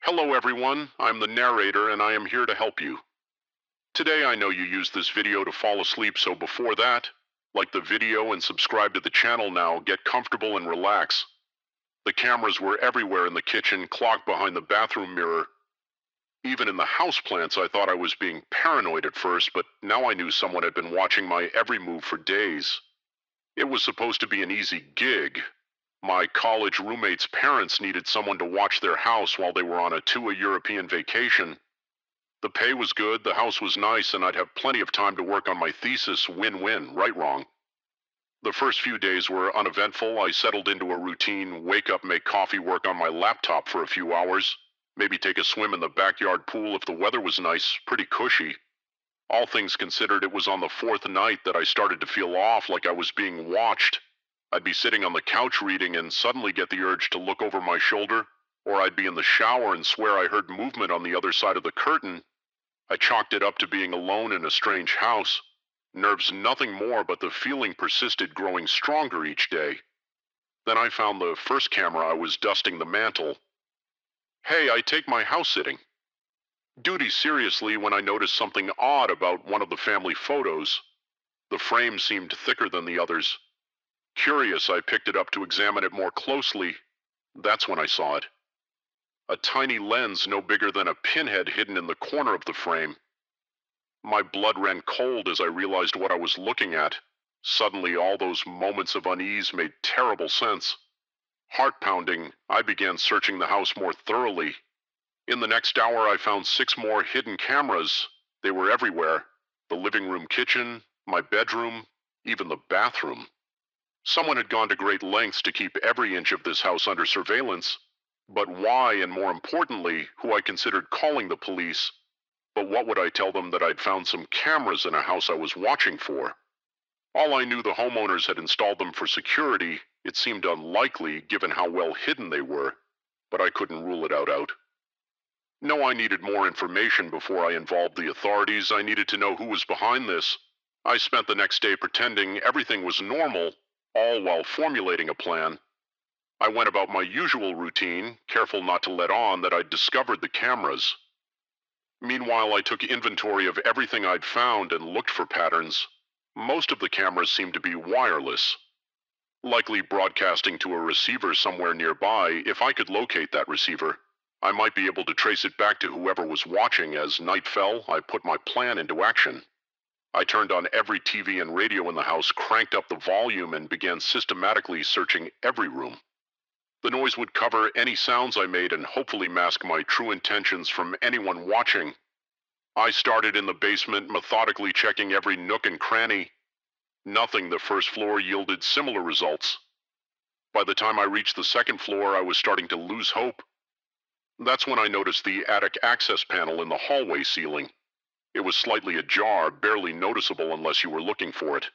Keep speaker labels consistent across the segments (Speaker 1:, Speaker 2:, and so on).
Speaker 1: Hello everyone, I'm the narrator and I am here to help you. Today I know you use this video to fall asleep, so before that, like the video and subscribe to the channel now, get comfortable and relax. The cameras were everywhere in the kitchen, clocked behind the bathroom mirror. Even in the houseplants I thought I was being paranoid at first, but now I knew someone had been watching my every move for days. It was supposed to be an easy gig. My college roommate's parents needed someone to watch their house while they were on a European vacation. The pay was good, the house was nice, and I'd have plenty of time to work on my thesis, win-win, right-wrong. The first few days were uneventful. I settled into a routine, wake up, make coffee, work on my laptop for a few hours, maybe take a swim in the backyard pool if the weather was nice, pretty cushy. All things considered, it was on the fourth night that I started to feel off, like I was being watched. I'd be sitting on the couch reading and suddenly get the urge to look over my shoulder, or I'd be in the shower and swear I heard movement on the other side of the curtain. I chalked it up to being alone in a strange house. Nerves nothing more, but the feeling persisted, growing stronger each day. Then I found the first camera. I was dusting the mantel. Hey, I take my house sitting duty seriously when I noticed something odd about one of the family photos. The frame seemed thicker than the others. Curious, I picked it up to examine it more closely. That's when I saw it. A tiny lens no bigger than a pinhead hidden in the corner of the frame. My blood ran cold as I realized what I was looking at. Suddenly, all those moments of unease made terrible sense. Heart pounding, I began searching the house more thoroughly. In the next hour, I found 6 more hidden cameras. They were everywhere. The living room, kitchen, my bedroom, even the bathroom. Someone had gone to great lengths to keep every inch of this house under surveillance. But why, and more importantly, who I considered calling the police. But what would I tell them that I'd found some cameras in a house I was watching for? All I knew, the homeowners had installed them for security. It seemed unlikely, given how well hidden they were, but I couldn't rule it out. No, I needed more information before I involved the authorities. I needed to know who was behind this. I spent the next day pretending everything was normal, all while formulating a plan. I went about my usual routine, careful not to let on that I'd discovered the cameras. Meanwhile, I took inventory of everything I'd found and looked for patterns. Most of the cameras seemed to be wireless, likely broadcasting to a receiver somewhere nearby. If I could locate that receiver, I might be able to trace it back to whoever was watching. As night fell, I put my plan into action. I turned on every TV and radio in the house, cranked up the volume, and began systematically searching every room. The noise would cover any sounds I made and hopefully mask my true intentions from anyone watching. I started in the basement, methodically checking every nook and cranny. Nothing. The first floor yielded similar results. By the time I reached the second floor, I was starting to lose hope. That's when I noticed the attic access panel in the hallway ceiling. It was slightly ajar, barely noticeable unless you were looking for it.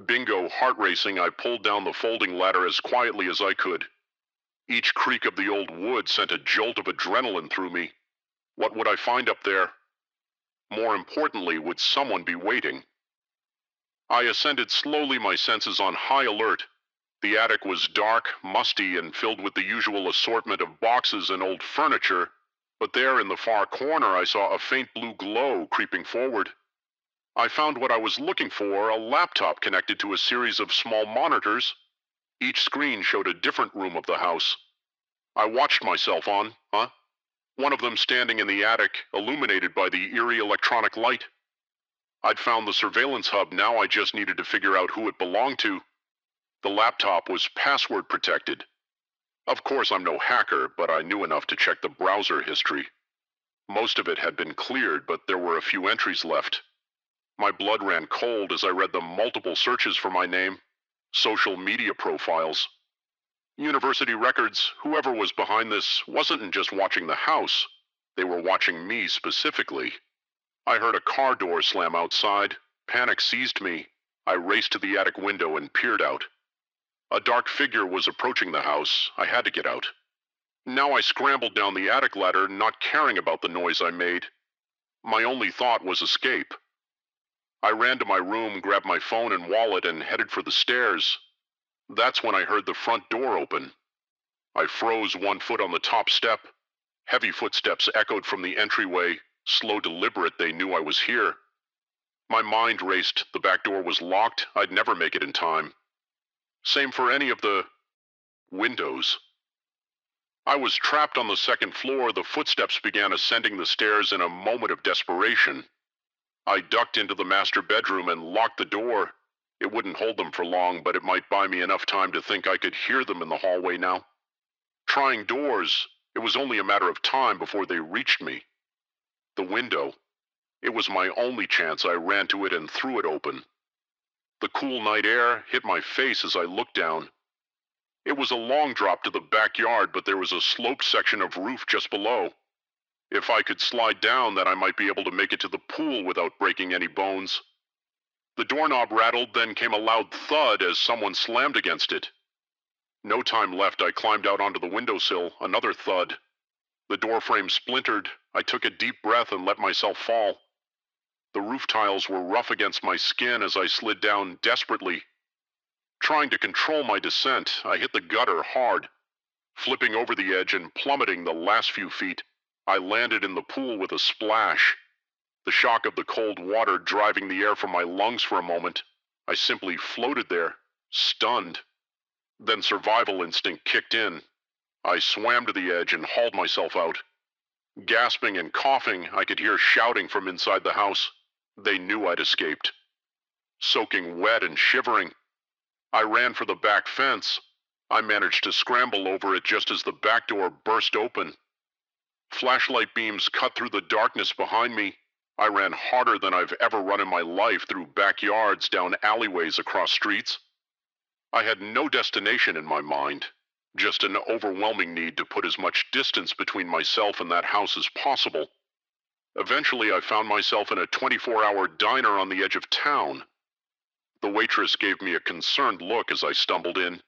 Speaker 1: Bingo, heart racing, I pulled down the folding ladder as quietly as I could. Each creak of the old wood sent a jolt of adrenaline through me. What would I find up there? More importantly, would someone be waiting? I ascended slowly, my senses on high alert. The attic was dark, musty, and filled with the usual assortment of boxes and old furniture, but there in the far corner I saw a faint blue glow creeping forward. I found what I was looking for, a laptop connected to a series of small monitors. Each screen showed a different room of the house. I watched myself on, one of them standing in the attic, illuminated by the eerie electronic light. I'd found the surveillance hub. Now I just needed to figure out who it belonged to. The laptop was password protected. Of course, I'm no hacker, but I knew enough to check the browser history. Most of it had been cleared, but there were a few entries left. My blood ran cold as I read the multiple searches for my name, social media profiles, university records. Whoever was behind this wasn't just watching the house. They were watching me specifically. I heard a car door slam outside. Panic seized me. I raced to the attic window and peered out. A dark figure was approaching the house. I had to get out. Now I scrambled down the attic ladder, not caring about the noise I made. My only thought was escape. I ran to my room, grabbed my phone and wallet, and headed for the stairs. That's when I heard the front door open. I froze, one foot on the top step. Heavy footsteps echoed from the entryway, slow, deliberate. They knew I was here. My mind raced. The back door was locked. I'd never make it in time. Same for any of the windows. I was trapped on the second floor. The footsteps began ascending the stairs in a moment of desperation. I ducked into the master bedroom and locked the door. It wouldn't hold them for long, but it might buy me enough time to think I could hear them in the hallway now. Trying doors, it was only a matter of time before they reached me. The window. It was my only chance. I ran to it and threw it open. The cool night air hit my face as I looked down. It was a long drop to the backyard, but there was a sloped section of roof just below. If I could slide down, then I might be able to make it to the pool without breaking any bones. The doorknob rattled, then came a loud thud as someone slammed against it. No time left. I climbed out onto the windowsill. Another thud. The door frame splintered. I took a deep breath and let myself fall. The roof tiles were rough against my skin as I slid down desperately. Trying to control my descent, I hit the gutter hard. Flipping over the edge and plummeting the last few feet, I landed in the pool with a splash. The shock of the cold water driving the air from my lungs for a moment, I simply floated there, stunned. Then survival instinct kicked in. I swam to the edge and hauled myself out. Gasping and coughing, I could hear shouting from inside the house. They knew I'd escaped. Soaking wet and shivering, I ran for the back fence. I managed to scramble over it just as the back door burst open. Flashlight beams cut through the darkness behind me. I ran harder than I've ever run in my life, through backyards, down alleyways, across streets. I had no destination in my mind, just an overwhelming need to put as much distance between myself and that house as possible. Eventually, I found myself in a 24-hour diner on the edge of town. The waitress gave me a concerned look as I stumbled in.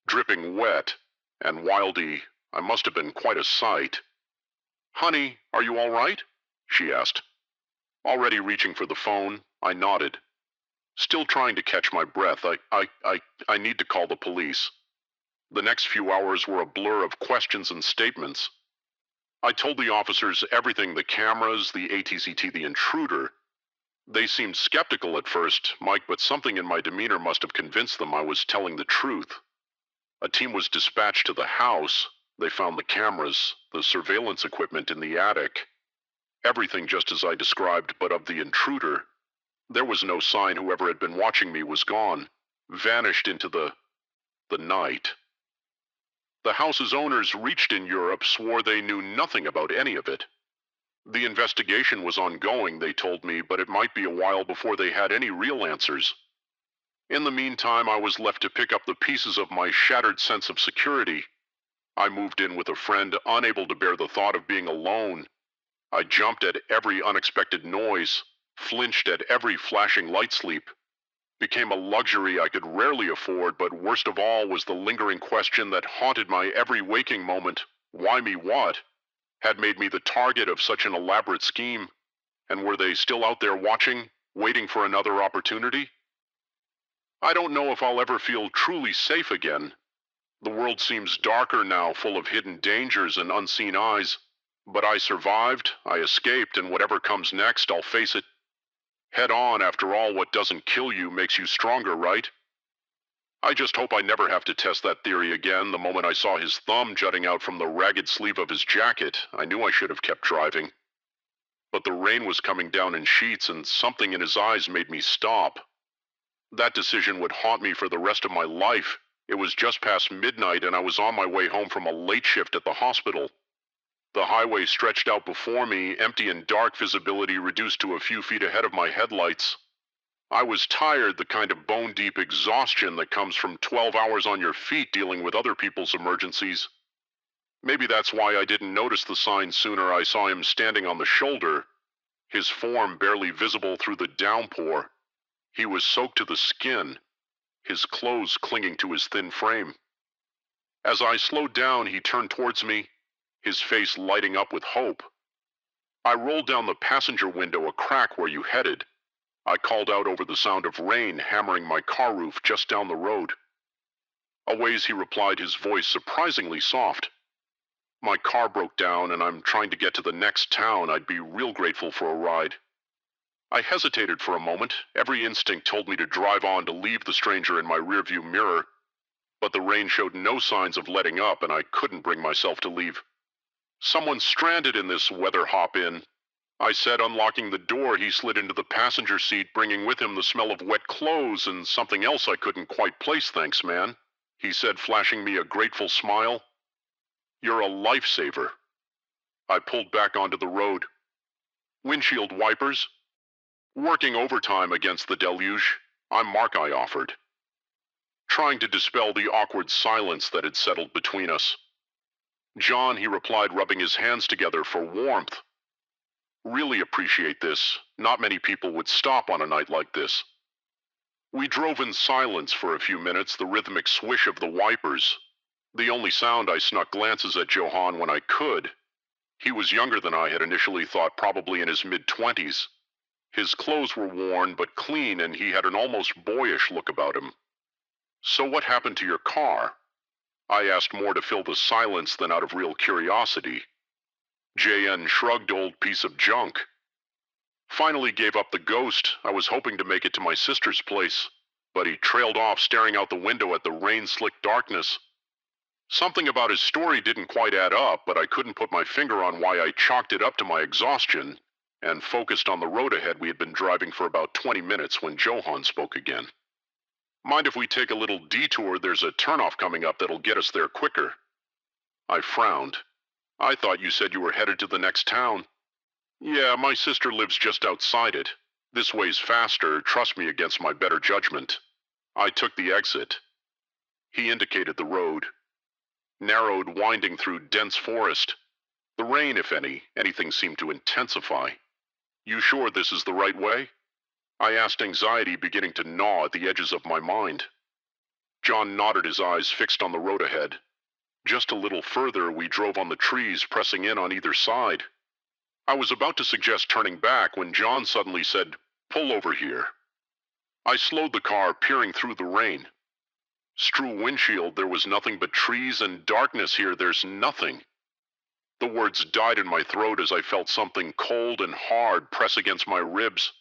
Speaker 1: Dripping wet and wildy, I must have been quite a sight. "Honey, are you all right?" she asked. Already reaching for the phone, I nodded. Still trying to catch my breath, I need to call the police. The next few hours were a blur of questions and statements. I told the officers everything: the cameras, the ATCT, the intruder. They seemed skeptical at first, Mike, but something in my demeanor must have convinced them I was telling the truth. A team was dispatched to the house. They found the cameras, the surveillance equipment in the attic. Everything just as I described, but of the intruder, there was no sign. Whoever had been watching me was gone, vanished into the night. The house's owners reached in Europe, swore they knew nothing about any of it. The investigation was ongoing, they told me, but it might be a while before they had any real answers. In the meantime, I was left to pick up the pieces of my shattered sense of security. I moved in with a friend, unable to bear the thought of being alone. I jumped at every unexpected noise, flinched at every flashing light sleep. Became a luxury I could rarely afford, but worst of all was the lingering question that haunted my every waking moment: why me what? Had made me the target of such an elaborate scheme, and were they still out there watching, waiting for another opportunity? I don't know if I'll ever feel truly safe again. The world seems darker now, full of hidden dangers and unseen eyes. But I survived, I escaped, and whatever comes next, I'll face it head on. After all, what doesn't kill you makes you stronger, right? I just hope I never have to test that theory again. The moment I saw his thumb jutting out from the ragged sleeve of his jacket, I knew I should have kept driving. But the rain was coming down in sheets, and something in his eyes made me stop. That decision would haunt me for the rest of my life. It was just past midnight, and I was on my way home from a late shift at the hospital. The highway stretched out before me, empty and dark, visibility reduced to a few feet ahead of my headlights. I was tired, the kind of bone-deep exhaustion that comes from 12 hours on your feet dealing with other people's emergencies. Maybe that's why I didn't notice the sign sooner. I saw him standing on the shoulder, his form barely visible through the downpour. He was soaked to the skin, his clothes clinging to his thin frame. As I slowed down, he turned towards me, his face lighting up with hope. I rolled down the passenger window a crack. "Where you headed?" I called out over the sound of rain hammering my car roof just down the road. "A ways," he replied, his voice surprisingly soft. My car broke down and I'm trying to get to the next town. I'd be real grateful for a ride. I hesitated for a moment. Every instinct told me to drive on to leave the stranger in my rearview mirror, but the rain showed no signs of letting up and I couldn't bring myself to leave. Someone's stranded in this weather hop-in, I said, unlocking the door. He slid into the passenger seat, bringing with him the smell of wet clothes and something else I couldn't quite place. Thanks, man, he said, flashing me a grateful smile. You're a lifesaver. I pulled back onto the road. Windshield wipers? Working overtime against the deluge. I'm Mark, I offered, trying to dispel the awkward silence that had settled between us. John, he replied, rubbing his hands together for warmth. Really appreciate this. Not many people would stop on a night like this. We drove in silence for a few minutes, the rhythmic swish of the wipers. The only sound. I snuck glances at Johann when I could. He was younger than I had initially thought, probably in his mid-20s. His clothes were worn but clean, and he had an almost boyish look about him. So what happened to your car? I asked, more to fill the silence than out of real curiosity. JN shrugged. Old piece of junk. Finally gave up the ghost. I was hoping to make it to my sister's place, but he trailed off, staring out the window at the rain-slicked darkness. Something about his story didn't quite add up, but I couldn't put my finger on why I chalked it up to my exhaustion and focused on the road ahead. We had been driving for about 20 minutes when Johann spoke again. Mind if we take a little detour? There's a turnoff coming up that'll get us there quicker. I frowned. I thought you said you were headed to the next town. Yeah, my sister lives just outside it. This way's faster, trust me, against my better judgment. I took the exit. He indicated the road. Narrowed, winding through dense forest. The rain, if anything seemed to intensify. You sure this is the right way? I asked, anxiety beginning to gnaw at the edges of my mind. John nodded, his eyes fixed on the road ahead. Just a little further, we drove on the trees, pressing in on either side. I was about to suggest turning back when John suddenly said, "Pull over here." I slowed the car, peering through the rain. Strew windshield, there was nothing but trees and darkness here. There's nothing. The words died in my throat as I felt something cold and hard press against my ribs.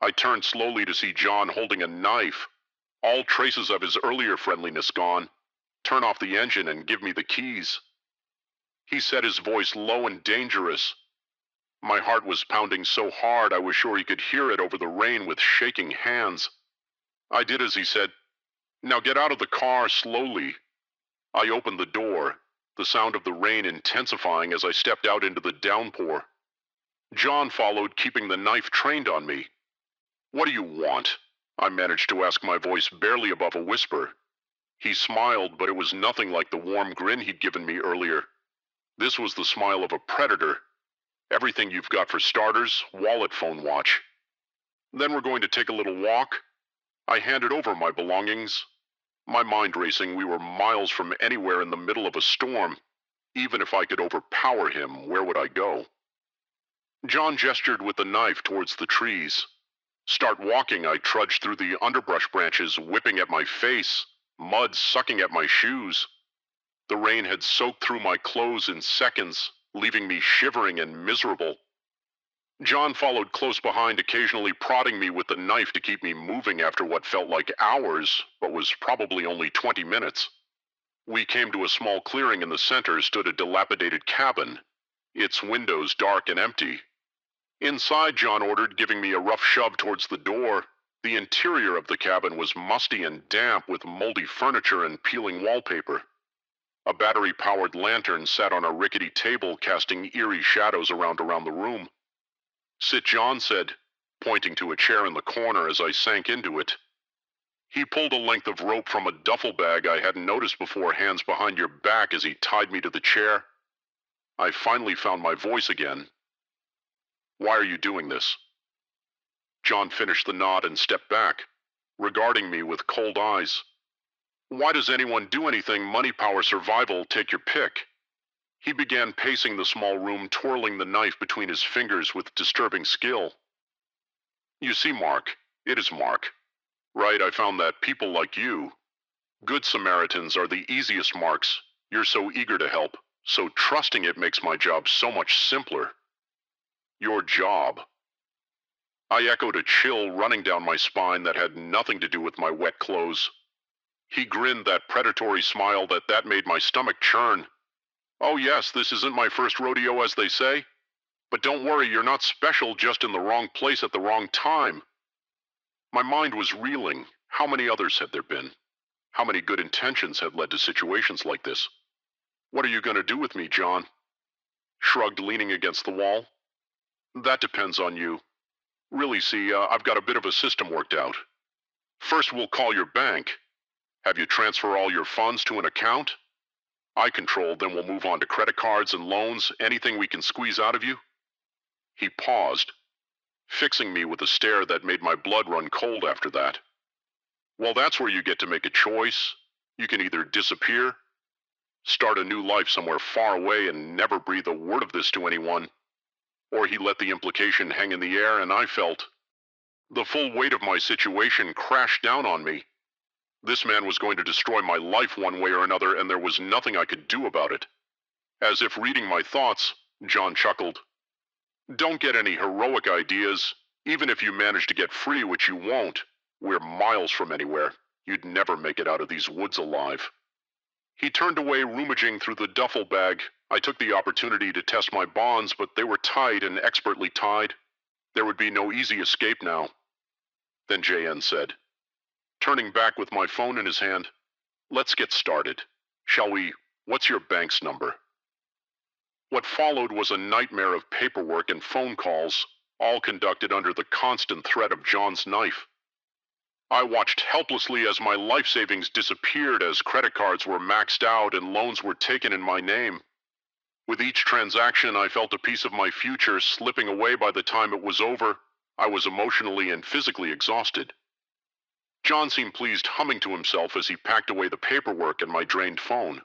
Speaker 1: I turned slowly to see John holding a knife, all traces of his earlier friendliness gone. Turn off the engine and give me the keys. He said, his voice low and dangerous. My heart was pounding so hard I was sure he could hear it over the rain. With shaking hands, I did as he said. Now get out of the car slowly. I opened the door, the sound of the rain intensifying as I stepped out into the downpour. John followed, keeping the knife trained on me. What do you want? I managed to ask, my voice barely above a whisper. He smiled, but it was nothing like the warm grin he'd given me earlier. This was the smile of a predator. Everything you've got for starters, wallet, phone, watch. Then we're going to take a little walk. I handed over my belongings. My mind racing. We were miles from anywhere in the middle of a storm. Even if I could overpower him, where would I go? John gestured with the knife towards the trees. Start walking. I trudged through the underbrush branches, whipping at my face, mud sucking at my shoes. The rain had soaked through my clothes in seconds, leaving me shivering and miserable. John followed close behind, occasionally prodding me with the knife to keep me moving after what felt like hours, but was probably only 20 minutes. We came to a small clearing. In the center stood a dilapidated cabin, its windows dark and empty. Inside, John ordered, giving me a rough shove towards the door. The interior of the cabin was musty and damp, with moldy furniture and peeling wallpaper. A battery-powered lantern sat on a rickety table, casting eerie shadows around the room. Sit, John said, pointing to a chair in the corner as I sank into it. He pulled a length of rope from a duffel bag I hadn't noticed before, hands behind your back, as he tied me to the chair. I finally found my voice again. Why are you doing this? John finished the knot and stepped back, regarding me with cold eyes. Why does anyone do anything? Money, power, survival, take your pick. He began pacing the small room, twirling the knife between his fingers with disturbing skill. You see, Mark, it is Mark. Right, I found that people like you, good Samaritans, are the easiest marks. You're so eager to help. so trusting it makes my job so much simpler. Your job. I echoed a chill running down my spine that had nothing to do with my wet clothes. He grinned that predatory smile that made my stomach churn. Oh yes, this isn't my first rodeo as they say. But don't worry, you're not special, just in the wrong place at the wrong time. My mind was reeling. How many others had there been? How many good intentions had led to situations like this? What are you going to do with me, John? Shrugged, leaning against the wall. That depends on you. Really, see, I've got a bit of a system worked out. First, we'll call your bank. Have you transfer all your funds to an account? I control, then we'll move on to credit cards and loans, anything we can squeeze out of you. He paused, fixing me with a stare that made my blood run cold after that. Well, that's where you get to make a choice. You can either disappear, start a new life somewhere far away and never breathe a word of this to anyone, or he let the implication hang in the air and I felt the full weight of my situation crash down on me. This man was going to destroy my life one way or another, and there was nothing I could do about it. As if reading my thoughts, John chuckled. Don't get any heroic ideas. Even if you manage to get free, which you won't, we're miles from anywhere. You'd never make it out of these woods alive. He turned away, rummaging through the duffel bag. I took the opportunity to test my bonds, but they were tight and expertly tied. There would be no easy escape now. Then JN said, turning back with my phone in his hand, let's get started. Shall we? What's your bank's number? What followed was a nightmare of paperwork and phone calls, all conducted under the constant threat of John's knife. I watched helplessly as my life savings disappeared as credit cards were maxed out and loans were taken in my name. With each transaction, I felt a piece of my future slipping away by the time it was over. I was emotionally and physically exhausted. John seemed pleased, humming to himself as he packed away the paperwork and my drained phone.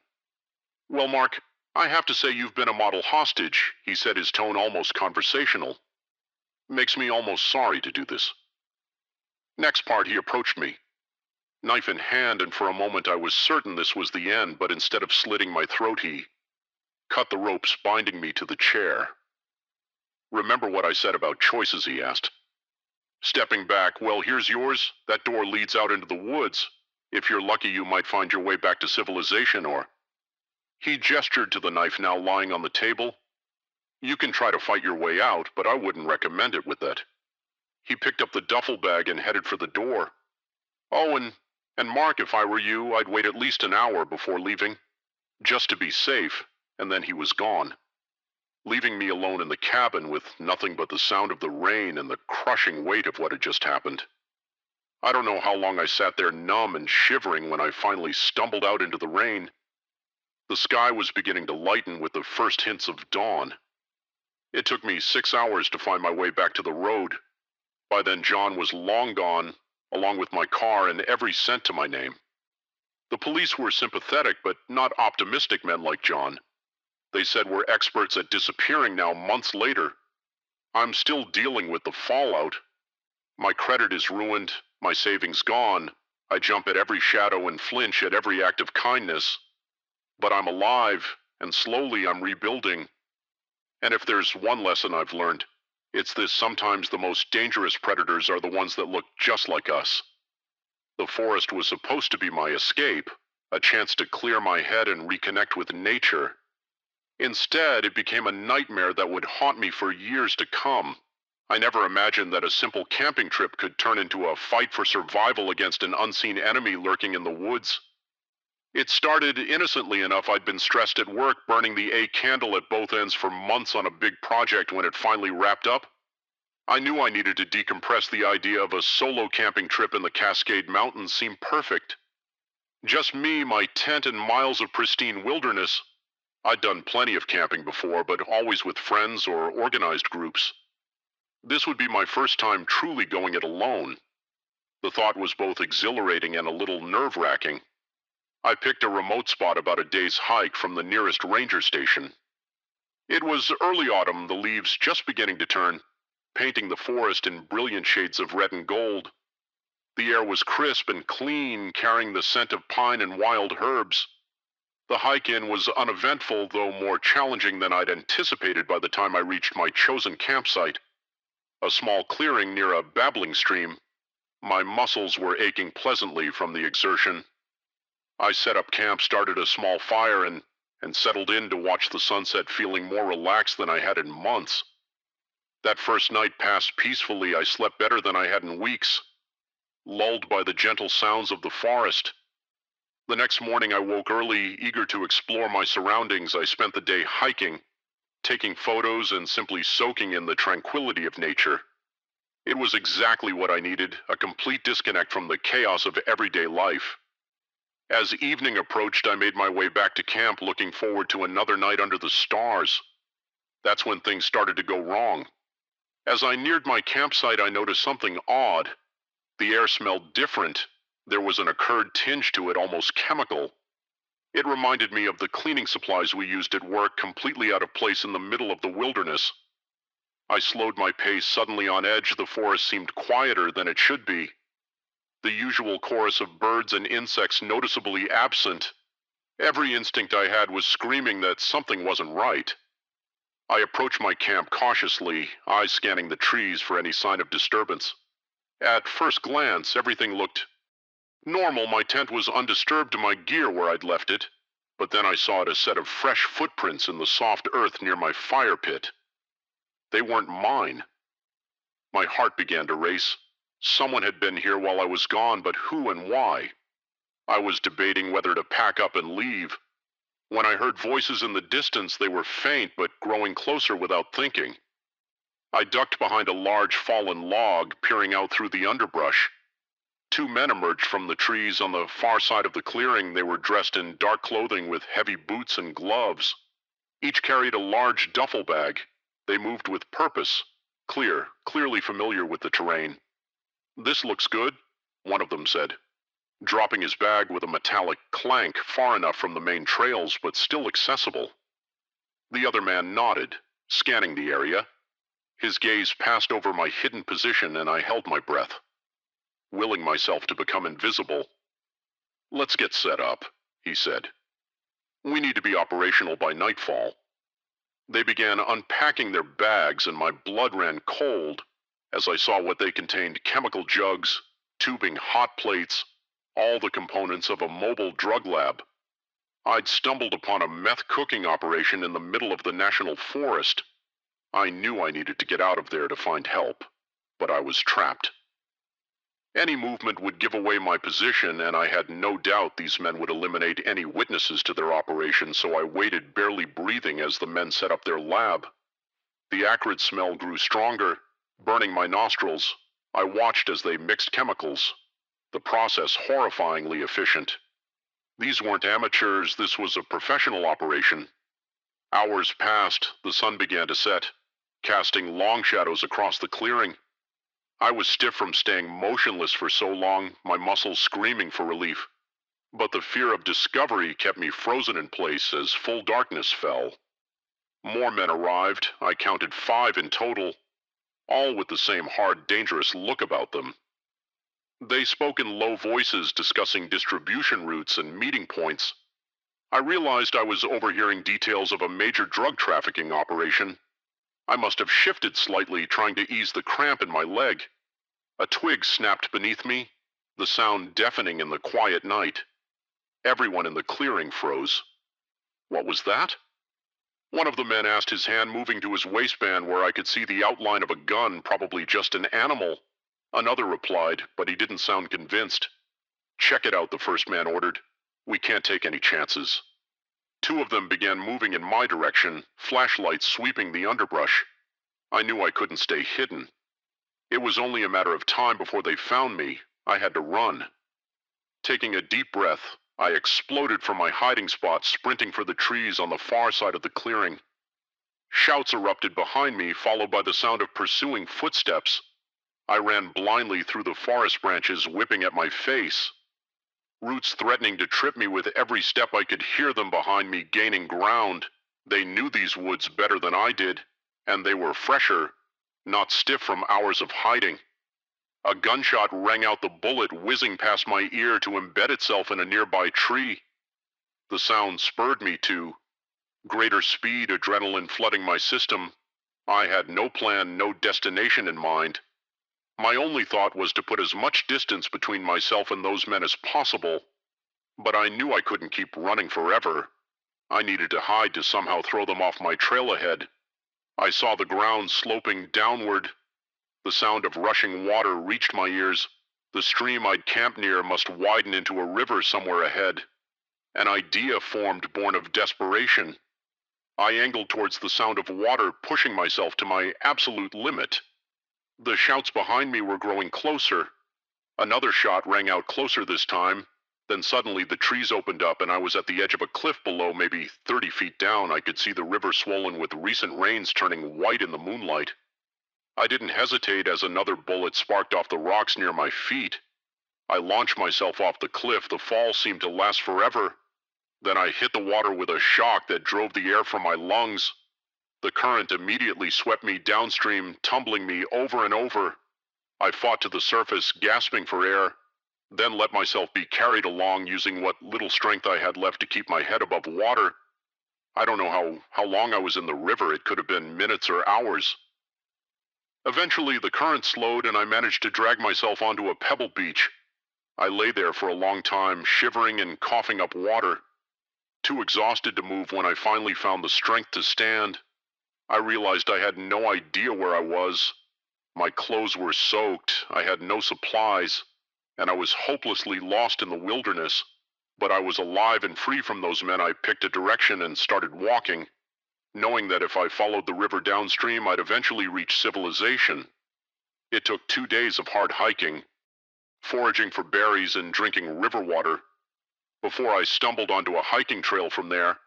Speaker 1: Well, Mark, I have to say you've been a model hostage, he said, his tone almost conversational. Makes me almost sorry to do this. Next part, he approached me, knife in hand, and for a moment I was certain this was the end, but instead of slitting my throat, he cut the ropes binding me to the chair. Remember what I said about choices, he asked. Stepping back, well, here's yours. That door leads out into the woods. If you're lucky, you might find your way back to civilization, or... He gestured to the knife now lying on the table. You can try to fight your way out, but I wouldn't recommend it with that. He picked up the duffel bag and headed for the door. Oh, and Mark, if I were you, I'd wait at least an hour before leaving, just to be safe, and then he was gone, leaving me alone in the cabin with nothing but the sound of the rain and the crushing weight of what had just happened. I don't know how long I sat there numb and shivering when I finally stumbled out into the rain. The sky was beginning to lighten with the first hints of dawn. It took me 6 hours to find my way back to the road. By then, John was long gone, along with my car and every cent to my name. The police were sympathetic, but not optimistic men like John. They said we're experts at disappearing now months later. I'm still dealing with the fallout. My credit is ruined, my savings gone. I jump at every shadow and flinch at every act of kindness. But I'm alive, and slowly I'm rebuilding. And if there's one lesson I've learned, it's this: sometimes the most dangerous predators are the ones that look just like us. The forest was supposed to be my escape, a chance to clear my head and reconnect with nature. Instead, it became a nightmare that would haunt me for years to come. I never imagined that a simple camping trip could turn into a fight for survival against an unseen enemy lurking in the woods. It started innocently enough. I'd been stressed at work, burning the A candle at both ends for months on a big project. When it finally wrapped up, I knew I needed to decompress. The idea of a solo camping trip in the Cascade Mountains seemed perfect. Just me, my tent, and miles of pristine wilderness. I'd done plenty of camping before, but always with friends or organized groups. This would be my first time truly going it alone. The thought was both exhilarating and a little nerve-wracking. I picked a remote spot about a day's hike from the nearest ranger station. It was early autumn, the leaves just beginning to turn, painting the forest in brilliant shades of red and gold. The air was crisp and clean, carrying the scent of pine and wild herbs. The hike in was uneventful, though more challenging than I'd anticipated by the time I reached my chosen campsite, a small clearing near a babbling stream. My muscles were aching pleasantly from the exertion. I set up camp, started a small fire, and settled in to watch the sunset, feeling more relaxed than I had in months. That first night passed peacefully. I slept better than I had in weeks, lulled by the gentle sounds of the forest. The next morning I woke early, eager to explore my surroundings. I spent the day hiking, taking photos, and simply soaking in the tranquility of nature. It was exactly what I needed, a complete disconnect from the chaos of everyday life. As evening approached, I made my way back to camp, looking forward to another night under the stars. That's when things started to go wrong. As I neared my campsite, I noticed something odd. The air smelled different. There was an acrid tinge to it, almost chemical. It reminded me of the cleaning supplies we used at work, completely out of place in the middle of the wilderness. I slowed my pace, suddenly on edge. The forest seemed quieter than it should be. The usual chorus of birds and insects noticeably absent. Every instinct I had was screaming that something wasn't right. I approached my camp cautiously, eyes scanning the trees for any sign of disturbance. At first glance, everything looked normal. My tent was undisturbed to my gear where I'd left it, but then I saw a set of fresh footprints in the soft earth near my fire pit. They weren't mine. My heart began to race. Someone had been here while I was gone, but who and why? I was debating whether to pack up and leave. When I heard voices in the distance, they were faint but growing closer without thinking. I ducked behind a large fallen log, peering out through the underbrush. Two men emerged from the trees on the far side of the clearing. They were dressed in dark clothing with heavy boots and gloves. Each carried a large duffel bag. They moved with purpose, clearly familiar with the terrain. "This looks good," one of them said, dropping his bag with a metallic clank, far enough from the main trails but still accessible. The other man nodded, scanning the area. His gaze passed over my hidden position, and I held my breath, willing myself to become invisible. "Let's get set up," he said. "We need to be operational by nightfall." They began unpacking their bags, and my blood ran cold as I saw what they contained: chemical jugs, tubing, hot plates, all the components of a mobile drug lab. I'd stumbled upon a meth cooking operation in the middle of the national forest. I knew I needed to get out of there to find help, but I was trapped. Any movement would give away my position, and I had no doubt these men would eliminate any witnesses to their operation, so I waited, barely breathing, as the men set up their lab. The acrid smell grew stronger, burning my nostrils. I watched as they mixed chemicals, the process horrifyingly efficient. These weren't amateurs, this was a professional operation. Hours passed, the sun began to set, casting long shadows across the clearing. I was stiff from staying motionless for so long, my muscles screaming for relief. But the fear of discovery kept me frozen in place as full darkness fell. More men arrived. I counted 5 in total, all with the same hard, dangerous look about them. They spoke in low voices, discussing distribution routes and meeting points. I realized I was overhearing details of a major drug trafficking operation. I must have shifted slightly, trying to ease the cramp in my leg. A twig snapped beneath me, the sound deafening in the quiet night. Everyone in the clearing froze. What was that? One of the men asked, his hand moving to his waistband where I could see the outline of a gun, probably just an animal. Another replied, but he didn't sound convinced. "Check it out," the first man ordered. "We can't take any chances." 2 of them began moving in my direction, flashlights sweeping the underbrush. I knew I couldn't stay hidden. It was only a matter of time before they found me. I had to run. Taking a deep breath, I exploded from my hiding spot, sprinting for the trees on the far side of the clearing. Shouts erupted behind me, followed by the sound of pursuing footsteps. I ran blindly through the forest branches, whipping at my face. Roots threatening to trip me with every step. I could hear them behind me, gaining ground. They knew these woods better than I did, and they were fresher, not stiff from hours of hiding. A gunshot rang out, the bullet whizzing past my ear to embed itself in a nearby tree. The sound spurred me to greater speed, adrenaline flooding my system. I had no plan, no destination in mind. My only thought was to put as much distance between myself and those men as possible, but I knew I couldn't keep running forever. I needed to hide to somehow throw them off my trail ahead. I saw the ground sloping downward. The sound of rushing water reached my ears. The stream I'd camped near must widen into a river somewhere ahead. An idea formed born of desperation. I angled towards the sound of water, pushing myself to my absolute limit. The shouts behind me were growing closer. Another shot rang out closer this time. Then suddenly the trees opened up and I was at the edge of a cliff below, maybe 30 feet down. I could see the river swollen with recent rains turning white in the moonlight. I didn't hesitate as another bullet sparked off the rocks near my feet. I launched myself off the cliff. The fall seemed to last forever. Then I hit the water with a shock that drove the air from my lungs. The current immediately swept me downstream, tumbling me over and over. I fought to the surface, gasping for air, then let myself be carried along using what little strength I had left to keep my head above water. I don't know how long I was in the river. It could have been minutes or hours. Eventually, the current slowed and I managed to drag myself onto a pebble beach. I lay there for a long time, shivering and coughing up water. Too exhausted to move when I finally found the strength to stand. I realized I had no idea where I was. My clothes were soaked, I had no supplies, and I was hopelessly lost in the wilderness. But I was alive and free from those men. I picked a direction and started walking, knowing that if I followed the river downstream, I'd eventually reach civilization. It took 2 days of hard hiking, foraging for berries and drinking river water, before I stumbled onto a hiking trail from there.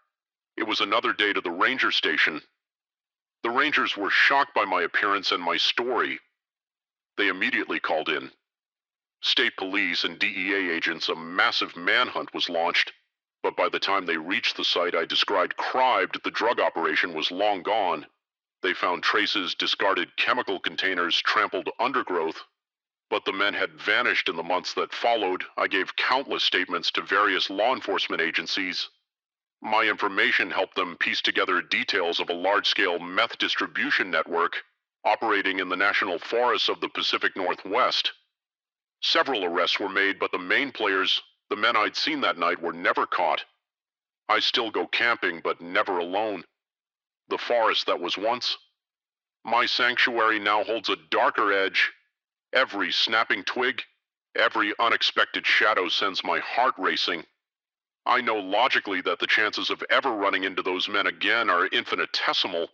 Speaker 1: It was another day to the ranger station. The rangers were shocked by my appearance and my story. They immediately called in state police and DEA agents. A massive manhunt was launched, but by the time they reached the site I described, the drug operation was long gone. They found traces, discarded chemical containers, trampled undergrowth, but the men had vanished in the months that followed. I gave countless statements to various law enforcement agencies. My information helped them piece together details of a large-scale meth distribution network operating in the national forests of the Pacific Northwest. Several arrests were made, but the main players, the men I'd seen that night, were never caught. I still go camping, but never alone. The forest that was once my sanctuary now holds a darker edge. Every snapping twig, every unexpected shadow sends my heart racing. I know logically that the chances of ever running into those men again are infinitesimal,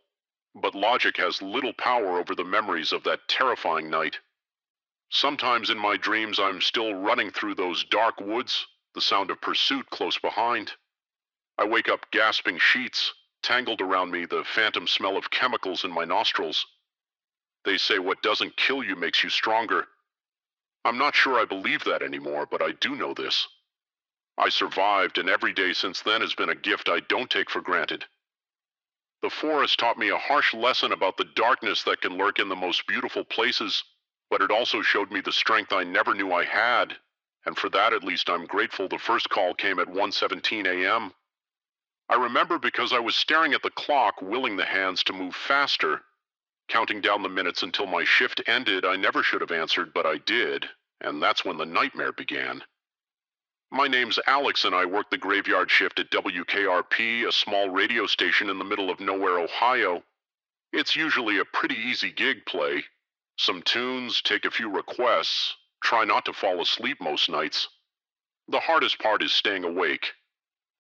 Speaker 1: but logic has little power over the memories of that terrifying night. Sometimes in my dreams I'm still running through those dark woods, the sound of pursuit close behind. I wake up gasping, sheets tangled around me, the phantom smell of chemicals in my nostrils. They say what doesn't kill you makes you stronger. I'm not sure I believe that anymore, but I do know this. I survived, and every day since then has been a gift I don't take for granted. The forest taught me a harsh lesson about the darkness that can lurk in the most beautiful places, but it also showed me the strength I never knew I had, and for that at least I'm grateful. The first call came at 1:17 a.m. I remember because I was staring at the clock, willing the hands to move faster, counting down the minutes until my shift ended. I never should have answered, but I did, and that's when the nightmare began. My name's Alex, and I work the graveyard shift at WKRP, a small radio station in the middle of nowhere, Ohio. It's usually a pretty easy gig. Play some tunes, take a few requests, try not to fall asleep most nights. The hardest part is staying awake.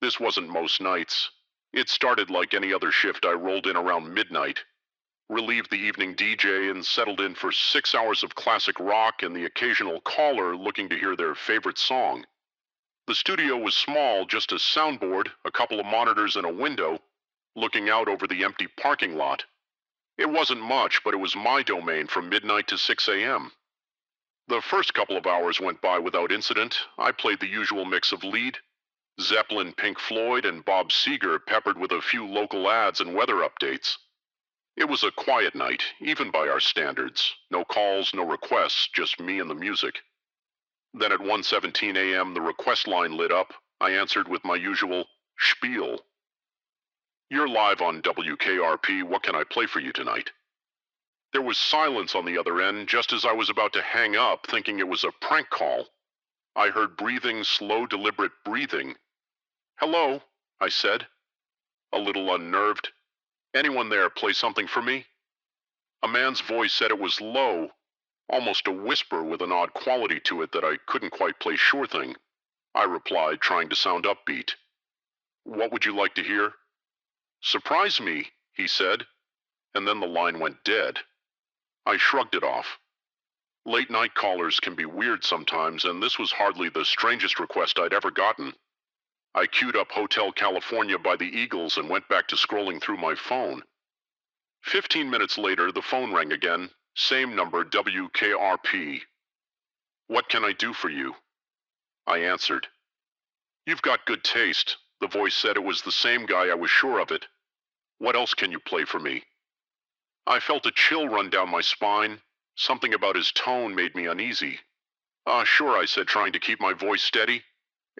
Speaker 1: This wasn't most nights. It started like any other shift. I rolled in around midnight, relieved the evening DJ, and settled in for 6 hours of classic rock and the occasional caller looking to hear their favorite song. The studio was small, just a soundboard, a couple of monitors, and a window looking out over the empty parking lot. It wasn't much, but it was my domain from midnight to 6 a.m. The first couple of hours went by without incident. I played the usual mix of lead, Zeppelin, Pink Floyd, and Bob Seger, peppered with a few local ads and weather updates. It was a quiet night, even by our standards. No calls, no requests, just me and the music. Then at 1:17 a.m. the request line lit up. I answered with my usual, Spiel. You're live on WKRP. What can I play for you tonight? There was silence on the other end just as I was about to hang up, thinking it was a prank call. I heard breathing, slow, deliberate breathing. Hello, I said, a little unnerved. Anyone there play something for me? A man's voice said it was low, almost a whisper with an odd quality to it that I couldn't quite place sure thing. I replied, trying to sound upbeat. What would you like to hear? Surprise me, he said, and then the line went dead. I shrugged it off. Late night callers can be weird sometimes, and this was hardly the strangest request I'd ever gotten. I queued up Hotel California by the Eagles and went back to scrolling through my phone. 15 minutes later, the phone rang again, same number, WKRP. What can I do for you? I answered. You've got good taste. The voice said it was the same guy, I was sure of it. What else can you play for me? I felt a chill run down my spine. Something about his tone made me uneasy. Sure, I said, trying to keep my voice steady.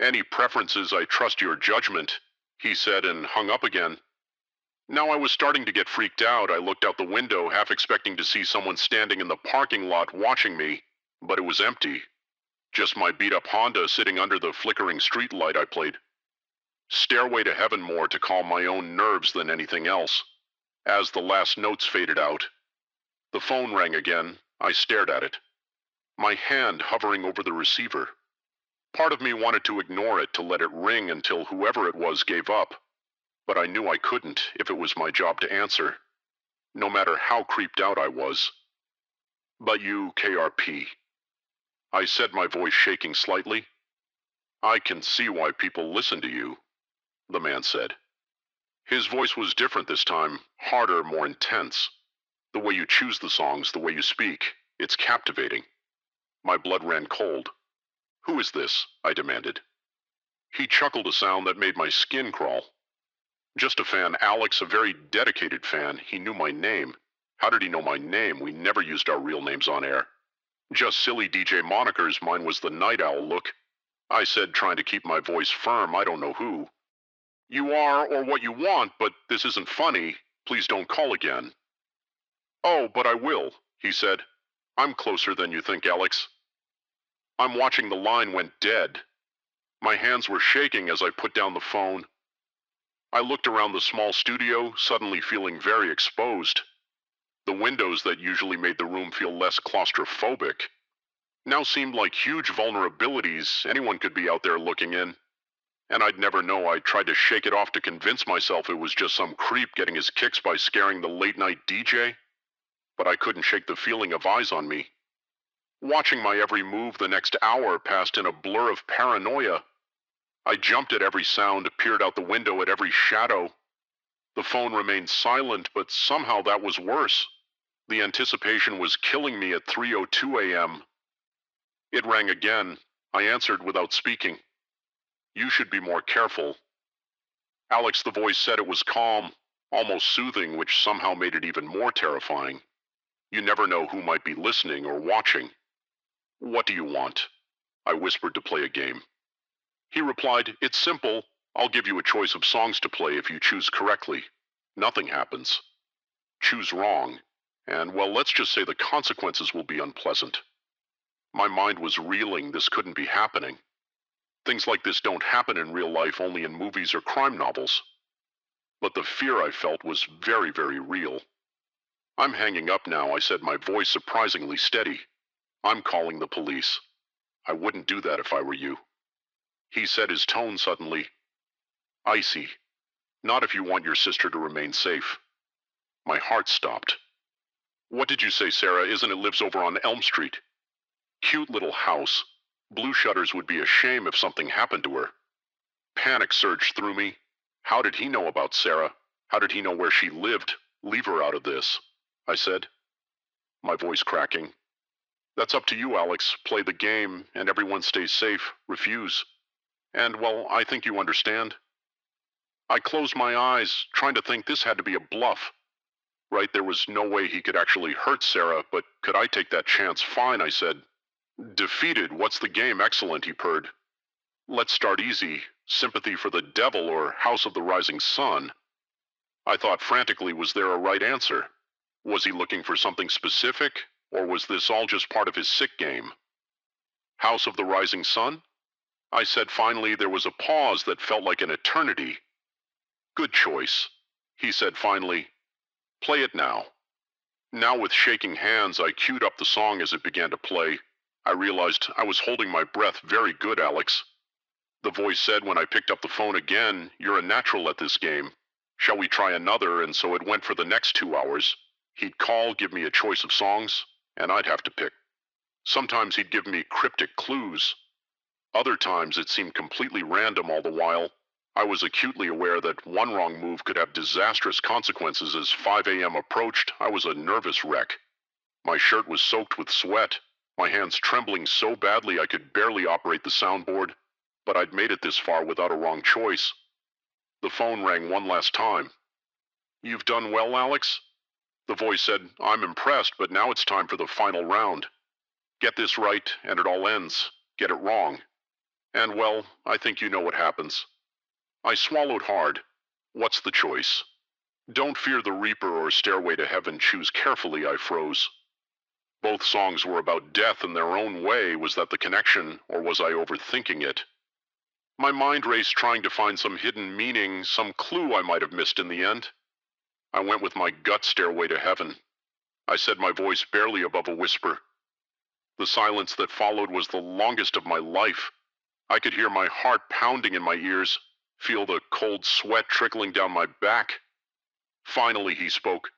Speaker 1: Any preferences, I trust your judgment, he said, and hung up again. Now I was starting to get freaked out. I looked out the window, half expecting to see someone standing in the parking lot watching me, but it was empty. Just my beat-up Honda sitting under the flickering street light. I played Stairway to Heaven more to calm my own nerves than anything else. As the last notes faded out, the phone rang again. I stared at it, my hand hovering over the receiver. Part of me wanted to ignore it, to let it ring until whoever it was gave up. But I knew I couldn't if it was my job to answer, no matter how creeped out I was. But you, KRP. I said, my voice shaking slightly. I can see why people listen to you, the man said. His voice was different this time, harder, more intense. The way you choose the songs, the way you speak, it's captivating. My blood ran cold. Who is this? I demanded. He chuckled a sound that made my skin crawl. Just a fan, Alex, a very dedicated fan. He knew my name. How did he know my name? We never used our real names on air. Just silly DJ monikers. Mine was the Night Owl look. I said, trying to keep my voice firm. I don't know who. You are, or what you want, but this isn't funny. Please don't call again. Oh, but I will, he said. I'm closer than you think, Alex. I'm watching. The line went dead. My hands were shaking as I put down the phone. I looked around the small studio, suddenly feeling very exposed. The windows that usually made the room feel less claustrophobic now seemed like huge vulnerabilities. Anyone could be out there looking in. And I'd never know. I tried to shake it off to convince myself it was just some creep getting his kicks by scaring the late-night DJ. But I couldn't shake the feeling of eyes on me. Watching my every move, the next hour passed in a blur of paranoia. I jumped at every sound, peered out the window at every shadow. The phone remained silent, but somehow that was worse. The anticipation was killing me at 3:02 a.m. It rang again. I answered without speaking. You should be more careful. Alex, the voice said. It was calm, almost soothing, which somehow made it even more terrifying. You never know who might be listening or watching. What do you want? I whispered to play a game. He replied, it's simple. I'll give you a choice of songs to play. If you choose correctly, nothing happens. Choose wrong, and well, let's just say the consequences will be unpleasant. My mind was reeling. This couldn't be happening. Things like this don't happen in real life, only in movies or crime novels. But the fear I felt was very, very real. I'm hanging up now, I said, my voice surprisingly steady. I'm calling the police. I wouldn't do that if I were you. He said, his tone suddenly icy. Not if you want your sister to remain safe. My heart stopped. What did you say, Sarah? Isn't it lives over on Elm Street? Cute little house. Blue shutters. Would be a shame if something happened to her. Panic surged through me. How did he know about Sarah? How did he know where she lived? Leave her out of this, I said, my voice cracking. That's up to you, Alex. Play the game, and everyone stays safe. Refuse. And, well, I think you understand. I closed my eyes, trying to think this had to be a bluff. Right, there was no way he could actually hurt Sarah, but could I take that chance? Fine, I said. Defeated. What's the game? Excellent, he purred. Let's start easy. Sympathy for the Devil or House of the Rising Sun? I thought frantically, was there a right answer? Was he looking for something specific, or was this all just part of his sick game? House of the Rising Sun? I said finally. There was a pause that felt like an eternity. Good choice, he said finally. Play it now. Now with shaking hands, I queued up the song as it began to play. I realized I was holding my breath. Very good, Alex. The voice said when I picked up the phone again, you're a natural at this game. Shall we try another? And so it went for the next 2 hours. He'd call, give me a choice of songs, and I'd have to pick. Sometimes he'd give me cryptic clues. Other times it seemed completely random all the while. I was acutely aware that one wrong move could have disastrous consequences. As 5 a.m. approached, I was a nervous wreck. My shirt was soaked with sweat, my hands trembling so badly I could barely operate the soundboard, but I'd made it this far without a wrong choice. The phone rang one last time. You've done well, Alex? The voice said, I'm impressed, but now it's time for the final round. Get this right, and it all ends. Get it wrong. And well, I think you know what happens. I swallowed hard. What's the choice? Don't Fear the Reaper or Stairway to Heaven. Choose carefully, I froze. Both songs were about death in their own way. Was that the connection, or was I overthinking it? My mind raced, trying to find some hidden meaning, some clue I might have missed in the end. I went with my gut. Stairway to Heaven. I said, my voice barely above a whisper. The silence that followed was the longest of my life. I could hear my heart pounding in my ears, feel the cold sweat trickling down my back. Finally, he spoke.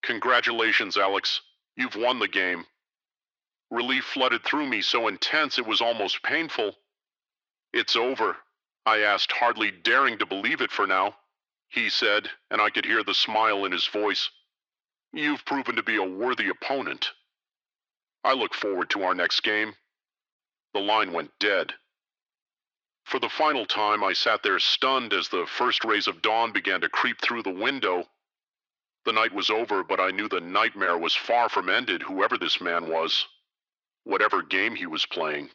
Speaker 1: Congratulations, Alex. You've won the game. Relief flooded through me, so intense it was almost painful. It's over, I asked, hardly daring to believe it for now. He said, and I could hear the smile in his voice. You've proven to be a worthy opponent. I look forward to our next game. The line went dead. For the final time, I sat there stunned as the first rays of dawn began to creep through the window. The night was over, but I knew the nightmare was far from ended, whoever this man was, whatever game he was playing.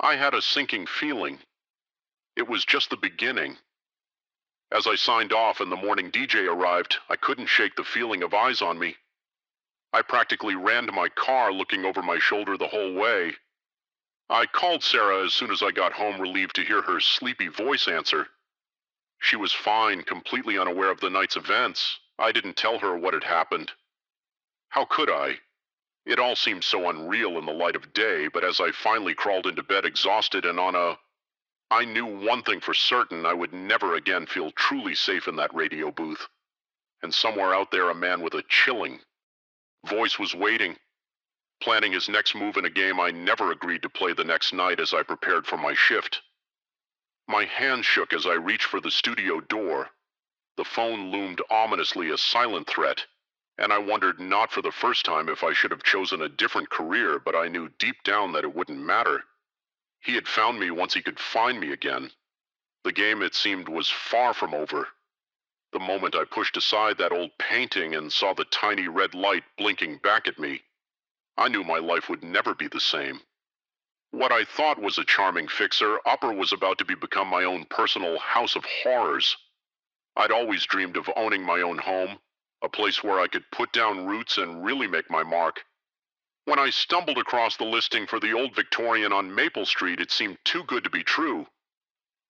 Speaker 1: I had a sinking feeling. It was just the beginning. As I signed off and the morning DJ arrived, I couldn't shake the feeling of eyes on me. I practically ran to my car, looking over my shoulder the whole way. I called Sarah as soon as I got home, relieved to hear her sleepy voice answer. She was fine, completely unaware of the night's events. I didn't tell her what had happened. How could I? It all seemed so unreal in the light of day, but as I finally crawled into bed exhausted and I knew one thing for certain. I would never again feel truly safe in that radio booth. And somewhere out there, a man with a chilling voice was waiting, planning his next move in a game I never agreed to play the next night. As I prepared for my shift, my hand shook as I reached for the studio door. The phone loomed ominously, a silent threat, and I wondered, not for the first time, if I should have chosen a different career, but I knew deep down that it wouldn't matter. He had found me once he could find me again. The game, it seemed, was far from over. The moment I pushed aside that old painting and saw the tiny red light blinking back at me, I knew my life would never be the same. What I thought was a charming fixer-upper was about to become my own personal house of horrors. I'd always dreamed of owning my own home, a place where I could put down roots and really make my mark. When I stumbled across the listing for the old Victorian on Maple Street, it seemed too good to be true.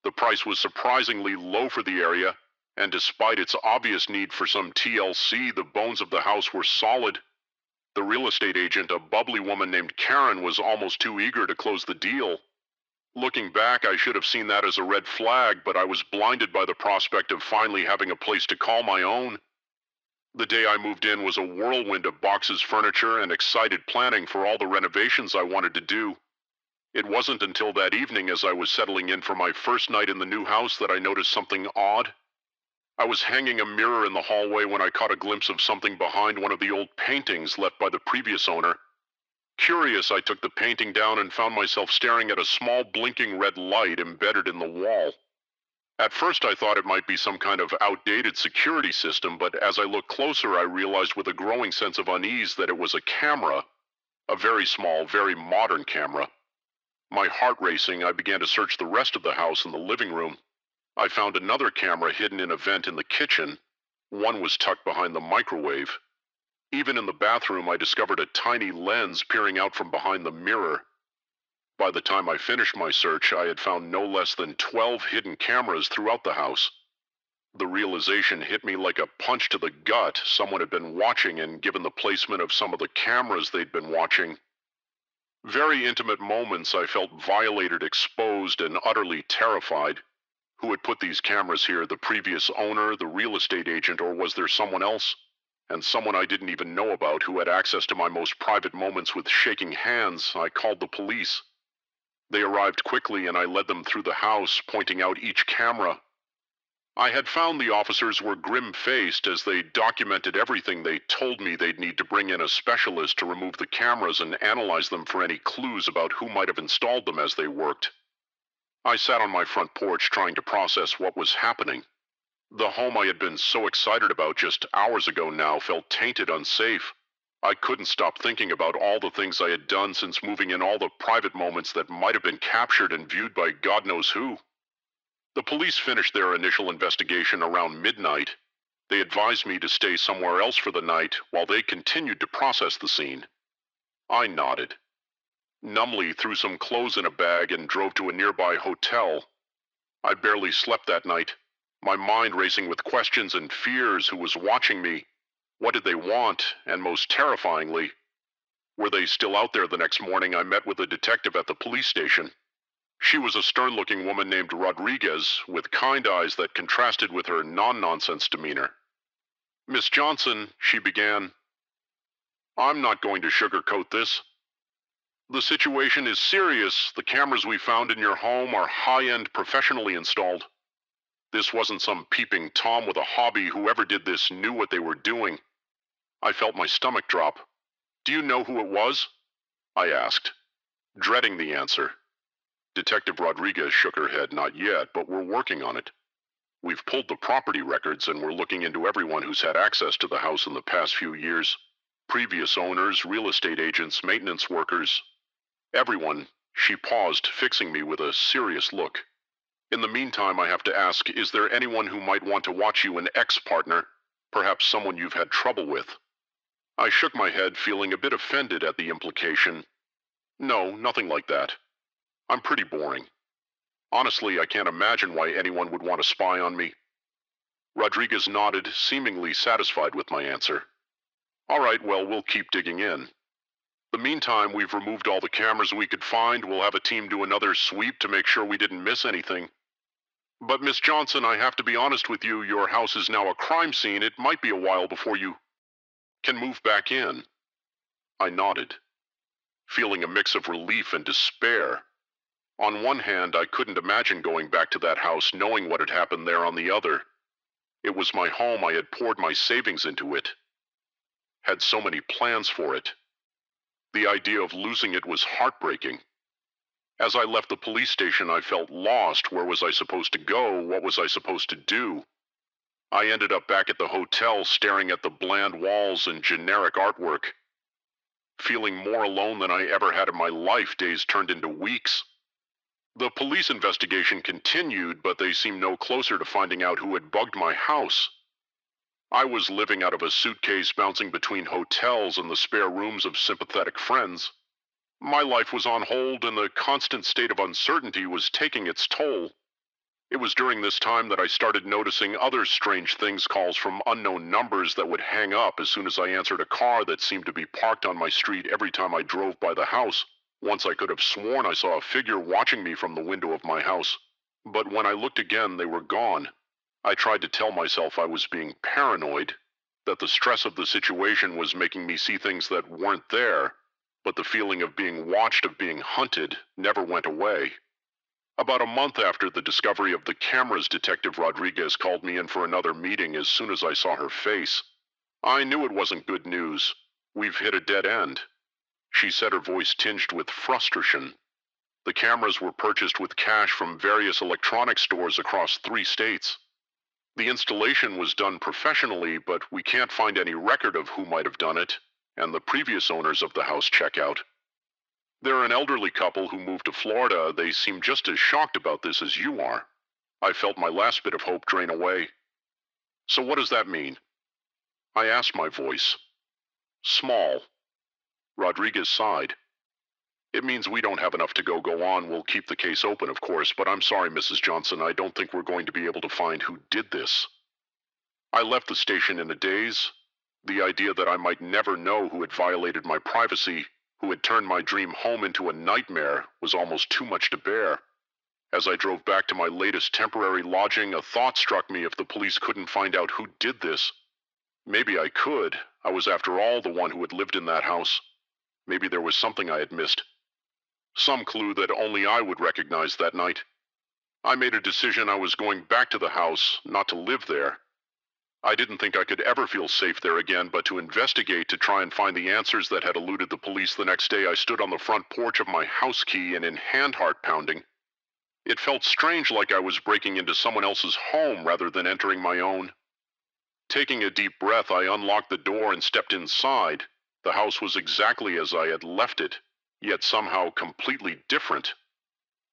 Speaker 1: The price was surprisingly low for the area, and despite its obvious need for some TLC, the bones of the house were solid. The real estate agent, a bubbly woman named Karen, was almost too eager to close the deal. Looking back, I should have seen that as a red flag, but I was blinded by the prospect of finally having a place to call my own. The day I moved in was a whirlwind of boxes, furniture, and excited planning for all the renovations I wanted to do. It wasn't until that evening, as I was settling in for my first night in the new house, that I noticed something odd. I was hanging a mirror in the hallway when I caught a glimpse of something behind one of the old paintings left by the previous owner. Curious, I took the painting down and found myself staring at a small blinking red light embedded in the wall. At first I thought it might be some kind of outdated security system, but as I looked closer I realized with a growing sense of unease that it was a camera, a very small, very modern camera. My heart racing, I began to search the rest of the house and the living room. I found another camera hidden in a vent in the kitchen. One was tucked behind the microwave. Even in the bathroom, I discovered a tiny lens peering out from behind the mirror. By the time I finished my search, I had found no less than 12 hidden cameras throughout the house. The realization hit me like a punch to the gut. Someone had been watching, and given the placement of some of the cameras they'd been watching, very intimate moments, I felt violated, exposed, and utterly terrified. Who had put these cameras here? The previous owner, the real estate agent, or was there someone else? And someone I didn't even know about who had access to my most private moments with shaking hands. I called the police. They arrived quickly, and I led them through the house, pointing out each camera. I had found the officers were grim-faced as they documented everything. They told me they'd need to bring in a specialist to remove the cameras and analyze them for any clues about who might have installed them as they worked. I sat on my front porch trying to process what was happening. The home I had been so excited about just hours ago now felt tainted, unsafe. I couldn't stop thinking about all the things I had done since moving in, all the private moments that might have been captured and viewed by God knows who. The police finished their initial investigation around midnight. They advised me to stay somewhere else for the night while they continued to process the scene. I nodded, numbly threw some clothes in a bag and drove to a nearby hotel. I barely slept that night, my mind racing with questions and fears. Who was watching me? What did they want? And most terrifyingly, were they still out there the next morning? I met with a detective at the police station. She was a stern-looking woman named Rodriguez, with kind eyes that contrasted with her non-nonsense demeanor. "Miss Johnson," she began, "I'm not going to sugarcoat this. The situation is serious. The cameras we found in your home are high-end, professionally installed. This wasn't some peeping Tom with a hobby. Whoever did this knew what they were doing." I felt my stomach drop. "Do you know who it was?" I asked, dreading the answer. Detective Rodriguez shook her head. "Not yet, but we're working on it. We've pulled the property records and we're looking into everyone who's had access to the house in the past few years. Previous owners, real estate agents, maintenance workers, everyone." She paused, fixing me with a serious look. "In the meantime, I have to ask, is there anyone who might want to watch you, an ex-partner? Perhaps someone you've had trouble with?" I shook my head, feeling a bit offended at the implication. "No, nothing like that. I'm pretty boring. Honestly, I can't imagine why anyone would want to spy on me." Rodriguez nodded, seemingly satisfied with my answer. "All right, well, we'll keep digging in. The meantime, we've removed all the cameras we could find. We'll have a team do another sweep to make sure we didn't miss anything. But Miss Johnson, I have to be honest with you, your house is now a crime scene. It might be a while before you can move back in." I nodded, feeling a mix of relief and despair. On one hand, I couldn't imagine going back to that house knowing what had happened there. On the other, it was my home. I had poured my savings into it, had so many plans for it. The idea of losing it was heartbreaking. As I left the police station, I felt lost. Where was I supposed to go? What was I supposed to do? I ended up back at the hotel, staring at the bland walls and generic artwork, feeling more alone than I ever had in my life. Days turned into weeks. The police investigation continued, but they seemed no closer to finding out who had bugged my house. I was living out of a suitcase, bouncing between hotels and the spare rooms of sympathetic friends. My life was on hold, and the constant state of uncertainty was taking its toll. It was during this time that I started noticing other strange things, calls from unknown numbers that would hang up as soon as I answered a car that seemed to be parked on my street every time I drove by the house. Once I could have sworn I saw a figure watching me from the window of my house, but when I looked again, they were gone. I tried to tell myself I was being paranoid, that the stress of the situation was making me see things that weren't there, but the feeling of being watched, of being hunted, never went away. About a month after the discovery of the cameras, Detective Rodriguez called me in for another meeting as soon as I saw her face. I knew it wasn't good news. "We've hit a dead end," she said, her voice tinged with frustration. "The cameras were purchased with cash from various electronics stores across 3 states. The installation was done professionally, but we can't find any record of who might have done it, and the previous owners of the house check out." They're an elderly couple who moved to Florida. They seem just as shocked about this as you are. I felt my last bit of hope drain away. So what does that mean? I asked, my voice small. Rodriguez sighed. It means we don't have enough to go on. We'll keep the case open, of course, but I'm sorry, Mrs. Johnson. I don't think we're going to be able to find who did this. I left the station in a daze. The idea that I might never know who had violated my privacy, who had turned my dream home into a nightmare, was almost too much to bear. As I drove back to my latest temporary lodging, a thought struck me. If the police couldn't find out who did this, maybe I could. I was, after all, the one who had lived in that house. Maybe there was something I had missed. Some clue that only I would recognize that night. I made a decision. I was going back to the house, not to live there. I didn't think I could ever feel safe there again, but to investigate, to try and find the answers that had eluded the police. The next day I stood on the front porch of my house key, and in hand, heart pounding. It felt strange, like I was breaking into someone else's home rather than entering my own. Taking a deep breath, I unlocked the door and stepped inside. The house was exactly as I had left it, yet somehow completely different.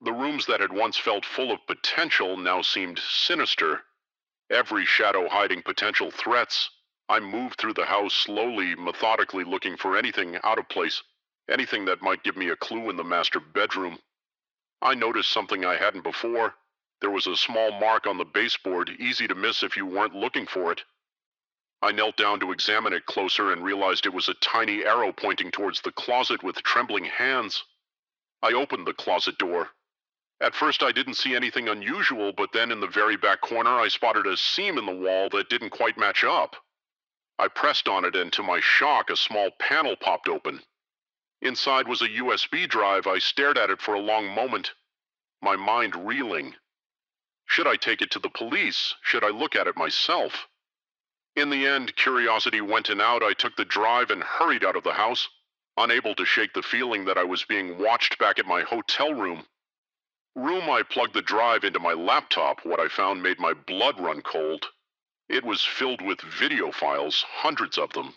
Speaker 1: The rooms that had once felt full of potential now seemed sinister, every shadow hiding potential threats. I moved through the house slowly, methodically, looking for anything out of place, anything that might give me a clue in the master bedroom. I noticed something I hadn't before. There was a small mark on the baseboard, easy to miss if you weren't looking for it. I knelt down to examine it closer and realized it was a tiny arrow pointing towards the closet. With trembling hands, I opened the closet door. At first I didn't see anything unusual, but then in the very back corner I spotted a seam in the wall that didn't quite match up. I pressed on it, and to my shock, a small panel popped open. Inside was a USB drive. I stared at it for a long moment, my mind reeling. Should I take it to the police? Should I look at it myself? In the end, curiosity went out. I took the drive and hurried out of the house, unable to shake the feeling that I was being watched back at my hotel room. I plugged the drive into my laptop. What I found made my blood run cold. It was filled with video files, hundreds of them,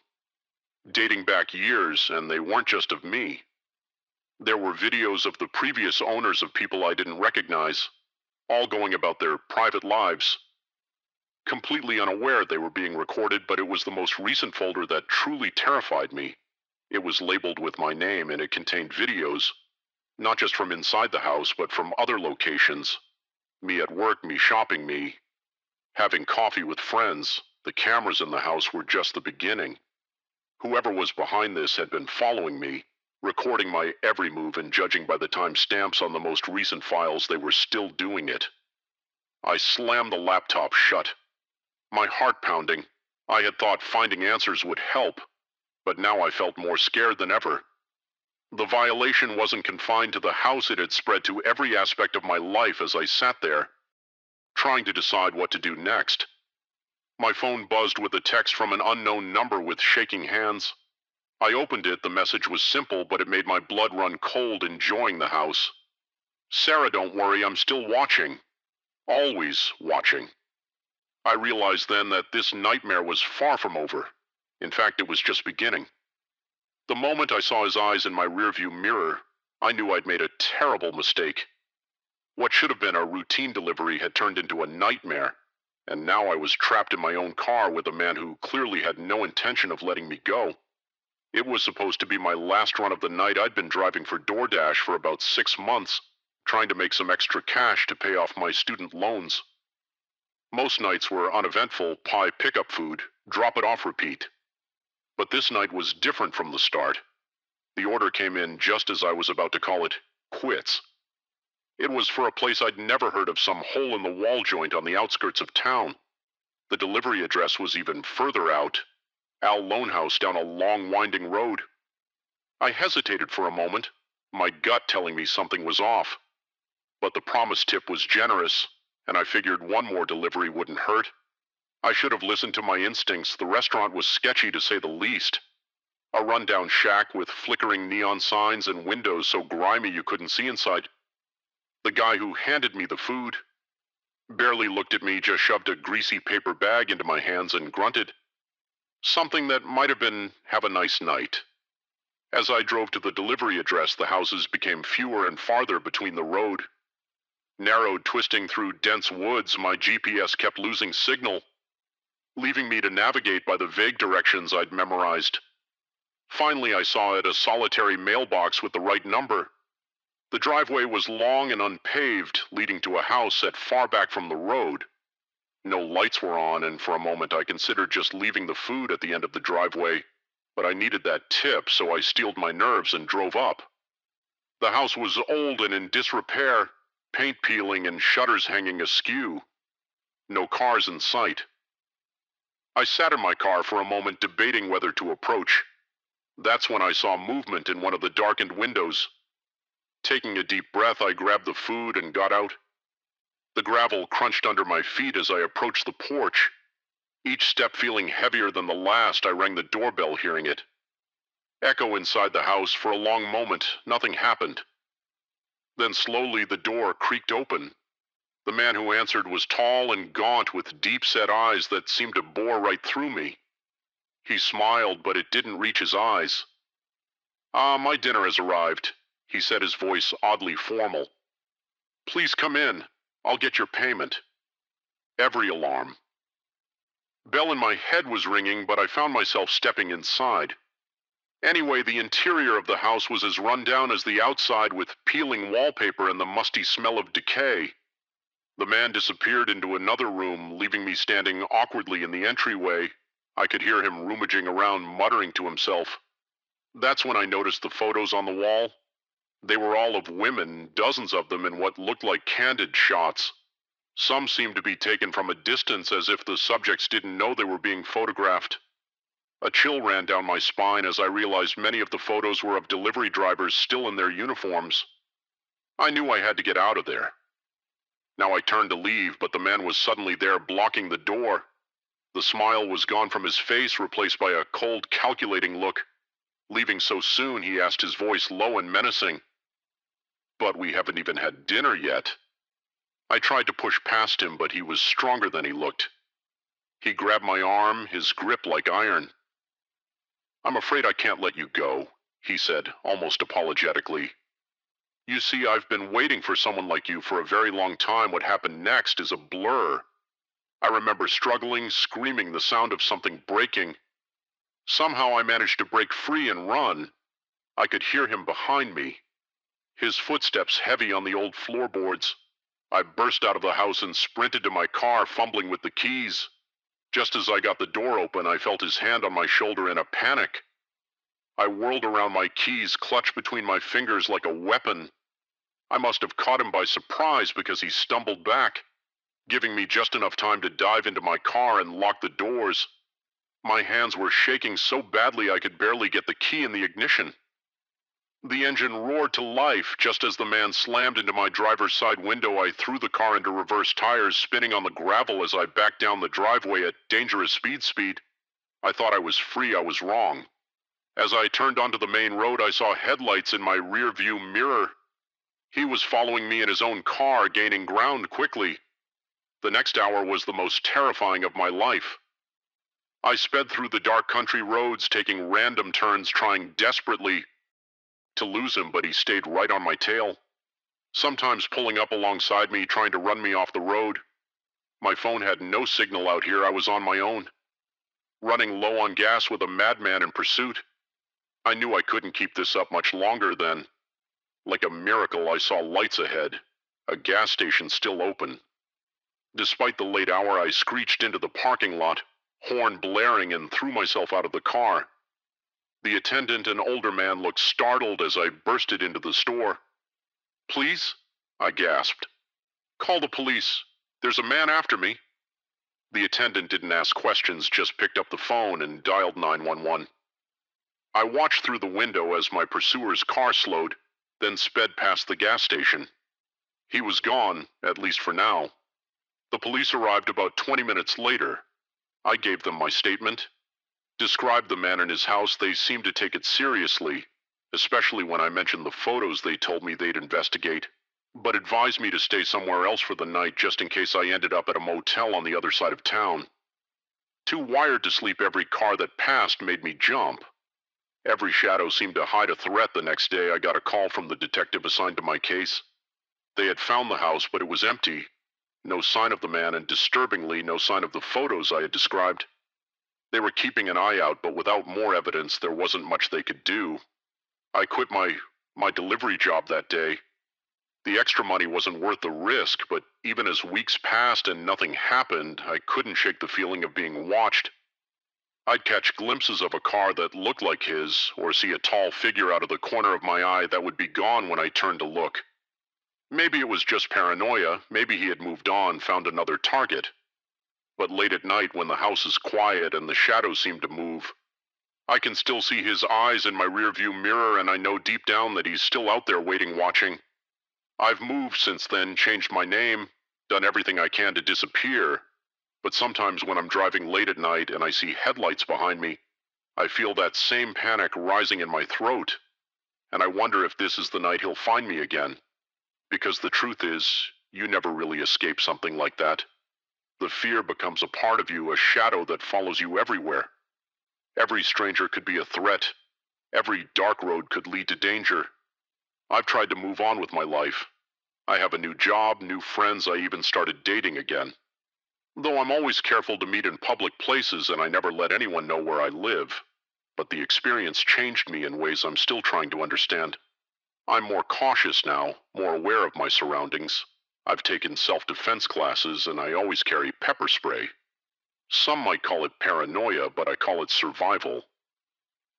Speaker 1: dating back years, and they weren't just of me. There were videos of the previous owners, of people I didn't recognize, all going about their private lives. Completely unaware they were being recorded, but it was the most recent folder that truly terrified me. It was labeled with my name, and it contained videos, not just from inside the house, but from other locations. Me at work, me shopping, me having coffee with friends. The cameras in the house were just the beginning. Whoever was behind this had been following me, recording my every move, and judging by the time stamps on the most recent files, they were still doing it. I slammed the laptop shut, my heart pounding. I had thought finding answers would help, but now I felt more scared than ever. The violation wasn't confined to the house. It had spread to every aspect of my life. As I sat there, trying to decide what to do next, my phone buzzed with a text from an unknown number. With shaking hands, I opened it. The message was simple, but it made my blood run cold. Enjoying the house. Sarah, don't worry, I'm still watching. Always watching. I realized then that this nightmare was far from over. In fact, it was just beginning. The moment I saw his eyes in my rearview mirror, I knew I'd made a terrible mistake. What should have been a routine delivery had turned into a nightmare, and now I was trapped in my own car with a man who clearly had no intention of letting me go. It was supposed to be my last run of the night. I'd been driving for DoorDash for about 6 months, trying to make some extra cash to pay off my student loans. Most nights were uneventful: pie pickup food, drop it off, repeat. But this night was different from the start. The order came in just as I was about to call it quits. It was for a place I'd never heard of, some hole-in-the-wall joint on the outskirts of town. The delivery address was even further out, Al Lone House, down a long, winding road. I hesitated for a moment, my gut telling me something was off. But the promised tip was generous, and I figured one more delivery wouldn't hurt. I should have listened to my instincts. The restaurant was sketchy, to say the least. A rundown shack with flickering neon signs and windows so grimy you couldn't see inside. The guy who handed me the food barely looked at me, just shoved a greasy paper bag into my hands and grunted. Something that might have been "have a nice night." As I drove to the delivery address, the houses became fewer and farther between the road. Narrowed, twisting through dense woods, my GPS kept losing signal, leaving me to navigate by the vague directions I'd memorized. Finally, I saw it, a solitary mailbox with the right number. The driveway was long and unpaved, leading to a house set far back from the road. No lights were on, and for a moment I considered just leaving the food at the end of the driveway, but I needed that tip, so I steeled my nerves and drove up. The house was old and in disrepair, paint peeling and shutters hanging askew. No cars in sight. I sat in my car for a moment, debating whether to approach. That's when I saw movement in one of the darkened windows. Taking a deep breath, I grabbed the food and got out. The gravel crunched under my feet as I approached the porch. Each step feeling heavier than the last, I rang the doorbell, hearing it echo inside the house. For a long moment, nothing happened. Then slowly the door creaked open. The man who answered was tall and gaunt, with deep-set eyes that seemed to bore right through me. He smiled, but it didn't reach his eyes. "Ah, my dinner has arrived," he said, his voice oddly formal. "Please come in. I'll get your payment." Every alarm. Bell in my head was ringing, but I found myself stepping inside. Anyway, the interior of the house was as run down as the outside, with peeling wallpaper and the musty smell of decay. The man disappeared into another room, leaving me standing awkwardly in the entryway. I could hear him rummaging around, muttering to himself. That's when I noticed the photos on the wall. They were all of women, dozens of them in what looked like candid shots. Some seemed to be taken from a distance, as if the subjects didn't know they were being photographed. A chill ran down my spine as I realized many of the photos were of delivery drivers still in their uniforms. I knew I had to get out of there. Now I turned to leave, but the man was suddenly there, blocking the door. The smile was gone from his face, replaced by a cold, calculating look. Leaving so soon, he asked, his voice low and menacing. "But we haven't even had dinner yet." I tried to push past him, but he was stronger than he looked. He grabbed my arm, his grip like iron. "I'm afraid I can't let you go," he said, almost apologetically. "You see, I've been waiting for someone like you for a very long time. What happened next is a blur. I remember struggling, screaming, the sound of something breaking. Somehow I managed to break free and run. I could hear him behind me, his footsteps heavy on the old floorboards. I burst out of the house and sprinted to my car, fumbling with the keys. Just as I got the door open, I felt his hand on my shoulder in a panic. I whirled around, my keys clutched between my fingers like a weapon. I must have caught him by surprise, because he stumbled back, giving me just enough time to dive into my car and lock the doors. My hands were shaking so badly I could barely get the key in the ignition. The engine roared to life. Just as the man slammed into my driver's side window, I threw the car into reverse tires, spinning on the gravel as I backed down the driveway at dangerous speed. I thought I was free. I was wrong. As I turned onto the main road, I saw headlights in my rear-view mirror. He was following me in his own car, gaining ground quickly. The next hour was the most terrifying of my life. I sped through the dark country roads, taking random turns, trying desperately to lose him, but he stayed right on my tail, sometimes pulling up alongside me, trying to run me off the road. My phone had no signal out here. I was on my own, running low on gas with a madman in pursuit. I knew I couldn't keep this up much longer then. Like a miracle, I saw lights ahead, a gas station still open. Despite the late hour, I screeched into the parking lot, horn blaring, and threw myself out of the car. The attendant, an older man, looked startled as I bursted into the store. "Please?" I gasped. "Call the police. There's a man after me." The attendant didn't ask questions, just picked up the phone and dialed 911. I watched through the window as my pursuer's car slowed, then sped past the gas station. He was gone, at least for now. The police arrived about 20 minutes later. I gave them my statement, described the man and his house. They seemed to take it seriously, especially when I mentioned the photos. They told me they'd investigate, but advised me to stay somewhere else for the night, just in case I ended up at a motel on the other side of town. Too wired to sleep, every car that passed made me jump. Every shadow seemed to hide a threat. The next day, I got a call from the detective assigned to my case. They had found the house, but it was empty. No sign of the man, and disturbingly, no sign of the photos I had described. They were keeping an eye out, but without more evidence, there wasn't much they could do. I quit my delivery job that day. The extra money wasn't worth the risk, but even as weeks passed and nothing happened, I couldn't shake the feeling of being watched. I'd catch glimpses of a car that looked like his, or see a tall figure out of the corner of my eye that would be gone when I turned to look. Maybe it was just paranoia, maybe he had moved on, found another target. But late at night, when the house is quiet and the shadows seem to move, I can still see his eyes in my rearview mirror, and I know deep down that he's still out there waiting, watching. I've moved since then, changed my name, done everything I can to disappear, but sometimes when I'm driving late at night and I see headlights behind me, I feel that same panic rising in my throat, and I wonder if this is the night he'll find me again. Because the truth is, you never really escape something like that. The fear becomes a part of you, a shadow that follows you everywhere. Every stranger could be a threat. Every dark road could lead to danger. I've tried to move on with my life. I have a new job, new friends, I even started dating again. Though I'm always careful to meet in public places and I never let anyone know where I live. But the experience changed me in ways I'm still trying to understand. I'm more cautious now, more aware of my surroundings. I've taken self-defense classes and I always carry pepper spray. Some might call it paranoia, but I call it survival.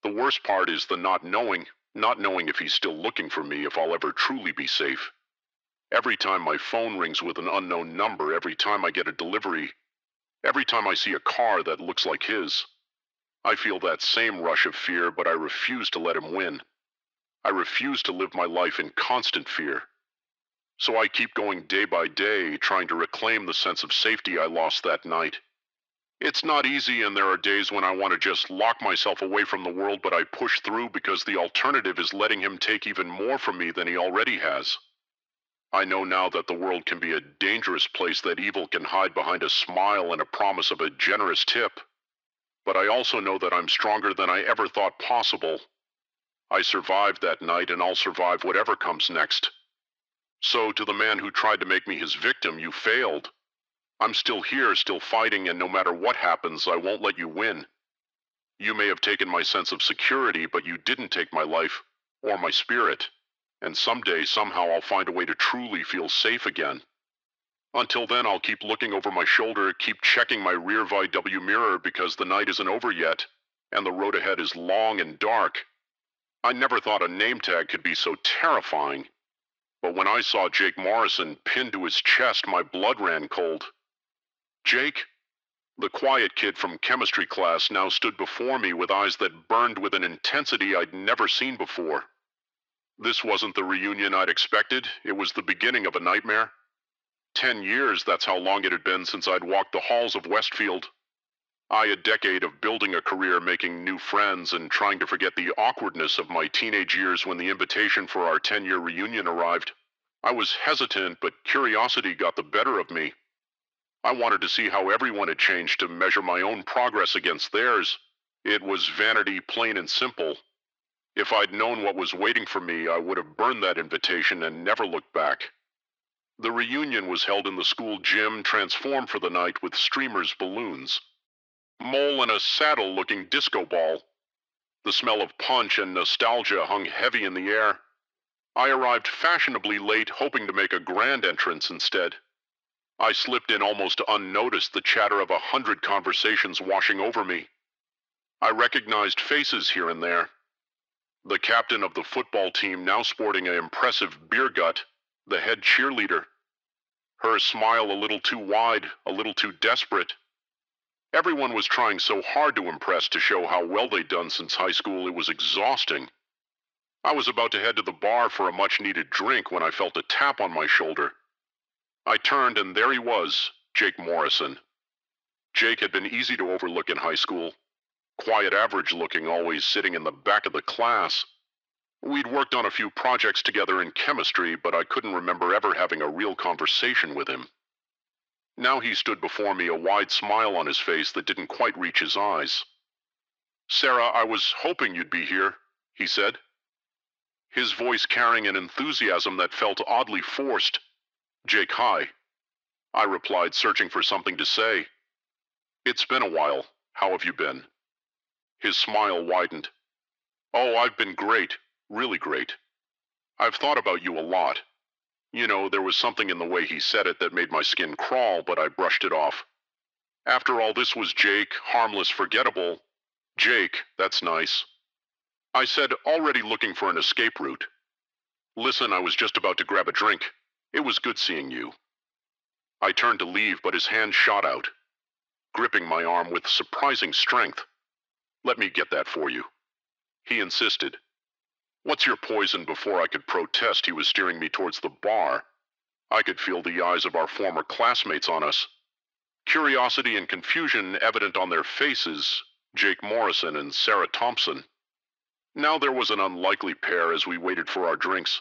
Speaker 1: The worst part is the not knowing if he's still looking for me, if I'll ever truly be safe. Every time my phone rings with an unknown number, every time I get a delivery, every time I see a car that looks like his, I feel that same rush of fear, but I refuse to let him win. I refuse to live my life in constant fear. So I keep going day by day, trying to reclaim the sense of safety I lost that night. It's not easy, and there are days when I want to just lock myself away from the world, but I push through because the alternative is letting him take even more from me than he already has. I know now that the world can be a dangerous place, that evil can hide behind a smile and a promise of a generous tip. But I also know that I'm stronger than I ever thought possible. I survived that night, and I'll survive whatever comes next. So to the man who tried to make me his victim, you failed. I'm still here, still fighting, and no matter what happens, I won't let you win. You may have taken my sense of security, but you didn't take my life, or my spirit. And someday, somehow, I'll find a way to truly feel safe again. Until then, I'll keep looking over my shoulder, keep checking my rear VW mirror, because the night isn't over yet, and the road ahead is long and dark. I never thought a name tag could be so terrifying. But when I saw Jake Morrison pinned to his chest, my blood ran cold. Jake, the quiet kid from chemistry class, now stood before me with eyes that burned with an intensity I'd never seen before. This wasn't the reunion I'd expected. It was the beginning of a nightmare. 10 years, that's how long it had been since I'd walked the halls of Westfield. A decade of building a career, making new friends, and trying to forget the awkwardness of my teenage years when the invitation for our 10-year reunion arrived. I was hesitant, but curiosity got the better of me. I wanted to see how everyone had changed, to measure my own progress against theirs. It was vanity, plain and simple. If I'd known what was waiting for me, I would have burned that invitation and never looked back. The reunion was held in the school gym, transformed for the night with streamers, balloons. Mole and a saddle-looking disco ball. The smell of punch and nostalgia hung heavy in the air. I arrived fashionably late, hoping to make a grand entrance instead. I slipped in almost unnoticed, the chatter of 100 conversations washing over me. I recognized faces here and there. The captain of the football team, now sporting an impressive beer gut, the head cheerleader. Her smile a little too wide, a little too desperate. Everyone was trying so hard to impress, to show how well they'd done since high school. It was exhausting. I was about to head to the bar for a much-needed drink when I felt a tap on my shoulder. I turned, and there he was, Jake Morrison. Jake had been easy to overlook in high school. Quiet, average-looking, always sitting in the back of the class. We'd worked on a few projects together in chemistry, but I couldn't remember ever having a real conversation with him. Now he stood before me, a wide smile on his face that didn't quite reach his eyes. "Sarah, I was hoping you'd be here," he said, his voice carrying an enthusiasm that felt oddly forced. "Jake, hi," I replied, searching for something to say. "It's been a while. How have you been?" His smile widened. "Oh, I've been great. Really great. I've thought about you a lot." There was something in the way he said it that made my skin crawl, but I brushed it off. After all, this was Jake, harmless, forgettable. Jake, that's nice. I said, already looking for an escape route. "Listen, I was just about to grab a drink. It was good seeing you." I turned to leave, but his hand shot out, gripping my arm with surprising strength. "Let me get that for you," he insisted. "What's your poison?" Before I could protest, he was steering me towards the bar. I could feel the eyes of our former classmates on us. Curiosity and confusion evident on their faces, Jake Morrison and Sarah Thompson. Now there was an unlikely pair as we waited for our drinks.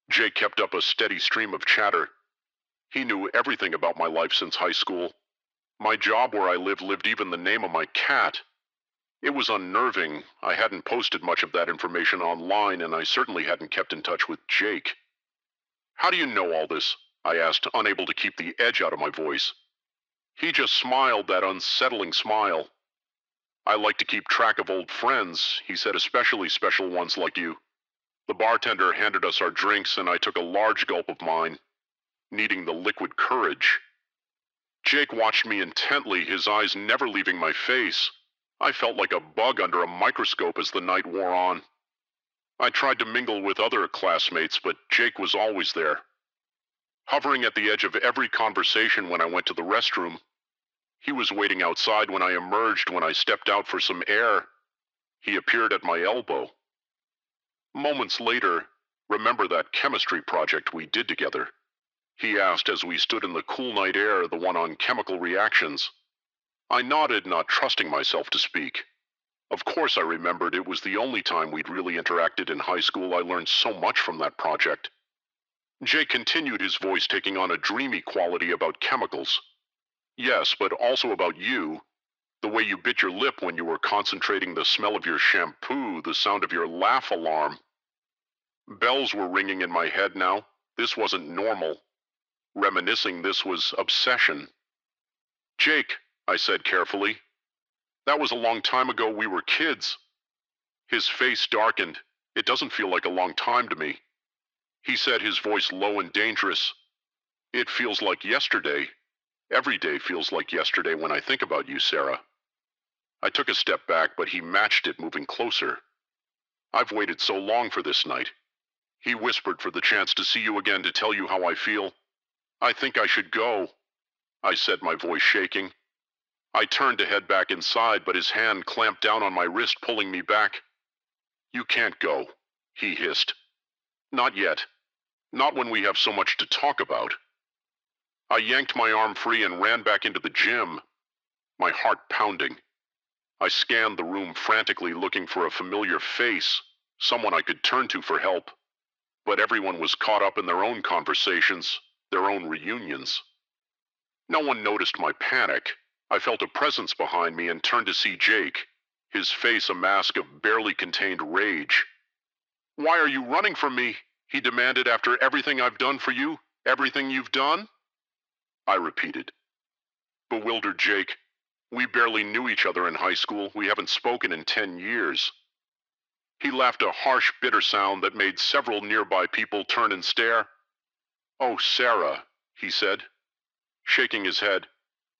Speaker 1: Jake kept up a steady stream of chatter. He knew everything about my life since high school. My job, where I lived even the name of my cat. It was unnerving. I hadn't posted much of that information online, and I certainly hadn't kept in touch with Jake. "How do you know all this?" I asked, unable to keep the edge out of my voice. He just smiled, that unsettling smile. "I like to keep track of old friends," he said, "especially special ones like you." The bartender handed us our drinks, and I took a large gulp of mine, needing the liquid courage. Jake watched me intently, his eyes never leaving my face. I felt like a bug under a microscope as the night wore on. I tried to mingle with other classmates, but Jake was always there, hovering at the edge of every conversation when I went to the restroom. He was waiting outside when I emerged. When I stepped out for some air, he appeared at my elbow. Moments later, "Remember that chemistry project we did together?" he asked as we stood in the cool night air, the one on chemical reactions. I nodded, not trusting myself to speak. Of course I remembered. It was the only time we'd really interacted in high school. I learned so much from that project. Jake continued, his voice taking on a dreamy quality, about chemicals. "Yes, but also about you. The way you bit your lip when you were concentrating, the smell of your shampoo, the sound of your laugh alarm." Bells were ringing in my head now. This wasn't normal. Reminiscing, this was obsession. "Jake," I said carefully, "that was a long time ago. We were kids." His face darkened. "It doesn't feel like a long time to me," he said, his voice low and dangerous. "It feels like yesterday. Every day feels like yesterday when I think about you, Sarah." I took a step back, but he matched it, moving closer. "I've waited so long for this night," he whispered, "for the chance to see you again, to tell you how I feel. I think I should go," I said, my voice shaking. I turned to head back inside, but his hand clamped down on my wrist, pulling me back. "You can't go," he hissed. "Not yet. Not when we have so much to talk about." I yanked my arm free and ran back into the gym, my heart pounding. I scanned the room frantically, looking for a familiar face, someone I could turn to for help. But everyone was caught up in their own conversations, their own reunions. No one noticed my panic. I felt a presence behind me and turned to see Jake, his face a mask of barely contained rage. "Why are you running from me?" he demanded. "After everything I've done for you? Everything you've done?" I repeated. Bewildered Jake, "We barely knew each other in high school. We haven't spoken in 10 years. He laughed, a harsh, bitter sound that made several nearby people turn and stare. "Oh, Sarah," he said, shaking his head.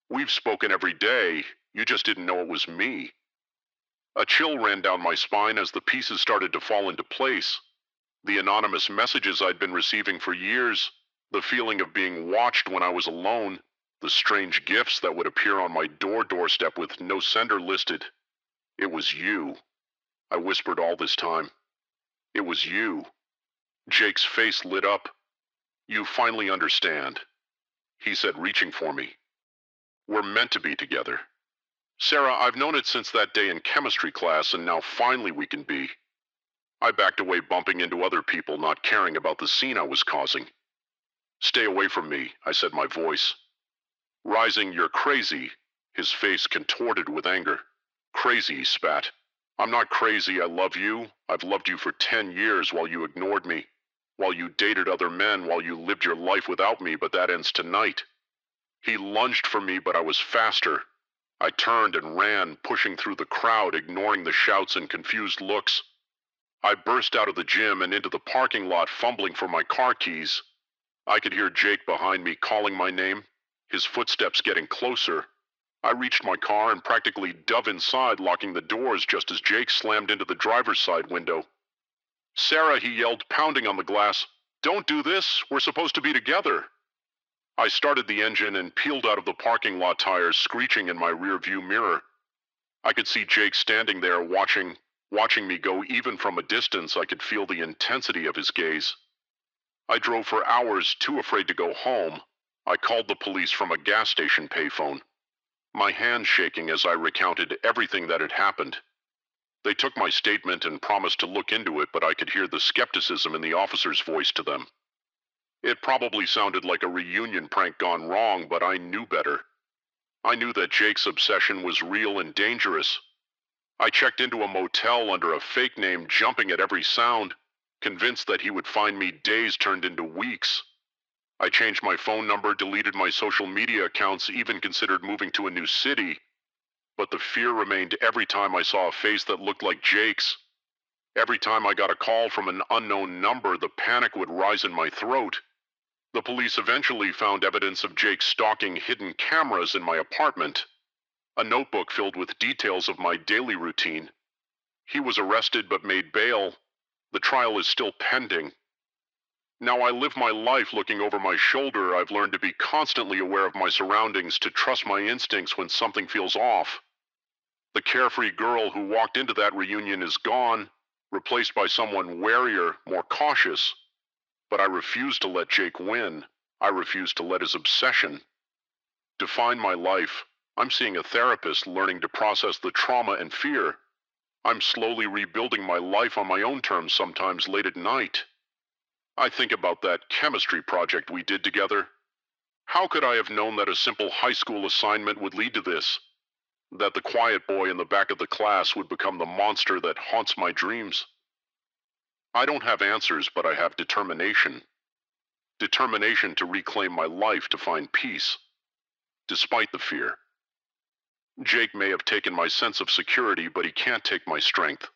Speaker 1: "We've spoken every day. You just didn't know it was me." A chill ran down my spine as the pieces started to fall into place. The anonymous messages I'd been receiving for years, the feeling of being watched when I was alone, the strange gifts that would appear on my doorstep with no sender listed. "It was you," I whispered all this time. "It was you." Jake's face lit up. "You finally understand," he said, reaching for me. "We're meant to be together. Sarah, I've known it since that day in chemistry class, and now finally we can be." I backed away, bumping into other people, not caring about the scene I was causing. "Stay away from me," I said, my voice rising. "You're crazy." His face contorted with anger. "Crazy," he spat. I'm not crazy. I love you. I've loved you for 10 years while you ignored me, while you dated other men, while you lived your life without me, but that ends tonight. He lunged for me, but I was faster. I turned and ran, pushing through the crowd, ignoring the shouts and confused looks. I burst out of the gym and into the parking lot, fumbling for my car keys. I could hear Jake behind me calling my name, his footsteps getting closer. I reached my car and practically dove inside, locking the doors just as Jake slammed into the driver's side window. "Sarah," he yelled, pounding on the glass. "Don't do this. We're supposed to be together." I started the engine and peeled out of the parking lot, tires screeching in my rear-view mirror. I could see Jake standing there watching me go. Even from a distance, I could feel the intensity of his gaze. I drove for hours, too afraid to go home. I called the police from a gas station payphone, my hands shaking as I recounted everything that had happened. They took my statement and promised to look into it, but I could hear the skepticism in the officer's voice to them. It probably sounded like a reunion prank gone wrong, but I knew better. I knew that Jake's obsession was real and dangerous. I checked into a motel under a fake name, jumping at every sound, convinced that he would find me. Days turned into weeks. I changed my phone number, deleted my social media accounts, even considered moving to a new city. But the fear remained every time I saw a face that looked like Jake's. Every time I got a call from an unknown number, the panic would rise in my throat. The police eventually found evidence of Jake stalking hidden cameras in my apartment, a notebook filled with details of my daily routine. He was arrested but made bail. The trial is still pending. Now I live my life looking over my shoulder. I've learned to be constantly aware of my surroundings, to trust my instincts when something feels off. The carefree girl who walked into that reunion is gone, replaced by someone warier, more cautious. But I refuse to let Jake win. I refuse to let his obsession define my life. I'm seeing a therapist, learning to process the trauma and fear. I'm slowly rebuilding my life on my own terms, sometimes late at night. I think about that chemistry project we did together. How could I have known that a simple high school assignment would lead to this? That the quiet boy in the back of the class would become the monster that haunts my dreams? I don't have answers, but I have determination. Determination to reclaim my life, to find peace, despite the fear. Jake may have taken my sense of security, but he can't take my strength.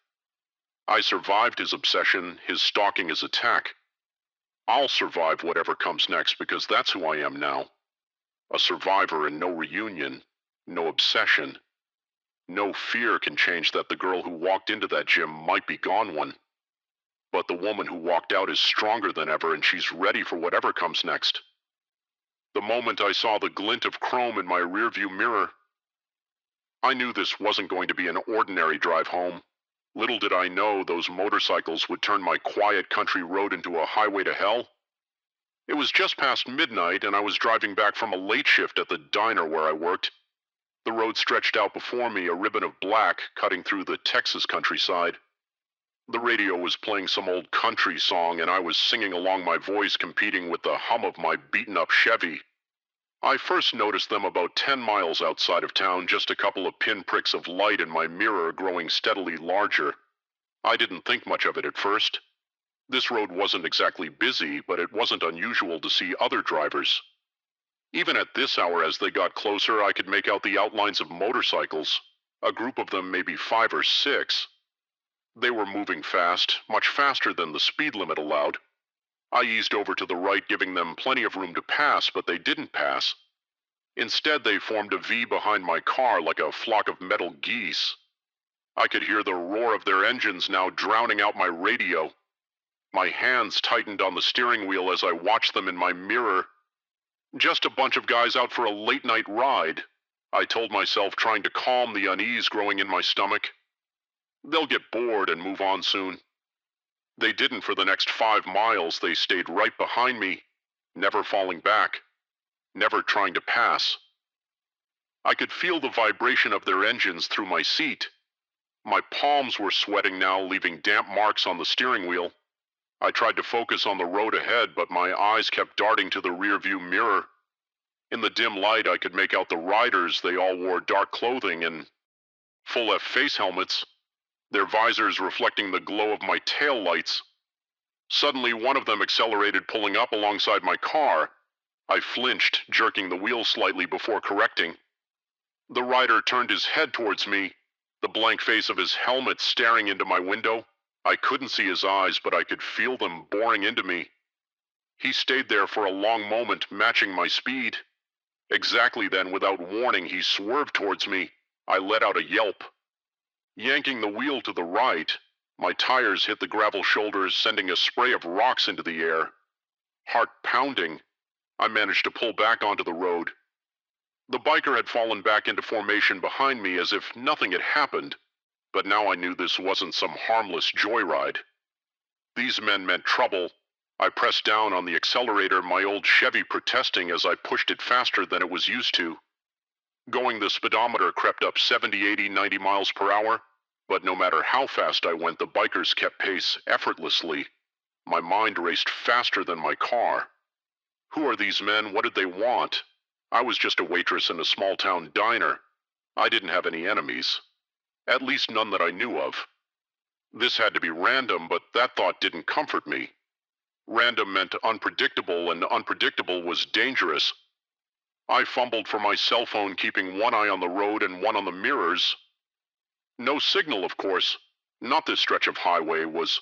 Speaker 1: I survived his obsession, his stalking, his attack. I'll survive whatever comes next, because that's who I am now. A survivor, and no reunion, no obsession, no fear can change that. The girl who walked into that gym might be gone one, but the woman who walked out is stronger than ever, and she's ready for whatever comes next. The moment I saw the glint of chrome in my rearview mirror, I knew this wasn't going to be an ordinary drive home. Little did I know those motorcycles would turn my quiet country road into a highway to hell. It was just past midnight, and I was driving back from a late shift at the diner where I worked. The road stretched out before me, a ribbon of black cutting through the Texas countryside. The radio was playing some old country song, and I was singing along, my voice competing with the hum of my beaten-up Chevy. I first noticed them about 10 miles outside of town, just a couple of pinpricks of light in my mirror growing steadily larger. I didn't think much of it at first. This road wasn't exactly busy, but it wasn't unusual to see other drivers. Even at this hour, as they got closer, I could make out the outlines of motorcycles, a group of them, maybe 5 or 6. They were moving fast, much faster than the speed limit allowed. I eased over to the right, giving them plenty of room to pass, but they didn't pass. Instead, they formed a V behind my car like a flock of metal geese. I could hear the roar of their engines now, drowning out my radio. My hands tightened on the steering wheel as I watched them in my mirror. Just a bunch of guys out for a late-night ride, I told myself, trying to calm the unease growing in my stomach. They'll get bored and move on soon. They didn't. For the next 5 miles. They stayed right behind me, never falling back, never trying to pass. I could feel the vibration of their engines through my seat. My palms were sweating now, leaving damp marks on the steering wheel. I tried to focus on the road ahead, but my eyes kept darting to the rearview mirror. In the dim light, I could make out the riders. They all wore dark clothing and full-F face helmets. their visors reflecting the glow of my tail lights. Suddenly, one of them accelerated, pulling up alongside my car. I flinched, jerking the wheel slightly before correcting. The rider turned his head towards me, the blank face of his helmet staring into my window. I couldn't see his eyes, but I could feel them boring into me. He stayed there for a long moment, matching my speed. Exactly then, without warning, he swerved towards me. I let out a yelp. Yanking the wheel to the right, my tires hit the gravel shoulders, sending a spray of rocks into the air. Heart pounding, I managed to pull back onto the road. The biker had fallen back into formation behind me as if nothing had happened, but now I knew this wasn't some harmless joyride. These men meant trouble. I pressed down on the accelerator, my old Chevy protesting as I pushed it faster than it was used to. Going, the speedometer crept up 70, 80, 90 miles per hour, but no matter how fast I went, the bikers kept pace effortlessly. My mind raced faster than my car. Who are these men? What did they want? I was just a waitress in a small-town diner. I didn't have any enemies. At least none that I knew of. This had to be random, but that thought didn't comfort me. Random meant unpredictable, and unpredictable was dangerous. I fumbled for my cell phone, keeping one eye on the road and one on the mirrors. No signal, of course. Not this stretch of highway was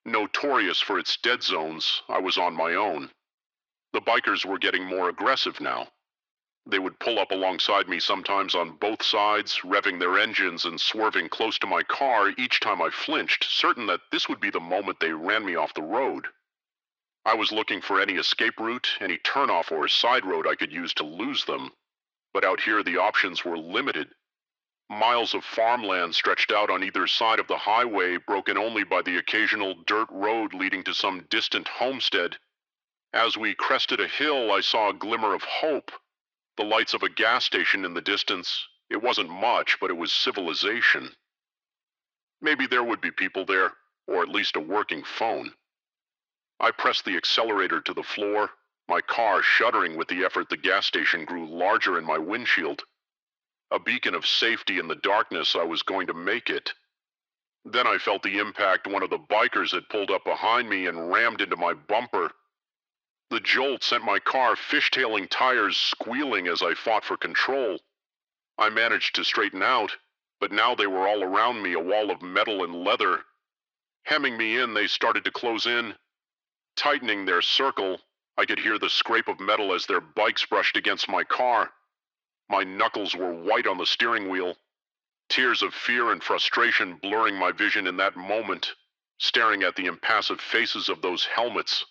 Speaker 1: notorious for its dead zones. I was on my own. The bikers were getting more aggressive now. They would pull up alongside me, sometimes on both sides, revving their engines and swerving close to my car each time I flinched, certain that this would be the moment they ran me off the road. I was looking for any escape route, any turnoff or side road I could use to lose them. But out here the options were limited. Miles of farmland stretched out on either side of the highway, broken only by the occasional dirt road leading to some distant homestead. As we crested a hill, I saw a glimmer of hope. The lights of a gas station in the distance. It wasn't much, but it was civilization. Maybe there would be people there, or at least a working phone. I pressed the accelerator to the floor, my car shuddering with the effort. The gas station grew larger in my windshield. A beacon of safety in the darkness. I was going to make it. Then I felt the impact. One of the bikers had pulled up behind me and rammed into my bumper. The jolt sent my car fishtailing, tires squealing as I fought for control. I managed to straighten out, but now they were all around me, a wall of metal and leather. Hemming me in, they started to close in. Tightening their circle, I could hear the scrape of metal as their bikes brushed against my car. My knuckles were white on the steering wheel. Tears of fear and frustration blurring my vision in that moment, staring at the impassive faces of those helmets.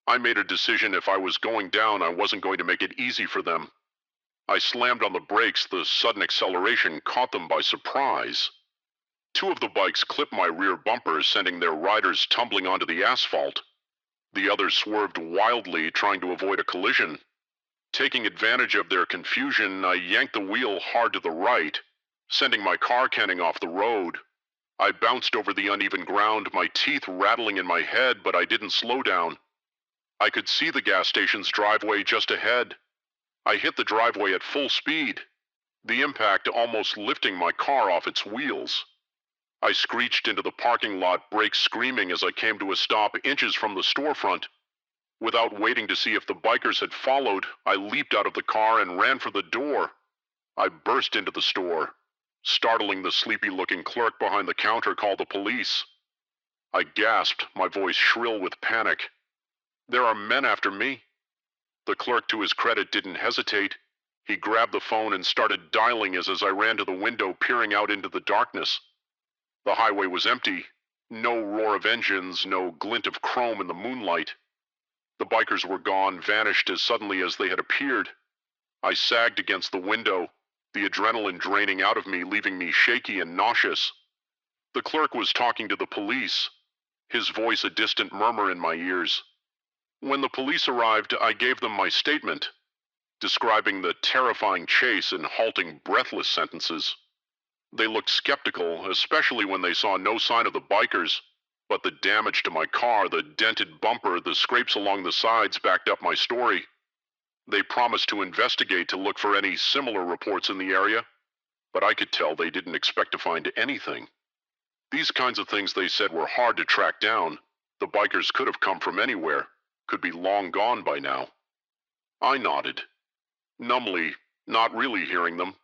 Speaker 1: I made a decision. If I was going down, I wasn't going to make it easy for them. I slammed on the brakes. The sudden acceleration caught them by surprise. Two of the bikes clipped my rear bumper, sending their riders tumbling onto the asphalt. The others swerved wildly, trying to avoid a collision. Taking advantage of their confusion, I yanked the wheel hard to the right, sending my car canting off the road. I bounced over the uneven ground, my teeth rattling in my head, but I didn't slow down. I could see the gas station's driveway just ahead. I hit the driveway at full speed, the impact almost lifting my car off its wheels. I screeched into the parking lot, brakes screaming as I came to a stop inches from the storefront. Without waiting to see if the bikers had followed, I leaped out of the car and ran for the door. I burst into the store. Startling the sleepy-looking clerk behind the counter, called the police. I gasped, my voice shrill with panic. There are men after me. The clerk, to his credit, didn't hesitate. He grabbed the phone and started dialing as I ran to the window, peering out into the darkness. The highway was empty. No roar of engines, no glint of chrome in the moonlight. The bikers were gone, vanished as suddenly as they had appeared. I sagged against the window, the adrenaline draining out of me, leaving me shaky and nauseous. The clerk was talking to the police, his voice a distant murmur in my ears. When the police arrived, I gave them my statement, describing the terrifying chase in halting, breathless sentences. They looked skeptical, especially when they saw no sign of the bikers, but the damage to my car, the dented bumper, the scrapes along the sides backed up my story. They promised to investigate, to look for any similar reports in the area, but I could tell they didn't expect to find anything. These kinds of things they said were hard to track down. The bikers could have come from anywhere, could be long gone by now. I nodded, numbly, not really hearing them.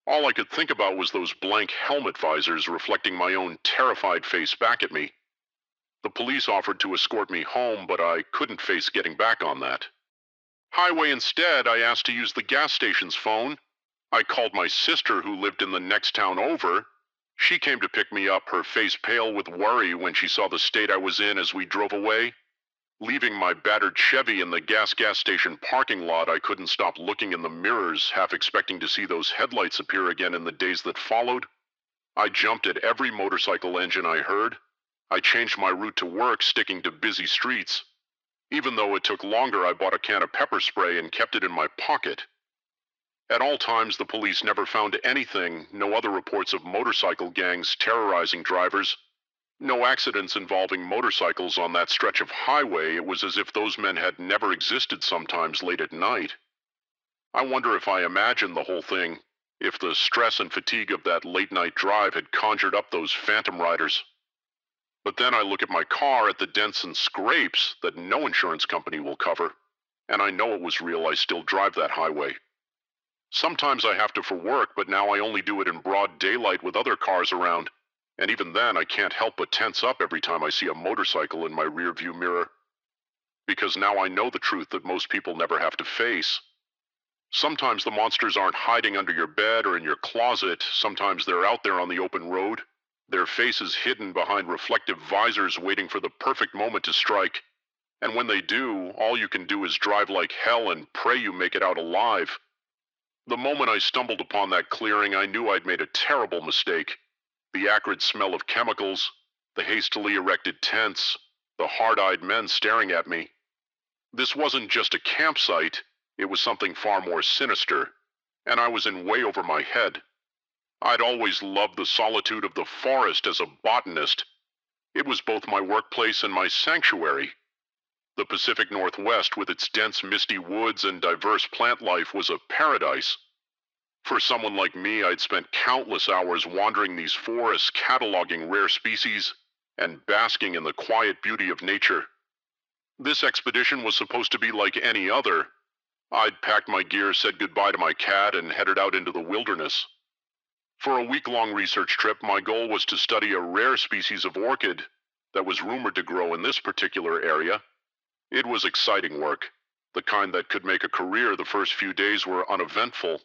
Speaker 1: All I could think about was those blank helmet visors reflecting my own terrified face back at me. The police offered to escort me home, but I couldn't face getting back on that. Highway instead, I asked to use the gas station's phone. I called my sister who lived in the next town over. She came to pick me up, her face pale with worry when she saw the state I was in as we drove away. Leaving my battered Chevy in the gas station parking lot, I couldn't stop looking in the mirrors, half expecting to see those headlights appear again in the days that followed. I jumped at every motorcycle engine I heard. I changed my route to work, sticking to busy streets. Even though it took longer, I bought a can of pepper spray and kept it in my pocket. At all times, the police never found anything, no other reports of motorcycle gangs terrorizing drivers. No accidents involving motorcycles on that stretch of highway. It was as if those men had never existed sometimes late at night. I wonder if I imagined the whole thing, if the stress and fatigue of that late night drive had conjured up those phantom riders. But then I look at my car, at the dents and scrapes that no insurance company will cover, and I know it was real. I still drive that highway. Sometimes I have to for work, but now I only do it in broad daylight with other cars around. And even then, I can't help but tense up every time I see a motorcycle in my rearview mirror. Because now I know the truth that most people never have to face. Sometimes the monsters aren't hiding under your bed or in your closet. Sometimes they're out there on the open road, their faces hidden behind reflective visors waiting for the perfect moment to strike. And when they do, all you can do is drive like hell and pray you make it out alive. The moment I stumbled upon that clearing, I knew I'd made a terrible mistake. The acrid smell of chemicals, the hastily erected tents, the hard-eyed men staring at me. This wasn't just a campsite, it was something far more sinister, and I was in way over my head. I'd always loved the solitude of the forest as a botanist. It was both my workplace and my sanctuary. The Pacific Northwest, with its dense misty woods and diverse plant life, was a paradise. For someone like me, I'd spent countless hours wandering these forests, cataloging rare species, and basking in the quiet beauty of nature. This expedition was supposed to be like any other. I'd packed my gear, said goodbye to my cat, and headed out into the wilderness. For a week-long research trip, my goal was to study a rare species of orchid that was rumored to grow in this particular area. It was exciting work, the kind that could make a career. The first few days were uneventful.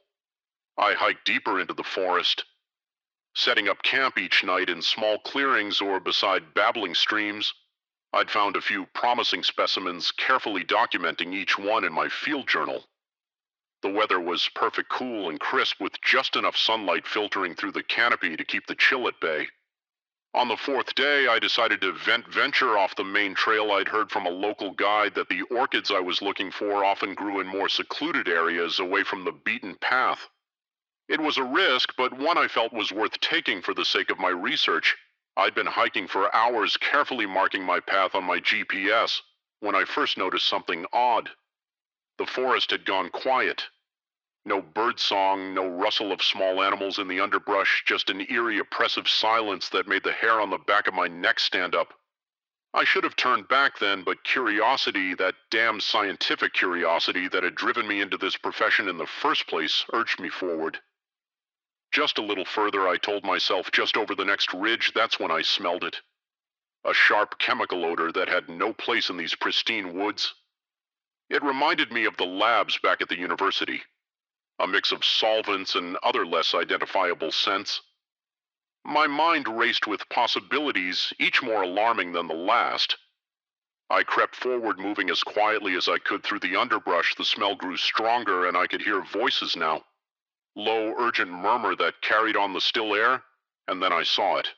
Speaker 1: I hiked deeper into the forest, setting up camp each night in small clearings or beside babbling streams. I'd found a few promising specimens, carefully documenting each one in my field journal. The weather was perfect, cool and crisp, with just enough sunlight filtering through the canopy to keep the chill at bay. On the fourth day, I decided to venture off the main trail. I'd heard from a local guide that the orchids I was looking for often grew in more secluded areas away from the beaten path. It was a risk, but one I felt was worth taking for the sake of my research. I'd been hiking for hours, carefully marking my path on my GPS, when I first noticed something odd. The forest had gone quiet. No birdsong, no rustle of small animals in the underbrush, just an eerie, oppressive silence that made the hair on the back of my neck stand up. I should have turned back then, but curiosity, that damn scientific curiosity that had driven me into this profession in the first place, urged me forward. Just a little further, I told myself, just over the next ridge, that's when I smelled it. A sharp chemical odor that had no place in these pristine woods. It reminded me of the labs back at the university. A mix of solvents and other less identifiable scents. My mind raced with possibilities, each more alarming than the last. I crept forward, moving as quietly as I could through the underbrush. The smell grew stronger, and I could hear voices now. Low, urgent murmur that carried on the still air, and then I saw it.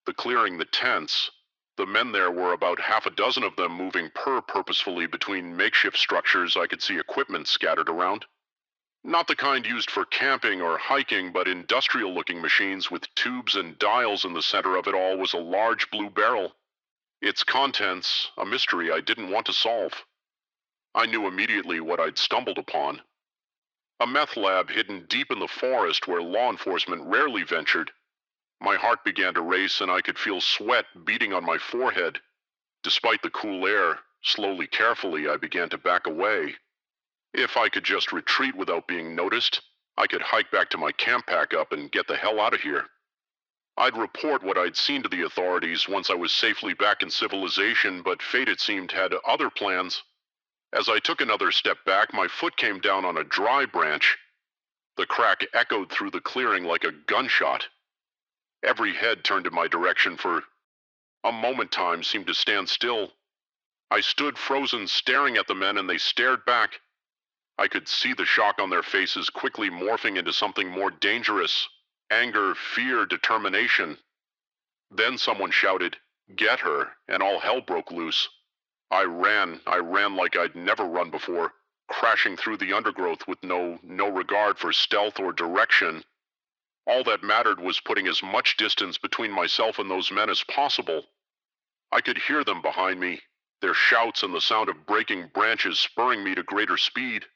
Speaker 1: The clearing, the tents. The men there were about half a dozen of them, moving purposefully between makeshift structures. I could see equipment scattered around. Not the kind used for camping or hiking, but industrial-looking machines with tubes and dials. In the center of it all was a large blue barrel. Its contents, a mystery I didn't want to solve. I knew immediately what I'd stumbled upon. A meth lab hidden deep in the forest where law enforcement rarely ventured. My heart began to race and I could feel sweat beating on my forehead. Despite the cool air, slowly, carefully, I began to back away. If I could just retreat without being noticed, I could hike back to my camp pack up and get the hell out of here. I'd report what I'd seen to the authorities once I was safely back in civilization, but fate, it seemed, had other plans. As I took another step back, my foot came down on a dry branch. The crack echoed through the clearing like a gunshot. Every head turned in my direction for a moment. Time seemed to stand still. I stood frozen, staring at the men, and they stared back. I could see the shock on their faces quickly morphing into something more dangerous. Anger, fear, determination. Then someone shouted, "Get her," and all hell broke loose. I ran like I'd never run before, crashing through the undergrowth with no regard for stealth or direction. All that mattered was putting as much distance between myself and those men as possible. I could hear them behind me, their shouts and the sound of breaking branches spurring me to greater speed.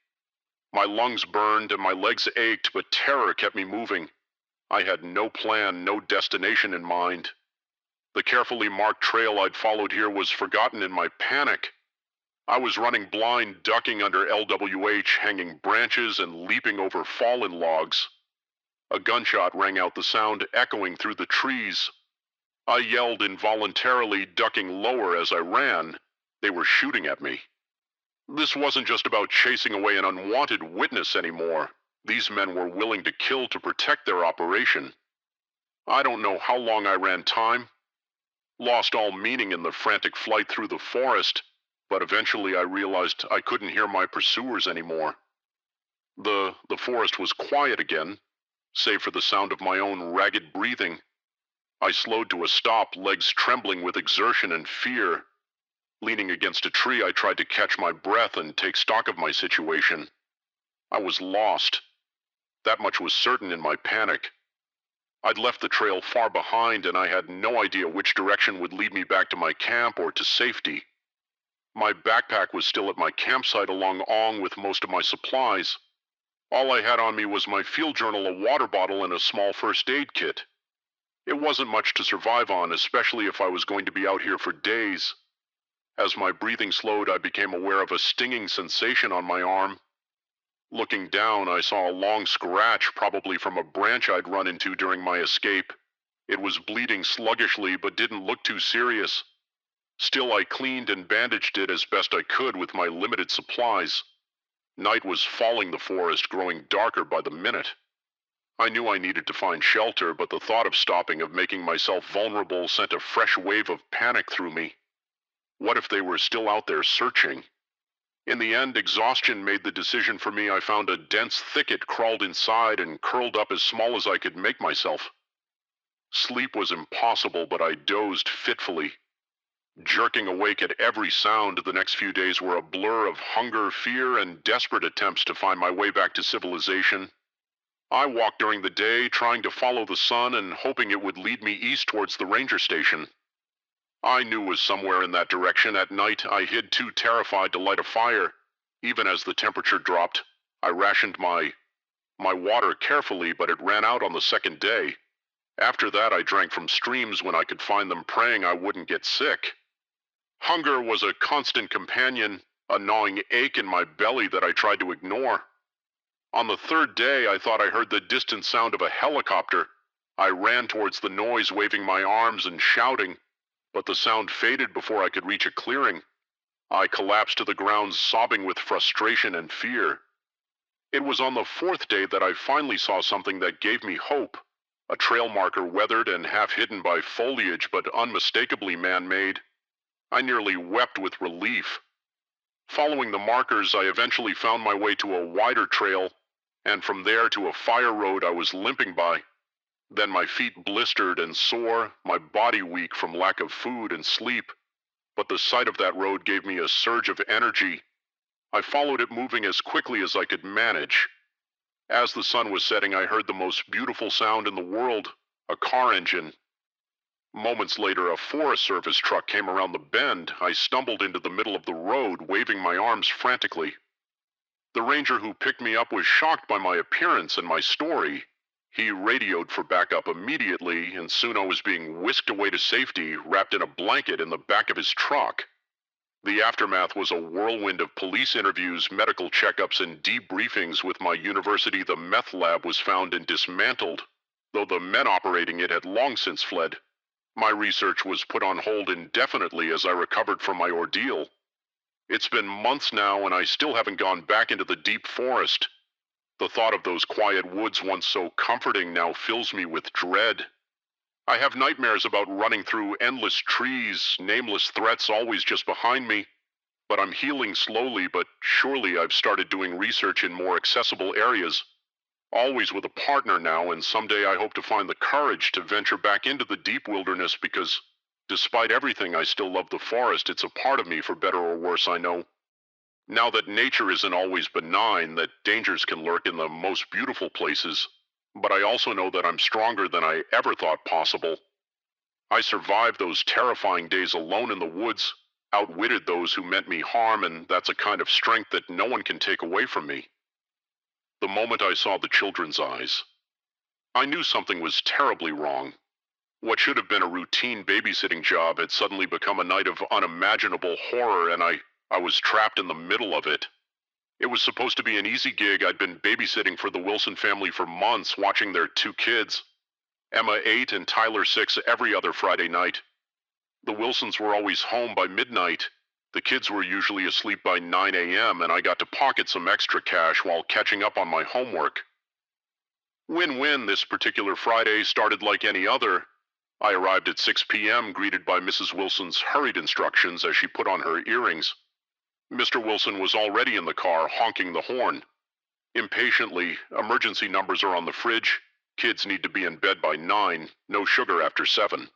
Speaker 1: My lungs burned and my legs ached, but terror kept me moving. I had no plan, no destination in mind. The carefully marked trail I'd followed here was forgotten in my panic. I was running blind, ducking under LWH, hanging branches and leaping over fallen logs. A gunshot rang out, the sound echoing through the trees. I yelled involuntarily, ducking lower as I ran. They were shooting at me. This wasn't just about chasing away an unwanted witness anymore. These men were willing to kill to protect their operation. I don't know how long I ran. Time lost all meaning in the frantic flight through the forest, but eventually I realized I couldn't hear my pursuers anymore. The forest was quiet again, save for the sound of my own ragged breathing. I slowed to a stop, legs trembling with exertion and fear. Leaning against a tree, I tried to catch my breath and take stock of my situation. I was lost. That much was certain in my panic. I'd left the trail far behind, and I had no idea which direction would lead me back to my camp or to safety. My backpack was still at my campsite along Ong with most of my supplies. All I had on me was my field journal, a water bottle, and a small first aid kit. It wasn't much to survive on, especially if I was going to be out here for days. As my breathing slowed, I became aware of a stinging sensation on my arm. Looking down, I saw a long scratch, probably from a branch I'd run into during my escape. It was bleeding sluggishly, but didn't look too serious. Still, I cleaned and bandaged it as best I could with my limited supplies. Night was falling, the forest growing darker by the minute. I knew I needed to find shelter, but the thought of stopping, of making myself vulnerable, sent a fresh wave of panic through me. What if they were still out there searching? In the end, exhaustion made the decision for me. I found a dense thicket, crawled inside, and curled up as small as I could make myself. Sleep was impossible, but I dozed fitfully. Jerking awake at every sound, the next few days were a blur of hunger, fear, and desperate attempts to find my way back to civilization. I walked during the day, trying to follow the sun and hoping it would lead me east towards the ranger station. I knew it was somewhere in that direction. At night, I hid, too terrified to light a fire. Even as the temperature dropped, I rationed my water carefully, but it ran out on the second day. After that, I drank from streams when I could find them, praying I wouldn't get sick. Hunger was a constant companion, a gnawing ache in my belly that I tried to ignore. On the third day, I thought I heard the distant sound of a helicopter. I ran towards the noise, waving my arms and shouting, but the sound faded before I could reach a clearing. I collapsed to the ground, sobbing with frustration and fear. It was on the fourth day that I finally saw something that gave me hope. A trail marker, weathered and half hidden by foliage, but unmistakably man-made. I nearly wept with relief. Following the markers, I eventually found my way to a wider trail, and from there to a fire road I was limping by. Then my feet blistered and sore, my body weak from lack of food and sleep. But the sight of that road gave me a surge of energy. I followed it, moving as quickly as I could manage. As the sun was setting, I heard the most beautiful sound in the world, a car engine. Moments later, a Forest Service truck came around the bend. I stumbled into the middle of the road, waving my arms frantically. The ranger who picked me up was shocked by my appearance and my story. He radioed for backup immediately, and soon I was being whisked away to safety, wrapped in a blanket in the back of his truck. The aftermath was a whirlwind of police interviews, medical checkups, and debriefings with my university. The meth lab was found and dismantled, though the men operating it had long since fled. My research was put on hold indefinitely as I recovered from my ordeal. It's been months now, and I still haven't gone back into the deep forest. The thought of those quiet woods once so comforting now fills me with dread. I have nightmares about running through endless trees, nameless threats always just behind me. But I'm healing slowly, but surely I've started doing research in more accessible areas. Always with a partner now, and someday I hope to find the courage to venture back into the deep wilderness because, despite everything, I still love the forest. It's a part of me, for better or worse, I know. Now that nature isn't always benign, that dangers can lurk in the most beautiful places, but I also know that I'm stronger than I ever thought possible. I survived those terrifying days alone in the woods, outwitted those who meant me harm, and that's a kind of strength that no one can take away from me. The moment I saw the children's eyes, I knew something was terribly wrong. What should have been a routine babysitting job had suddenly become a night of unimaginable horror, and I was trapped in the middle of it. It was supposed to be an easy gig. I'd been babysitting for the Wilson family for months, watching their two kids, Emma 8 and Tyler 6, every other Friday night. The Wilsons were always home by midnight. The kids were usually asleep by 9 a.m., and I got to pocket some extra cash while catching up on my homework. Win-win. This particular Friday started like any other. I arrived at 6 p.m., greeted by Mrs. Wilson's hurried instructions as she put on her earrings. Mr. Wilson was already in the car, honking the horn. Impatiently, emergency numbers are on the fridge. Kids need to be in bed by 9, no sugar after 7.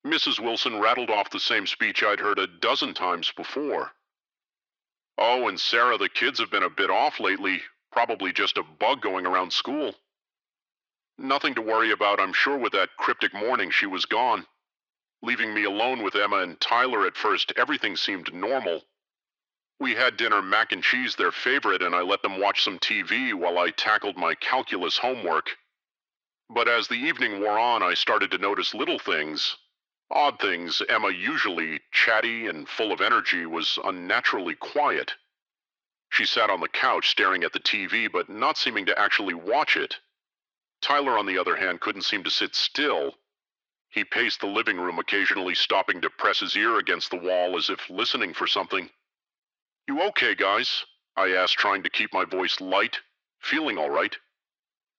Speaker 1: Mrs. Wilson rattled off the same speech I'd heard a dozen times before. Oh, and Sarah, the kids have been a bit off lately, probably just a bug going around school. Nothing to worry about, I'm sure. With that cryptic morning, she was gone. Leaving me alone with Emma and Tyler at first, everything seemed normal. We had dinner, mac and cheese, their favorite, and I let them watch some TV while I tackled my calculus homework. But as the evening wore on, I started to notice little things. Odd things. Emma, usually chatty and full of energy, was unnaturally quiet. She sat on the couch staring at the TV, but not seeming to actually watch it. Tyler, on the other hand, couldn't seem to sit still. He paced the living room, occasionally stopping to press his ear against the wall as if listening for something. "You okay, guys?" I asked, trying to keep my voice light. "Feeling all right?"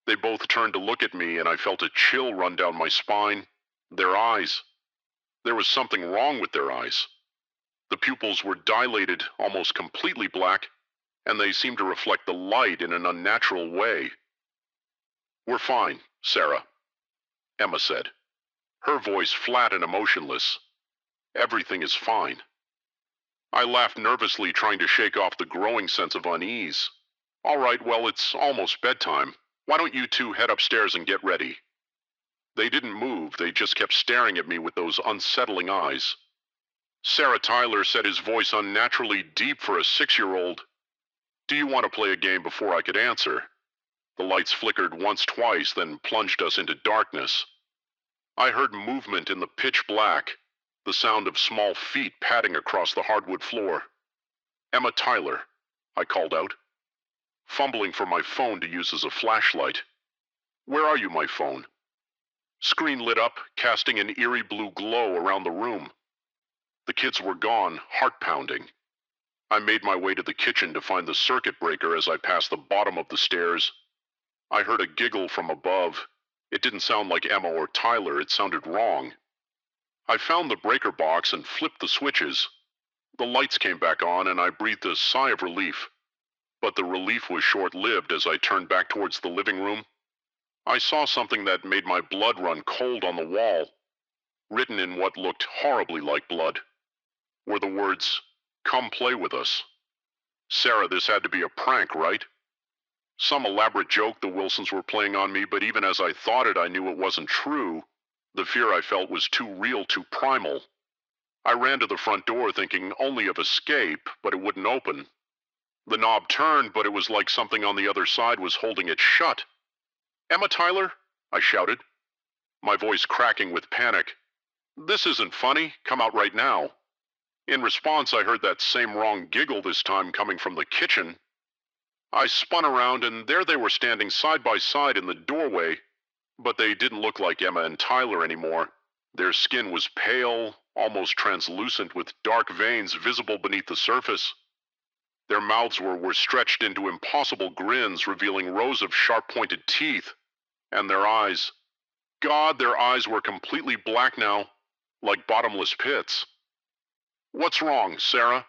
Speaker 1: They both turned to look at me, and I felt a chill run down my spine. Their eyes. There was something wrong with their eyes. The pupils were dilated, almost completely black, and they seemed to reflect the light in an unnatural way. "We're fine, Sarah," Emma said, her voice flat and emotionless. "Everything is fine." I laughed nervously, trying to shake off the growing sense of unease. "All right, well, it's almost bedtime. Why don't you two head upstairs and get ready?" They didn't move. They just kept staring at me with those unsettling eyes. "Sarah," Tyler said, his voice unnaturally deep for a 6-year-old. "Do you want to play a game?" Before I could answer, the lights flickered once, twice, then plunged us into darkness. I heard movement in the pitch black, the sound of small feet padding across the hardwood floor. "Emma, Tyler," I called out, fumbling for my phone to use as a flashlight. "Where are you, my phone?" Screen lit up, casting an eerie blue glow around the room. The kids were gone, heart pounding. I made my way to the kitchen to find the circuit breaker. As I passed the bottom of the stairs, I heard a giggle from above. It didn't sound like Emma or Tyler. It sounded wrong. I found the breaker box and flipped the switches. The lights came back on, and I breathed a sigh of relief. But the relief was short-lived. As I turned back towards the living room, I saw something that made my blood run cold on the wall. Written in what looked horribly like blood were the words, "Come play with us." Sarah, this had to be a prank, right? Some elaborate joke the Wilsons were playing on me, but even as I thought it, I knew it wasn't true. The fear I felt was too real, too primal. I ran to the front door, thinking only of escape, but it wouldn't open. The knob turned, but it was like something on the other side was holding it shut. Emma Tyler? I shouted, my voice cracking with panic. This isn't funny. Come out right now. In response, I heard that same wrong giggle, this time coming from the kitchen. I spun around, and there they were standing side by side in the doorway, but they didn't look like Emma and Tyler anymore. Their skin was pale, almost translucent, with dark veins visible beneath the surface. Their mouths were stretched into impossible grins, revealing rows of sharp-pointed teeth. And their eyes, God, their eyes were completely black now, like bottomless pits. What's wrong, Sarah?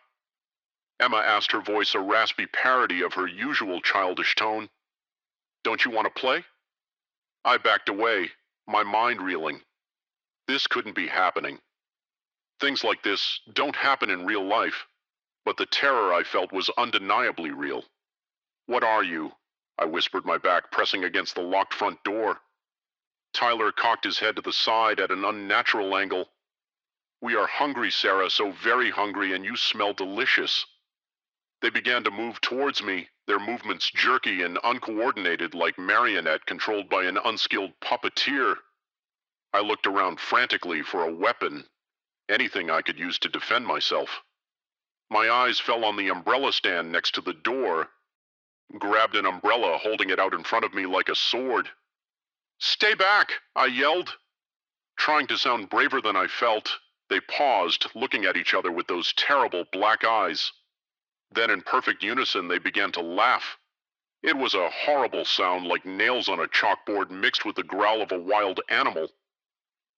Speaker 1: Emma asked, her voice a raspy parody of her usual childish tone. Don't you want to play? I backed away, my mind reeling. This couldn't be happening. Things like this don't happen in real life, but the terror I felt was undeniably real. What are you? I whispered, my back pressing against the locked front door. Tyler cocked his head to the side at an unnatural angle. We are hungry, Sarah, so very hungry, and you smell delicious. They began to move towards me, their movements jerky and uncoordinated, like marionette controlled by an unskilled puppeteer. I looked around frantically for a weapon, anything I could use to defend myself. My eyes fell on the umbrella stand next to the door. Grabbed an umbrella, holding it out in front of me like a sword. Stay back, I yelled. Trying to sound braver than I felt, they paused, looking at each other with those terrible black eyes. Then in perfect unison, they began to laugh. It was a horrible sound, like nails on a chalkboard mixed with the growl of a wild animal.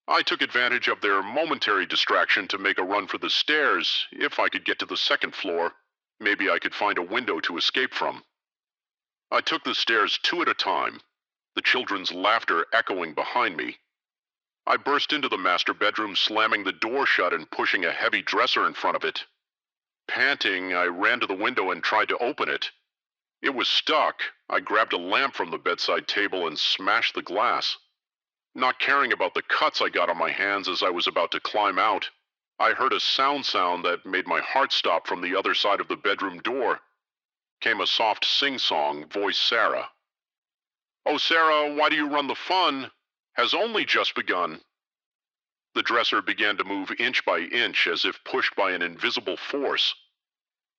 Speaker 1: I took advantage of their momentary distraction to make a run for the stairs. If I could get to the second floor, maybe I could find a window to escape from. I took the stairs 2 at a time, the children's laughter echoing behind me. I burst into the master bedroom, slamming the door shut and pushing a heavy dresser in front of it. Panting, I ran to the window and tried to open it. It was stuck. I grabbed a lamp from the bedside table and smashed the glass. Not caring about the cuts I got on my hands as I was about to climb out, I heard a sound that made my heart stop from the other side of the bedroom door. Came a soft sing-song, voice Sarah. Oh, Sarah, why do you run? The fun has only just begun. The dresser began to move inch by inch as if pushed by an invisible force.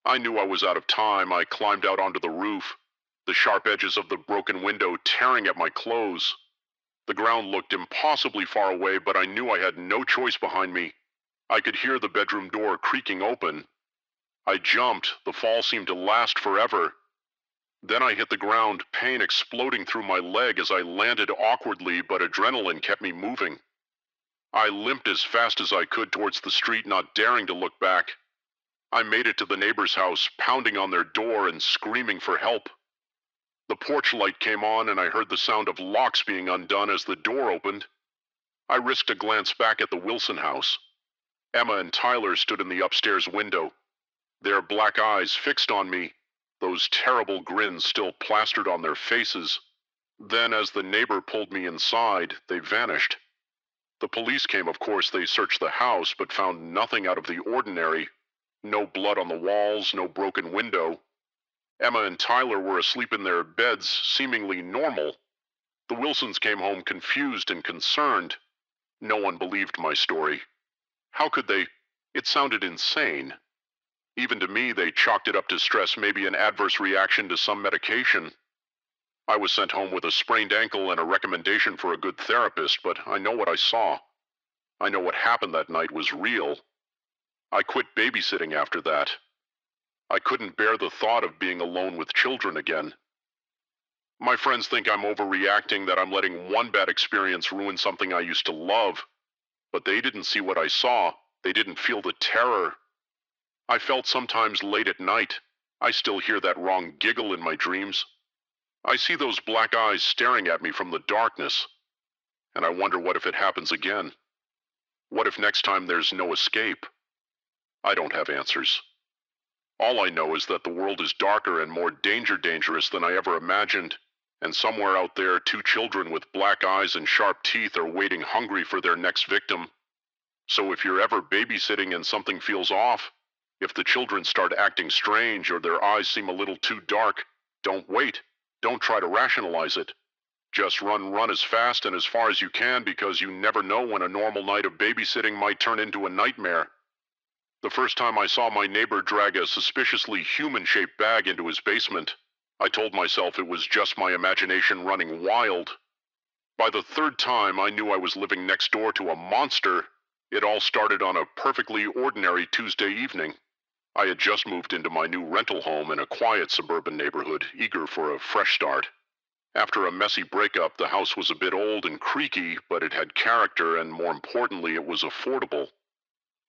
Speaker 1: I knew I was out of time. I climbed out onto the roof, the sharp edges of the broken window tearing at my clothes. The ground looked impossibly far away, but I knew I had no choice behind me. I could hear the bedroom door creaking open. I jumped. The fall seemed to last forever. Then I hit the ground, pain exploding through my leg as I landed awkwardly, but adrenaline kept me moving. I limped as fast as I could towards the street, not daring to look back. I made it to the neighbor's house, pounding on their door and screaming for help. The porch light came on, and I heard the sound of locks being undone as the door opened. I risked a glance back at the Wilson house. Emma and Tyler stood in the upstairs window, their black eyes fixed on me, those terrible grins still plastered on their faces. Then, as the neighbor pulled me inside, they vanished. The police came, of course. They searched the house, but found nothing out of the ordinary. No blood on the walls, no broken window. Emma and Tyler were asleep in their beds, seemingly normal. The Wilsons came home confused and concerned. No one believed my story. How could they? It sounded insane. Even to me, they chalked it up to stress, maybe an adverse reaction to some medication. I was sent home with a sprained ankle and a recommendation for a good therapist, but I know what I saw. I know what happened that night was real. I quit babysitting after that. I couldn't bear the thought of being alone with children again. My friends think I'm overreacting, that I'm letting one bad experience ruin something I used to love. But they didn't see what I saw. They didn't feel the terror. I felt sometimes late at night. I still hear that wrong giggle in my dreams. I see those black eyes staring at me from the darkness. And I wonder, what if it happens again? What if next time there's no escape? I don't have answers. All I know is that the world is darker and more dangerous than I ever imagined, and somewhere out there, 2 children with black eyes and sharp teeth are waiting hungry for their next victim. So if you're ever babysitting and something feels off, if the children start acting strange or their eyes seem a little too dark, don't wait. Don't try to rationalize it. Just run as fast and as far as you can because you never know when a normal night of babysitting might turn into a nightmare. The first time I saw my neighbor drag a suspiciously human-shaped bag into his basement, I told myself it was just my imagination running wild. By the third time I knew I was living next door to a monster, it all started on a perfectly ordinary Tuesday evening. I had just moved into my new rental home in a quiet suburban neighborhood, eager for a fresh start. After a messy breakup, the house was a bit old and creaky, but it had character and, more importantly, it was affordable.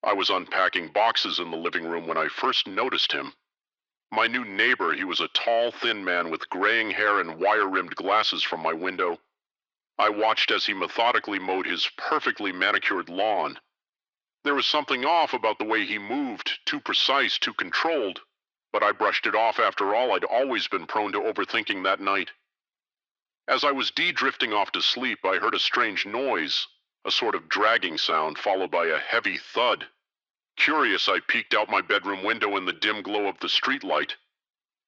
Speaker 1: I was unpacking boxes in the living room when I first noticed him. My new neighbor, he was a tall, thin man with graying hair and wire-rimmed glasses from my window. I watched as he methodically mowed his perfectly manicured lawn. There was something off about the way he moved, too precise, too controlled, but I brushed it off. After all, I'd always been prone to overthinking that night. As I was drifting off to sleep, I heard a strange noise, a sort of dragging sound followed by a heavy thud. Curious, I peeked out my bedroom window in the dim glow of the streetlight.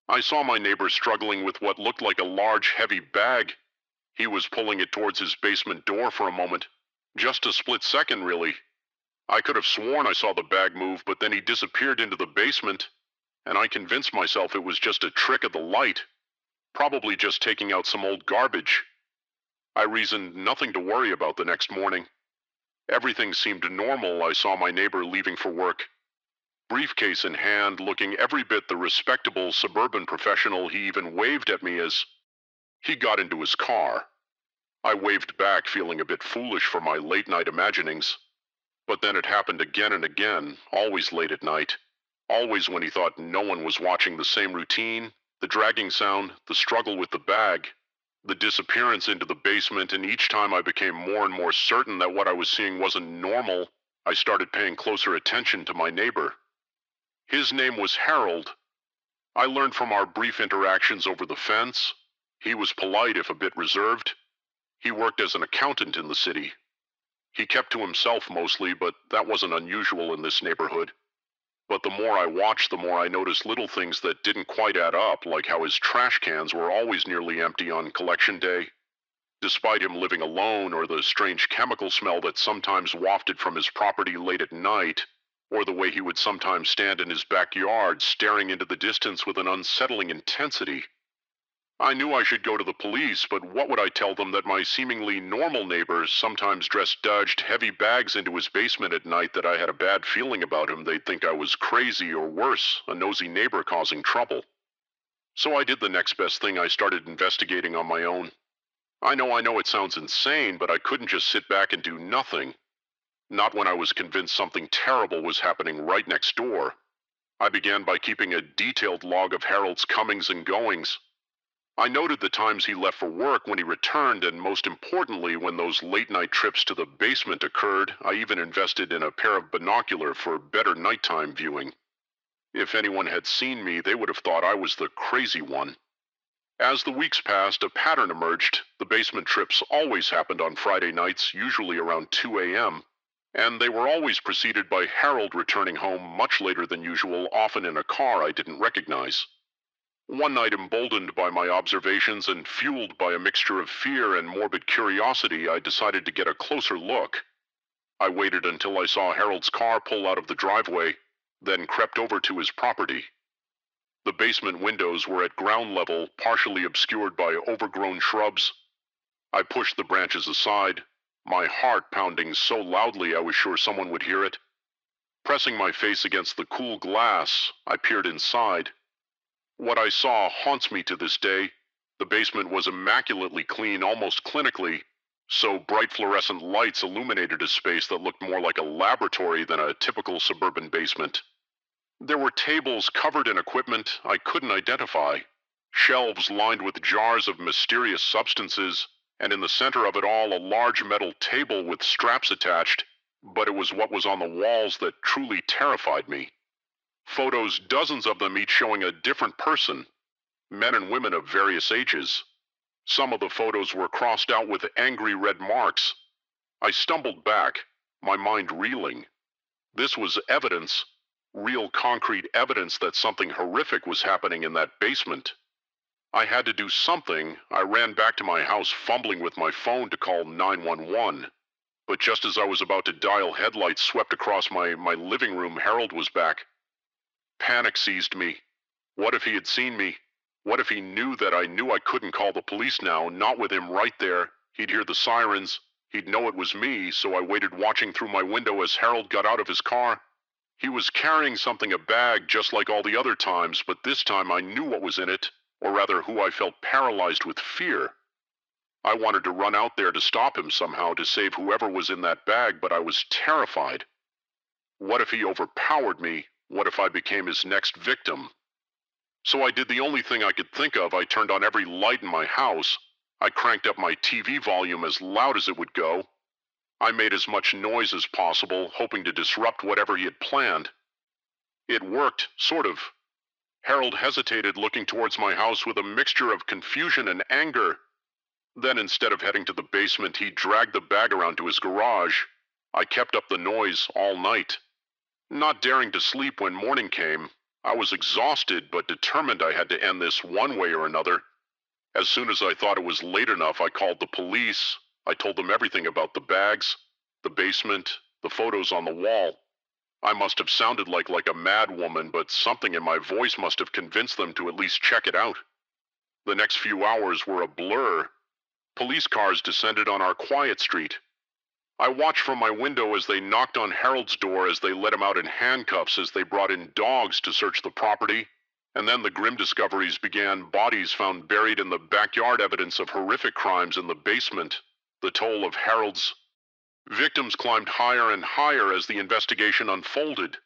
Speaker 1: I saw my neighbor struggling with what looked like a large, heavy bag. He was pulling it towards his basement door for a moment. Just a split second, really. I could have sworn I saw the bag move, but then he disappeared into the basement, and I convinced myself it was just a trick of the light. Probably just taking out some old garbage. I reasoned nothing to worry about the next morning. Everything seemed normal. I saw my neighbor leaving for work, briefcase in hand, looking every bit the respectable suburban professional. He even waved at me as he got into his car. I waved back, feeling a bit foolish for my late-night imaginings. But then it happened again and again, always late at night. Always when he thought no one was watching. The same routine, the dragging sound, the struggle with the bag, the disappearance into the basement, and each time I became more and more certain that what I was seeing wasn't normal. I started paying closer attention to my neighbor. His name was Harold. I learned from our brief interactions over the fence. He was polite, if a bit reserved. He worked as an accountant in the city. He kept to himself mostly, but that wasn't unusual in this neighborhood. But the more I watched, the more I noticed little things that didn't quite add up, like how his trash cans were always nearly empty on collection day, despite him living alone, or the strange chemical smell that sometimes wafted from his property late at night, or the way he would sometimes stand in his backyard staring into the distance with an unsettling intensity. I knew I should go to the police, but what would I tell them? That my seemingly normal neighbors sometimes dodged heavy bags into his basement at night, that I had a bad feeling about him. They'd think I was crazy, or worse, a nosy neighbor causing trouble. So I did the next best thing. I started investigating on my own. I know it sounds insane, but I couldn't just sit back and do nothing. Not when I was convinced something terrible was happening right next door. I began by keeping a detailed log of Harold's comings and goings. I noted the times he left for work, when he returned, and most importantly, when those late-night trips to the basement occurred. I even invested in a pair of binoculars for better nighttime viewing. If anyone had seen me, they would have thought I was the crazy one. As the weeks passed, a pattern emerged. The basement trips always happened on Friday nights, usually around 2 a.m., and they were always preceded by Harold returning home much later than usual, often in a car I didn't recognize. One night, emboldened by my observations and fueled by a mixture of fear and morbid curiosity, I decided to get a closer look. I waited until I saw Harold's car pull out of the driveway, then crept over to his property. The basement windows were at ground level, partially obscured by overgrown shrubs. I pushed the branches aside, my heart pounding so loudly I was sure someone would hear it. Pressing my face against the cool glass, I peered inside. What I saw haunts me to this day. The basement was immaculately clean, almost clinically, so bright fluorescent lights illuminated a space that looked more like a laboratory than a typical suburban basement. There were tables covered in equipment I couldn't identify, shelves lined with jars of mysterious substances, and in the center of it all a large metal table with straps attached. But it was what was on the walls that truly terrified me. Photos, dozens of them, each showing a different person, men and women of various ages. Some of the photos were crossed out with angry red marks. I stumbled back, my mind reeling. This was evidence, real concrete evidence, that something horrific was happening in that basement. I had to do something. I ran back to my house fumbling with my phone to call 911. But just as I was about to dial, headlights swept across my living room. Harold was back. Panic seized me. What if he had seen me? What if he knew that I knew I couldn't call the police now, not with him right there? He'd hear the sirens. He'd know it was me, so I waited watching through my window as Harold got out of his car. He was carrying something, a bag, just like all the other times, but this time I knew what was in it, or rather who I felt paralyzed with fear. I wanted to run out there to stop him somehow, to save whoever was in that bag, but I was terrified. What if he overpowered me? What if I became his next victim? So I did the only thing I could think of. I turned on every light in my house. I cranked up my TV volume as loud as it would go. I made as much noise as possible, hoping to disrupt whatever he had planned. It worked, sort of. Harold hesitated, looking towards my house with a mixture of confusion and anger. Then, instead of heading to the basement, he dragged the bag around to his garage. I kept up the noise all night, not daring to sleep when morning came. I was exhausted, but determined I had to end this one way or another. As soon as I thought it was late enough, I called the police. I told them everything about the bags, the basement, the photos on the wall. I must have sounded like a mad woman, but something in my voice must have convinced them to at least check it out. The next few hours were a blur. Police cars descended on our quiet street. I watched from my window as they knocked on Harold's door, as they let him out in handcuffs, as they brought in dogs to search the property. And then the grim discoveries began. Bodies found buried in the backyard, evidence of horrific crimes in the basement. The toll of Harold's victims climbed higher and higher as the investigation unfolded.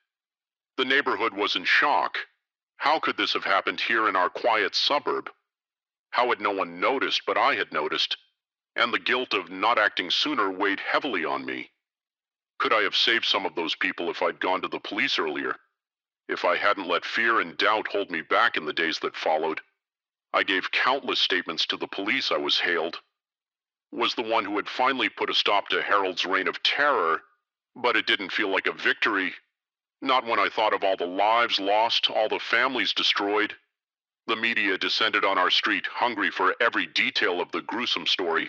Speaker 1: The neighborhood was in shock. How could this have happened here in our quiet suburb? How had no one noticed, but I had noticed? And the guilt of not acting sooner weighed heavily on me. Could I have saved some of those people if I'd gone to the police earlier? If I hadn't let fear and doubt hold me back in the days that followed? I gave countless statements to the police. I was hailed. Was the one who had finally put a stop to Harold's reign of terror, but it didn't feel like a victory. Not when I thought of all the lives lost, all the families destroyed. The media descended on our street, hungry for every detail of the gruesome story.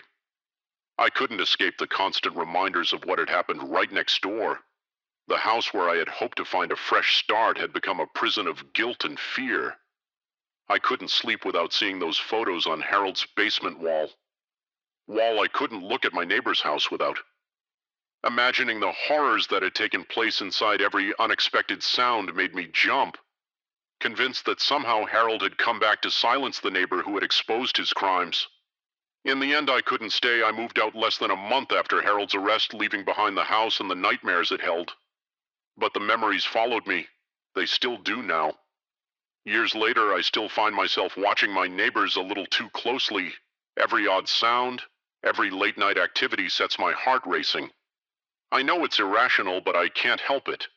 Speaker 1: I couldn't escape the constant reminders of what had happened right next door. The house where I had hoped to find a fresh start had become a prison of guilt and fear. I couldn't sleep without seeing those photos on Harold's basement wall. I couldn't look at my neighbor's house without. Imagining the horrors that had taken place inside, every unexpected sound made me jump. Convinced that somehow Harold had come back to silence the neighbor who had exposed his crimes. In the end, I couldn't stay. I moved out less than a month after Harold's arrest, leaving behind the house and the nightmares it held. But the memories followed me. They still do now. Years later, I still find myself watching my neighbors a little too closely. Every odd sound, every late-night activity sets my heart racing. I know it's irrational, but I can't help it.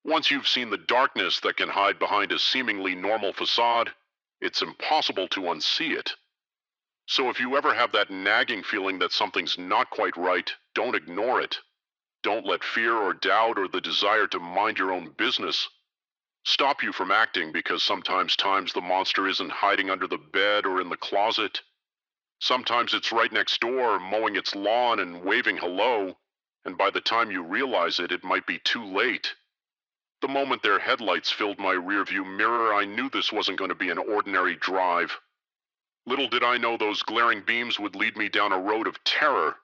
Speaker 1: Once you've seen the darkness that can hide behind a seemingly normal facade, it's impossible to unsee it. So if you ever have that nagging feeling that something's not quite right, don't ignore it. Don't let fear or doubt or the desire to mind your own business stop you from acting, because sometimes the monster isn't hiding under the bed or in the closet. Sometimes it's right next door, mowing its lawn and waving hello, and by the time you realize it, it might be too late. The moment their headlights filled my rearview mirror, I knew this wasn't going to be an ordinary drive. Little did I know those glaring beams would lead me down a road of terror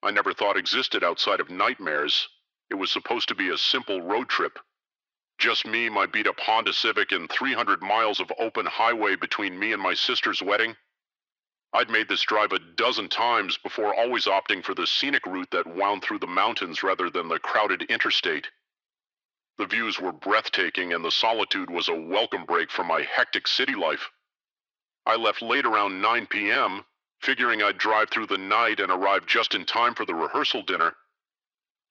Speaker 1: I never thought existed outside of nightmares. It was supposed to be a simple road trip. Just me, my beat-up Honda Civic, and 300 miles of open highway between me and my sister's wedding. I'd made this drive a dozen times before, always opting for the scenic route that wound through the mountains rather than the crowded interstate. The views were breathtaking, and the solitude was a welcome break from my hectic city life. I left late, around 9 p.m., figuring I'd drive through the night and arrive just in time for the rehearsal dinner.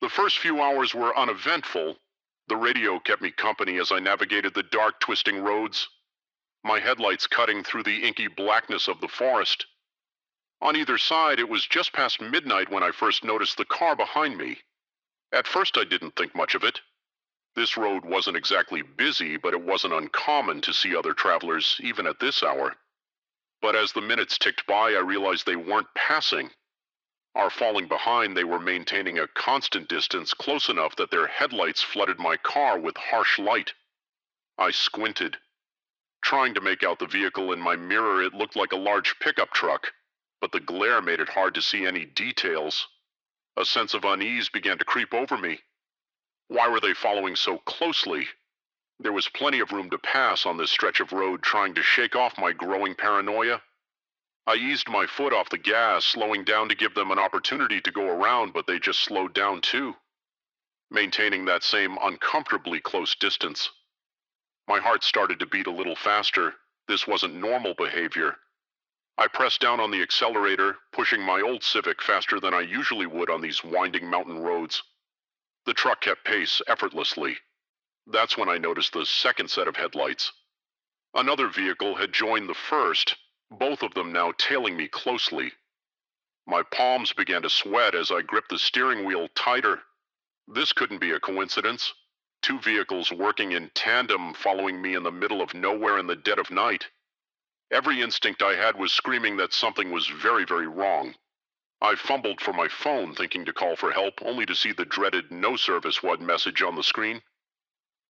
Speaker 1: The first few hours were uneventful. The radio kept me company as I navigated the dark, twisting roads, my headlights cutting through the inky blackness of the forest. On either side, it was just past midnight when I first noticed the car behind me. At first, I didn't think much of it. This road wasn't exactly busy, but it wasn't uncommon to see other travelers, even at this hour. But as the minutes ticked by, I realized they weren't passing. Or falling behind, they were maintaining a constant distance close enough that their headlights flooded my car with harsh light. I squinted. Trying to make out the vehicle in my mirror, it looked like a large pickup truck, but the glare made it hard to see any details. A sense of unease began to creep over me. Why were they following so closely? There was plenty of room to pass on this stretch of road, trying to shake off my growing paranoia. I eased my foot off the gas, slowing down to give them an opportunity to go around, but they just slowed down too, maintaining that same uncomfortably close distance. My heart started to beat a little faster. This wasn't normal behavior. I pressed down on the accelerator, pushing my old Civic faster than I usually would on these winding mountain roads. The truck kept pace effortlessly. That's when I noticed the second set of headlights. Another vehicle had joined the first, both of them now tailing me closely. My palms began to sweat as I gripped the steering wheel tighter. This couldn't be a coincidence. Two vehicles working in tandem, following me in the middle of nowhere in the dead of night. Every instinct I had was screaming that something was very, very wrong. I fumbled for my phone, thinking to call for help, only to see the dreaded "no service" WUD message on the screen.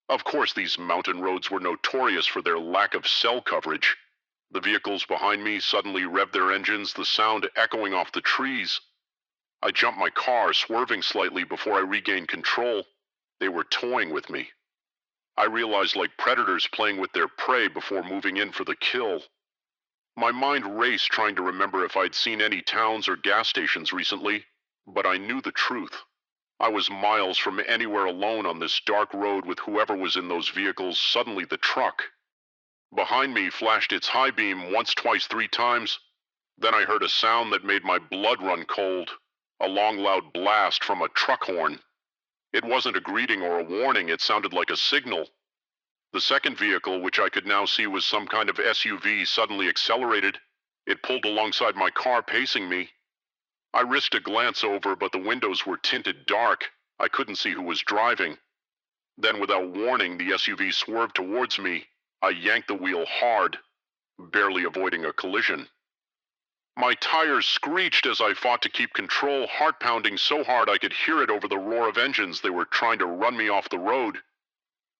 Speaker 1: Of course, these mountain roads were notorious for their lack of cell coverage. The vehicles behind me suddenly revved their engines, the sound echoing off the trees. I jumped my car, swerving slightly before I regained control. They were toying with me. I realized like predators playing with their prey before moving in for the kill. My mind raced, trying to remember if I'd seen any towns or gas stations recently, but I knew the truth. I was miles from anywhere alone on this dark road with whoever was in those vehicles, suddenly the truck. Behind me flashed its high beam once, twice, three times. Then I heard a sound that made my blood run cold. A long, loud blast from a truck horn. It wasn't a greeting or a warning, it sounded like a signal. The second vehicle, which I could now see was some kind of SUV, suddenly accelerated. It pulled alongside my car, pacing me. I risked a glance over, but the windows were tinted dark. I couldn't see who was driving. Then, without warning, the SUV swerved towards me. I yanked the wheel hard, barely avoiding a collision. My tires screeched as I fought to keep control, heart pounding so hard I could hear it over the roar of engines. They were trying to run me off the road.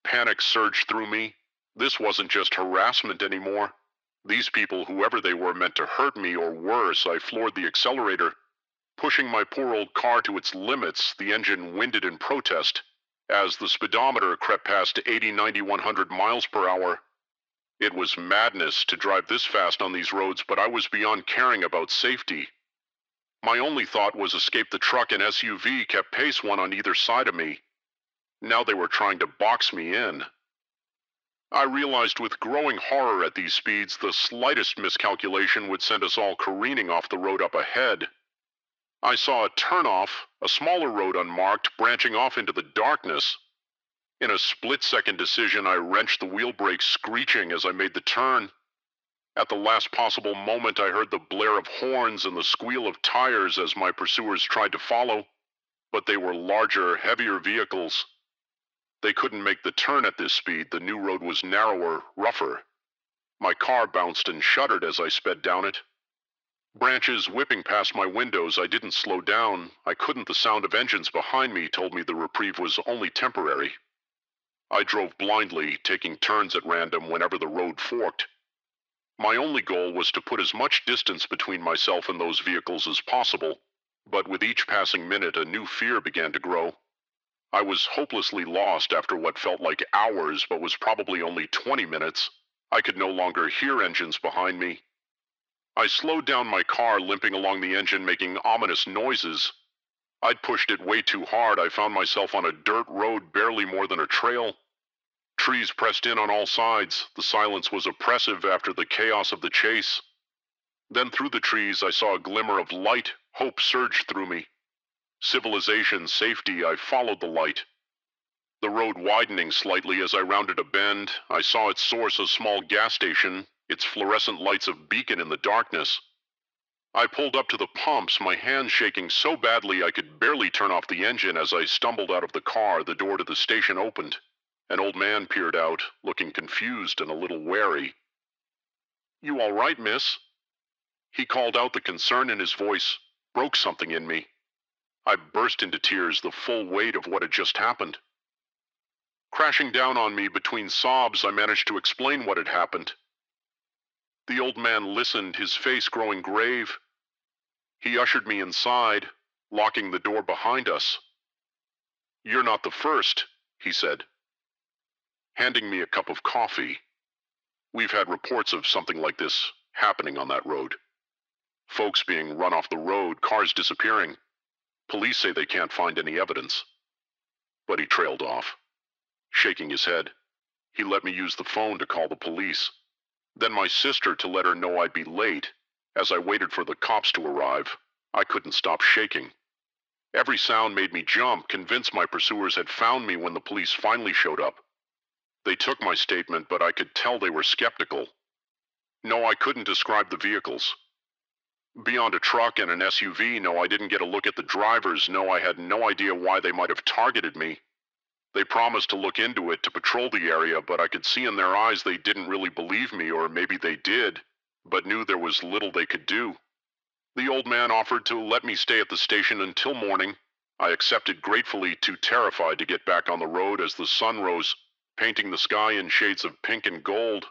Speaker 1: Panic surged through me. This wasn't just harassment anymore. These people, whoever they were, meant to hurt me, or worse. I floored the accelerator. Pushing my poor old car to its limits, the engine whined in protest. As the speedometer crept past 80, 90, 100 miles per hour. It was madness to drive this fast on these roads, but I was beyond caring about safety. My only thought was escape. The truck and SUV kept pace, one on either side of me. Now they were trying to box me in. I realized with growing horror at these speeds, the slightest miscalculation would send us all careening off the road up ahead. I saw a turnoff, a smaller road unmarked, branching off into the darkness. In a split-second decision, I wrenched the wheel brakes, screeching as I made the turn. At the last possible moment, I heard the blare of horns and the squeal of tires as my pursuers tried to follow, but they were larger, heavier vehicles. They couldn't make the turn at this speed. The new road was narrower, rougher. My car bounced and shuddered as I sped down it. Branches whipping past my windows, I didn't slow down. I couldn't. The sound of engines behind me told me the reprieve was only temporary. I drove blindly, taking turns at random whenever the road forked. My only goal was to put as much distance between myself and those vehicles as possible, but with each passing minute a new fear began to grow. I was hopelessly lost after what felt like hours, but was probably only 20 minutes. I could no longer hear engines behind me. I slowed down my car, limping along the engine, making ominous noises. I'd pushed it way too hard. I found myself on a dirt road, barely more than a trail. Trees pressed in on all sides. The silence was oppressive after the chaos of the chase. Then through the trees I saw a glimmer of light. Hope surged through me. Civilization, safety. I followed the light. The road widening slightly as I rounded a bend. I saw its source, a small gas station, its fluorescent lights a beacon in the darkness. I pulled up to the pumps, my hands shaking so badly I could barely turn off the engine. As I stumbled out of the car, the door to the station opened. An old man peered out, looking confused and a little wary. "You all right, miss?" He called out. The concern in his voice broke something in me. I burst into tears, the full weight of what had just happened. Crashing down on me between sobs, I managed to explain what had happened. The old man listened, his face growing grave. He ushered me inside, locking the door behind us. "You're not the first," he said, handing me a cup of coffee. "We've had reports of something like this happening on that road. Folks being run off the road, cars disappearing. Police say they can't find any evidence." But he trailed off. Shaking his head, he let me use the phone to call the police. Then my sister to let her know I'd be late. As I waited for the cops to arrive, I couldn't stop shaking. Every sound made me jump, convinced my pursuers had found me when the police finally showed up. They took my statement, but I could tell they were skeptical. No, I couldn't describe the vehicles. Beyond a truck and an SUV, no, I didn't get a look at the drivers. No, I had no idea why they might have targeted me. They promised to look into it, to patrol the area, but I could see in their eyes they didn't really believe me, or maybe they did, but knew there was little they could do. The old man offered to let me stay at the station until morning. I accepted gratefully, too terrified to get back on the road as the sun rose, painting the sky in shades of pink and gold.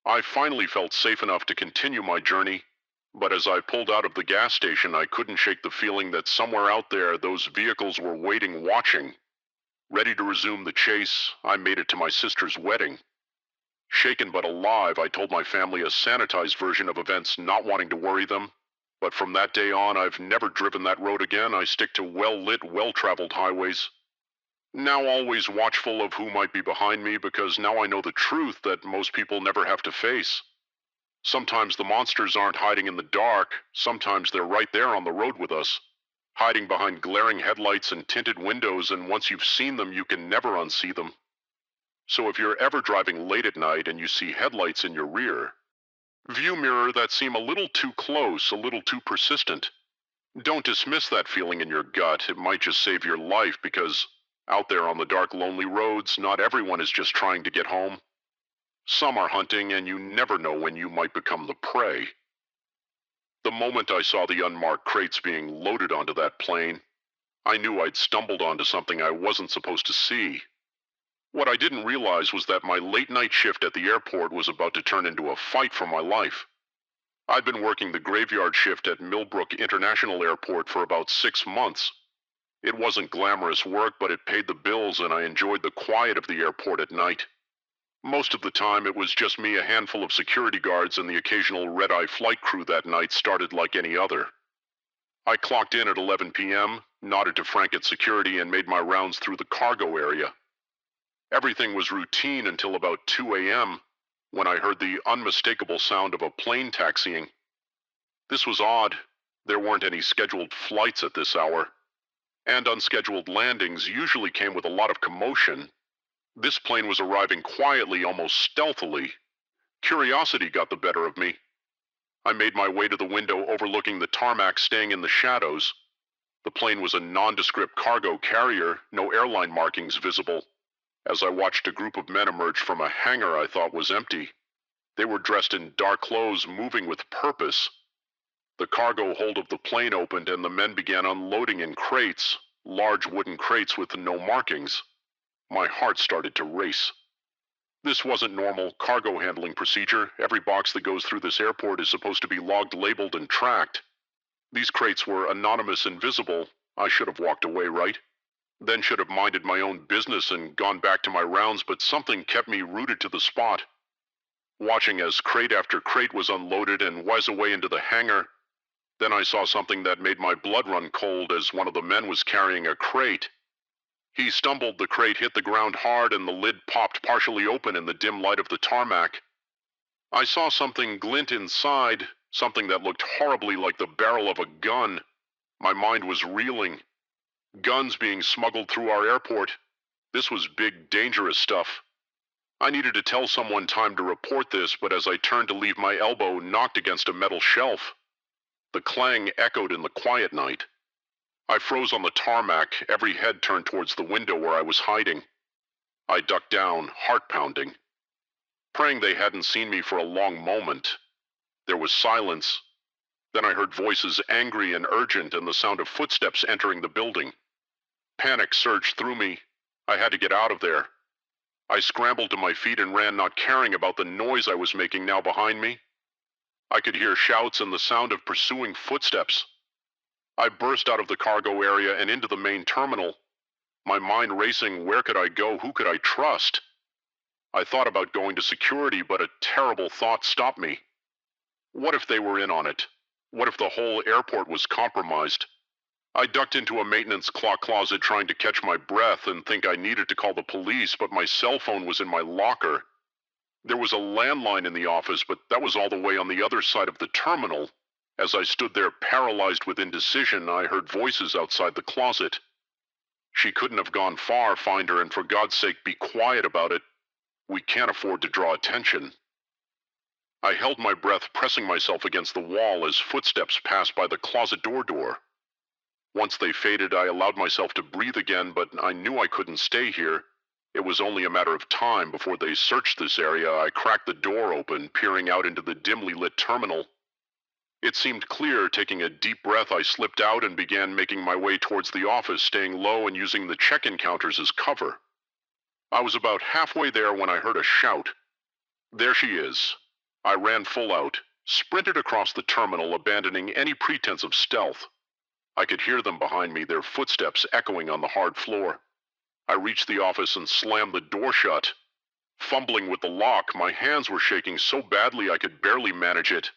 Speaker 1: I finally felt safe enough to continue my journey, but as I pulled out of the gas station, I couldn't shake the feeling that somewhere out there those vehicles were waiting, watching. Ready to resume the chase, I made it to my sister's wedding. Shaken but alive, I told my family a sanitized version of events, not wanting to worry them. But from that day on, I've never driven that road again. I stick to well-lit, well-traveled highways. Now always watchful of who might be behind me, because now I know the truth that most people never have to face. Sometimes the monsters aren't hiding in the dark. Sometimes they're right there on the road with us, hiding behind glaring headlights and tinted windows, and once you've seen them, you can never unsee them. So if you're ever driving late at night and you see headlights in your rear view mirror that seem a little too close, a little too persistent, don't dismiss that feeling in your gut. It might just save your life, because out there on the dark, lonely roads, not everyone is just trying to get home. Some are hunting, and you never know when you might become the prey. The moment I saw the unmarked crates being loaded onto that plane, I knew I'd stumbled onto something I wasn't supposed to see. What I didn't realize was that my late-night shift at the airport was about to turn into a fight for my life. I'd been working the graveyard shift at Millbrook International Airport for about 6 months. It wasn't glamorous work, but it paid the bills, and I enjoyed the quiet of the airport at night. Most of the time, it was just me, a handful of security guards, and the occasional red-eye flight crew. That night started like any other. I clocked in at 11 p.m., nodded to Frank at security, and made my rounds through the cargo area. Everything was routine until about 2 a.m., when I heard the unmistakable sound of a plane taxiing. This was odd. There weren't any scheduled flights at this hour, and unscheduled landings usually came with a lot of commotion. This plane was arriving quietly, almost stealthily. Curiosity got the better of me. I made my way to the window overlooking the tarmac, staying in the shadows. The plane was a nondescript cargo carrier, no airline markings visible. As I watched a group of men emerge from a hangar I thought was empty. They were dressed in dark clothes, moving with purpose. The cargo hold of the plane opened, and the men began unloading in crates, large wooden crates with no markings. My heart started to race. This wasn't normal cargo handling procedure. Every box that goes through this airport is supposed to be logged, labeled, and tracked. These crates were anonymous and visible. I should have walked away, right? Then should have minded my own business and gone back to my rounds, but something kept me rooted to the spot. Watching as crate after crate was unloaded and whizzed away into the hangar, then I saw something that made my blood run cold as one of the men was carrying a crate. He stumbled, the crate hit the ground hard, and the lid popped partially open in the dim light of the tarmac. I saw something glint inside, something that looked horribly like the barrel of a gun. My mind was reeling. Guns being smuggled through our airport. This was big, dangerous stuff. I needed to tell someone, time to report this, but as I turned to leave, my elbow knocked against a metal shelf. The clang echoed in the quiet night. I froze on the tarmac, every head turned towards the window where I was hiding. I ducked down, heart pounding, praying they hadn't seen me for a long moment. There was silence, Then I heard voices angry and urgent and the sound of footsteps entering the building. Panic surged through me. I had to get out of there. I scrambled to my feet and ran, not caring about the noise I was making now behind me. I could hear shouts and the sound of pursuing footsteps. I burst out of the cargo area and into the main terminal. My mind racing, where could I go? Who could I trust? I thought about going to security, but a terrible thought stopped me. What if they were in on it? What if the whole airport was compromised? I ducked into a maintenance clock closet trying to catch my breath and think I needed to call the police, but my cell phone was in my locker. There was a landline in the office, but that was all the way on the other side of the terminal. As I stood there paralyzed with indecision, I heard voices outside the closet. She couldn't have gone far, find her, and for God's sake, be quiet about it. We can't afford to draw attention. I held my breath, pressing myself against the wall as footsteps passed by the closet door. Once they faded, I allowed myself to breathe again, but I knew I couldn't stay here. It was only a matter of time before they searched this area. I cracked the door open, peering out into the dimly lit terminal. It seemed clear. Taking a deep breath, I slipped out and began making my way towards the office, staying low and using the check-in counters as cover. I was about halfway there when I heard a shout. There she is. I ran full out, sprinted across the terminal, abandoning any pretense of stealth. I could hear them behind me, their footsteps echoing on the hard floor. I reached the office and slammed the door shut. Fumbling with the lock, my hands were shaking so badly I could barely manage it.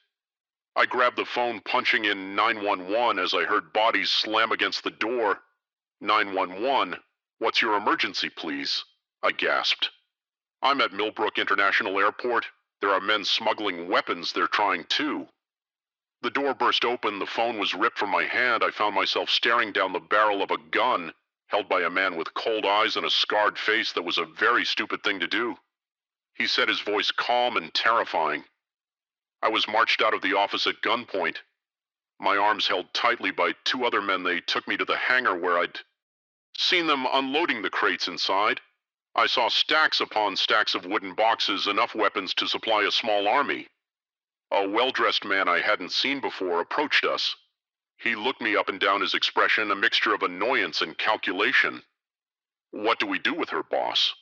Speaker 1: I grabbed the phone, punching in 911 as I heard bodies slam against the door. 911? What's your emergency, please? I gasped. I'm at Millbrook International Airport. There are men smuggling weapons. They're trying to. The door burst open. The phone was ripped from my hand. I found myself staring down the barrel of a gun, held by a man with cold eyes and a scarred face. That was a very stupid thing to do. He said, his voice calm and terrifying. I was marched out of the office at gunpoint. My arms held tightly by two other men. They took me to the hangar where I'd seen them unloading the crates inside. I saw stacks upon stacks of wooden boxes, enough weapons to supply a small army. A well-dressed man I hadn't seen before approached us. He looked me up and down, his expression a mixture of annoyance and calculation. What do we do with her, boss?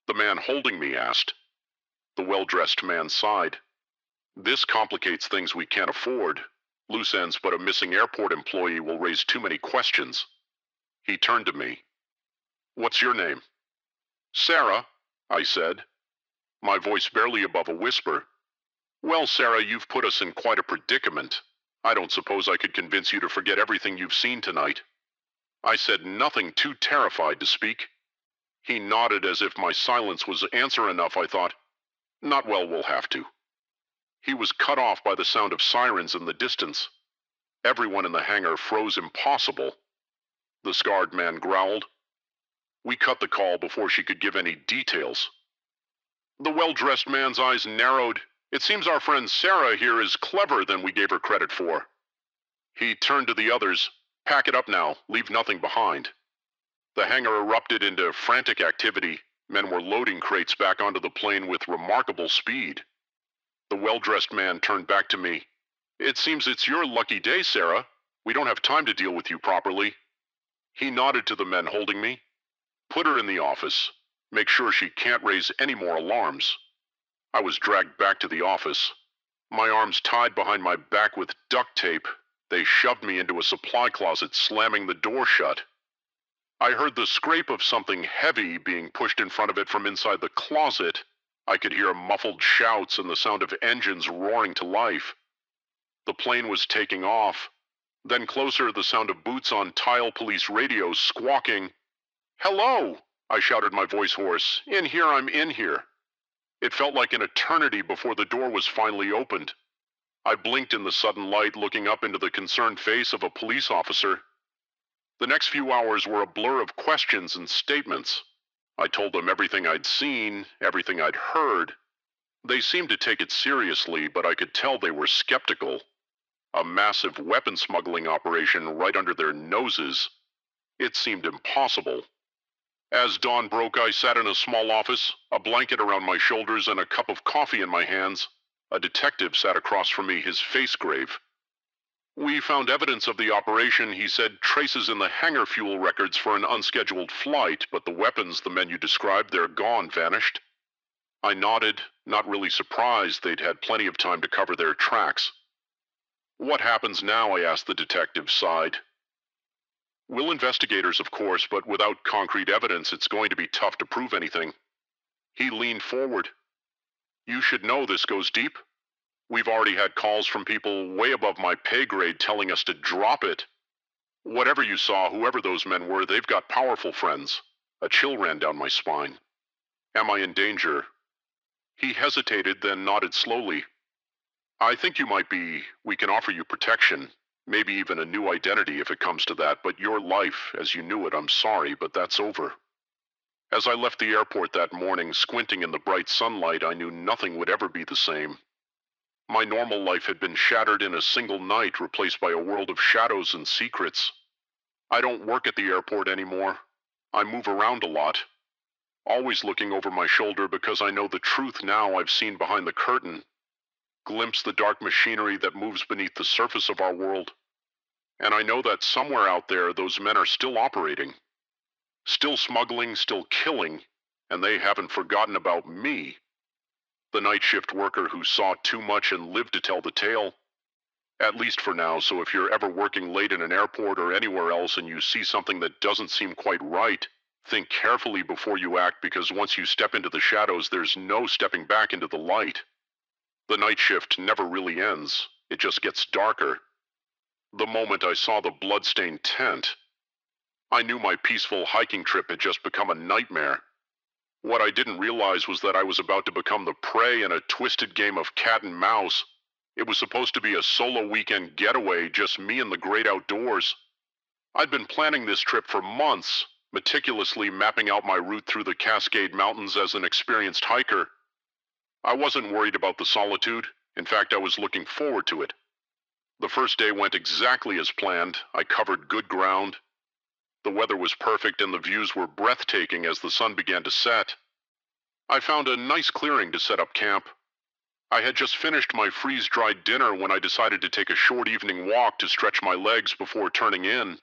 Speaker 1: The man holding me asked. The well-dressed man sighed. This complicates things we can't afford. Loose ends, but a missing airport employee will raise too many questions. He turned to me. What's your name? Sarah, I said, my voice barely above a whisper. Well, Sarah, you've put us in quite a predicament. I don't suppose I could convince you to forget everything you've seen tonight. I said nothing, too terrified to speak. He nodded as if my silence was answer enough. I thought, not well, we'll have to. He was cut off by the sound of sirens in the distance. Everyone in the hangar froze. Impossible. The scarred man growled. We cut the call before she could give any details. The well-dressed man's eyes narrowed. It seems our friend Sarah here is cleverer than we gave her credit for. He turned to the others. Pack it up now. Leave nothing behind. The hangar erupted into frantic activity. Men were loading crates back onto the plane with remarkable speed. The well-dressed man turned back to me. It seems it's your lucky day, Sarah. We don't have time to deal with you properly. He nodded to the men holding me. Put her in the office. Make sure she can't raise any more alarms. I was dragged back to the office. My arms tied behind my back with duct tape. They shoved me into a supply closet, slamming the door shut. I heard the scrape of something heavy being pushed in front of it from inside the closet. I could hear muffled shouts and the sound of engines roaring to life. The plane was taking off. Then closer, the sound of boots on tile, police radios squawking. Hello, I shouted, my voice hoarse. In here, I'm in here. It felt like an eternity before the door was finally opened. I blinked in the sudden light, looking up into the concerned face of a police officer. The next few hours were a blur of questions and statements. I told them everything I'd seen, everything I'd heard. They seemed to take it seriously, but I could tell they were skeptical. A massive weapon smuggling operation right under their noses. It seemed impossible. As dawn broke, I sat in a small office, a blanket around my shoulders and a cup of coffee in my hands. A detective sat across from me, his face grave. We found evidence of the operation, he said, traces in the hangar fuel records for an unscheduled flight, but the weapons the men you described, they're gone, vanished. I nodded, not really surprised. They'd had plenty of time to cover their tracks. What happens now? I asked the detective, sighed. We'll investigators, of course, but without concrete evidence, it's going to be tough to prove anything. He leaned forward. You should know this goes deep. We've already had calls from people way above my pay grade telling us to drop it. Whatever you saw, whoever those men were, they've got powerful friends. A chill ran down my spine. Am I in danger? He hesitated, then nodded slowly. I think you might be. We can offer you protection. Maybe even a new identity if it comes to that, but your life, as you knew it, I'm sorry, but that's over. As I left the airport that morning, squinting in the bright sunlight, I knew nothing would ever be the same. My normal life had been shattered in a single night, replaced by a world of shadows and secrets. I don't work at the airport anymore. I move around a lot, always looking over my shoulder because I know the truth now I've seen behind the curtain, glimpse the dark machinery that moves beneath the surface of our world. And I know that somewhere out there those men are still operating, still smuggling, still killing, and they haven't forgotten about me, the night shift worker who saw too much and lived to tell the tale. At least for now, so if you're ever working late in an airport or anywhere else and you see something that doesn't seem quite right, think carefully before you act, because once you step into the shadows, there's no stepping back into the light. The night shift never really ends. It just gets darker. The moment I saw the blood-stained tent, I knew my peaceful hiking trip had just become a nightmare. What I didn't realize was that I was about to become the prey in a twisted game of cat and mouse. It was supposed to be a solo weekend getaway, just me and the great outdoors. I'd been planning this trip for months, meticulously mapping out my route through the Cascade Mountains as an experienced hiker. I wasn't worried about the solitude. In fact, I was looking forward to it. The first day went exactly as planned. I covered good ground. The weather was perfect and the views were breathtaking as the sun began to set. I found a nice clearing to set up camp. I had just finished my freeze-dried dinner when I decided to take a short evening walk to stretch my legs before turning in.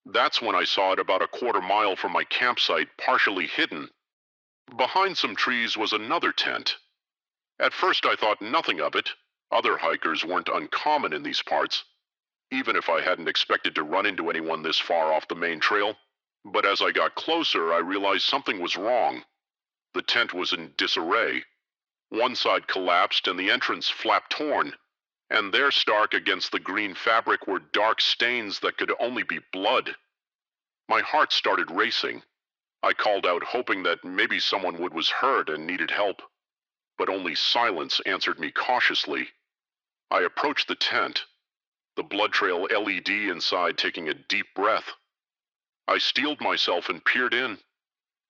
Speaker 1: That's when I saw it about a quarter-mile from my campsite, partially hidden. Behind some trees was another tent. At first I thought nothing of it. Other hikers weren't uncommon in these parts, even if I hadn't expected to run into anyone this far off the main trail. But as I got closer, I realized something was wrong. The tent was in disarray. One side collapsed and the entrance flap torn, and there stark against the green fabric were dark stains that could only be blood. My heart started racing. I called out, hoping that maybe someone was hurt and needed help, but only silence answered me cautiously. I approached the tent, the blood trail LED inside taking a deep breath. I steeled myself and peered in.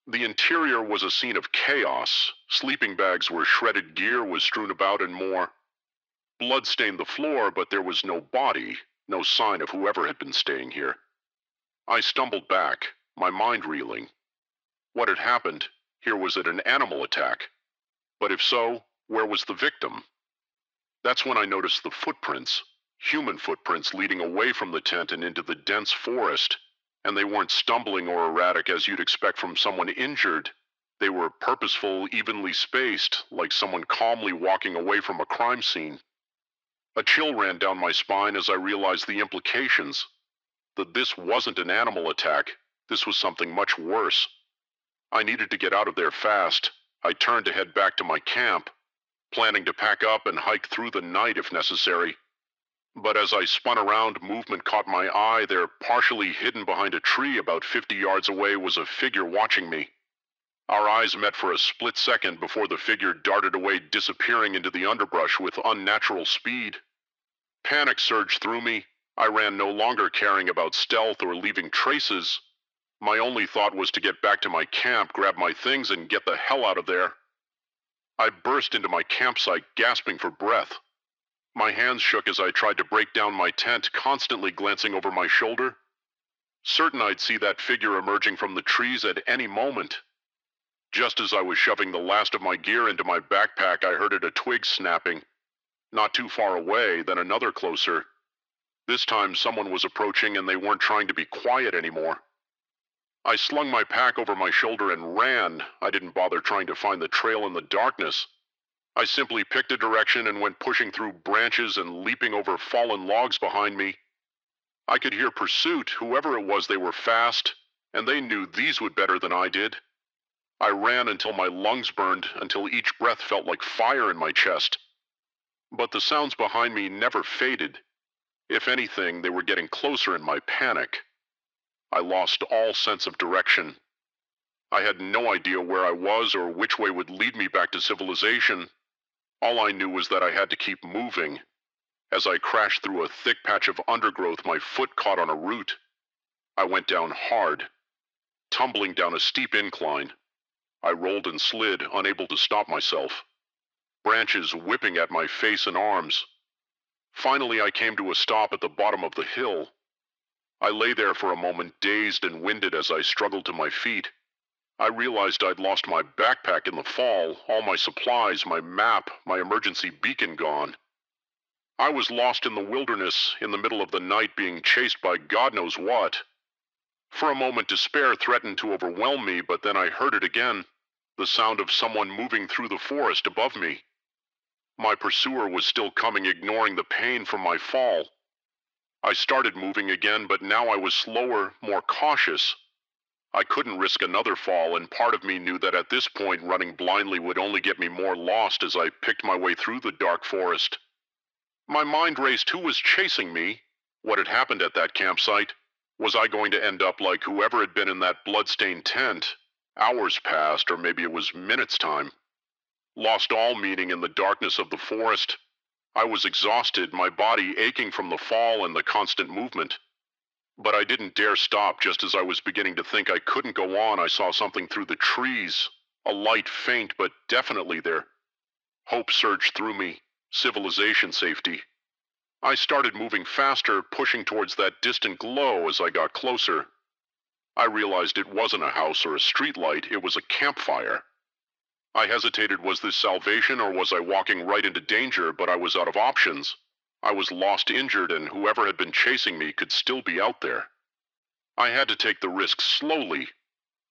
Speaker 1: The interior was a scene of chaos. Sleeping bags where shredded gear was strewn about and more. Blood stained the floor, but there was no body, no sign of whoever had been staying here. I stumbled back, my mind reeling. What had happened? Here was it an animal attack? But if so, where was the victim? That's when I noticed the footprints, human footprints leading away from the tent and into the dense forest. And they weren't stumbling or erratic as you'd expect from someone injured. They were purposeful, evenly spaced, like someone calmly walking away from a crime scene. A chill ran down my spine as I realized the implications. That this wasn't an animal attack. This was something much worse. I needed to get out of there fast. I turned to head back to my camp, planning to pack up and hike through the night if necessary. But as I spun around, movement caught my eye. There, partially hidden behind a tree about 50 yards away, was a figure watching me. Our eyes met for a split second before the figure darted away, disappearing into the underbrush with unnatural speed. Panic surged through me. I ran, no longer caring about stealth or leaving traces. My only thought was to get back to my camp, grab my things, and get the hell out of there. I burst into my campsite, gasping for breath. My hands shook as I tried to break down my tent, constantly glancing over my shoulder, certain I'd see that figure emerging from the trees at any moment. Just as I was shoving the last of my gear into my backpack, I heard a twig snapping. Not too far away, then another closer. This time someone was approaching and they weren't trying to be quiet anymore. I slung my pack over my shoulder and ran. I didn't bother trying to find the trail in the darkness. I simply picked a direction and went pushing through branches and leaping over fallen logs behind me. I could hear pursuit. Whoever it was, they were fast, and they knew these would better than I did. I ran until my lungs burned, until each breath felt like fire in my chest. But the sounds behind me never faded. If anything, they were getting closer in my panic. I lost all sense of direction. I had no idea where I was or which way would lead me back to civilization. All I knew was that I had to keep moving. As I crashed through a thick patch of undergrowth, my foot caught on a root. I went down hard, tumbling down a steep incline. I rolled and slid, unable to stop myself, branches whipping at my face and arms. Finally, I came to a stop at the bottom of the hill. I lay there for a moment, dazed and winded as I struggled to my feet. I realized I'd lost my backpack in the fall, all my supplies, my map, my emergency beacon gone. I was lost in the wilderness, in the middle of the night, being chased by God knows what. For a moment, despair threatened to overwhelm me, but then I heard it again, the sound of someone moving through the forest above me. My pursuer was still coming, ignoring the pain from my fall. I started moving again, but now I was slower, more cautious. I couldn't risk another fall, and part of me knew that at this point running blindly would only get me more lost as I picked my way through the dark forest. My mind raced. Who was chasing me? What had happened at that campsite? Was I going to end up like whoever had been in that blood-stained tent? Hours passed, or maybe it was minutes' time. Lost all meaning in the darkness of the forest. I was exhausted, my body aching from the fall and the constant movement. But I didn't dare stop. Just as I was beginning to think I couldn't go on, I saw something through the trees. A light, faint, but definitely there. Hope surged through me. Civilization safety. I started moving faster, pushing towards that distant glow. As I got closer, I realized it wasn't a house or a streetlight, it was a campfire. I hesitated. Was this salvation, or was I walking right into danger? But I was out of options. I was lost, injured, and whoever had been chasing me could still be out there. I had to take the risk slowly.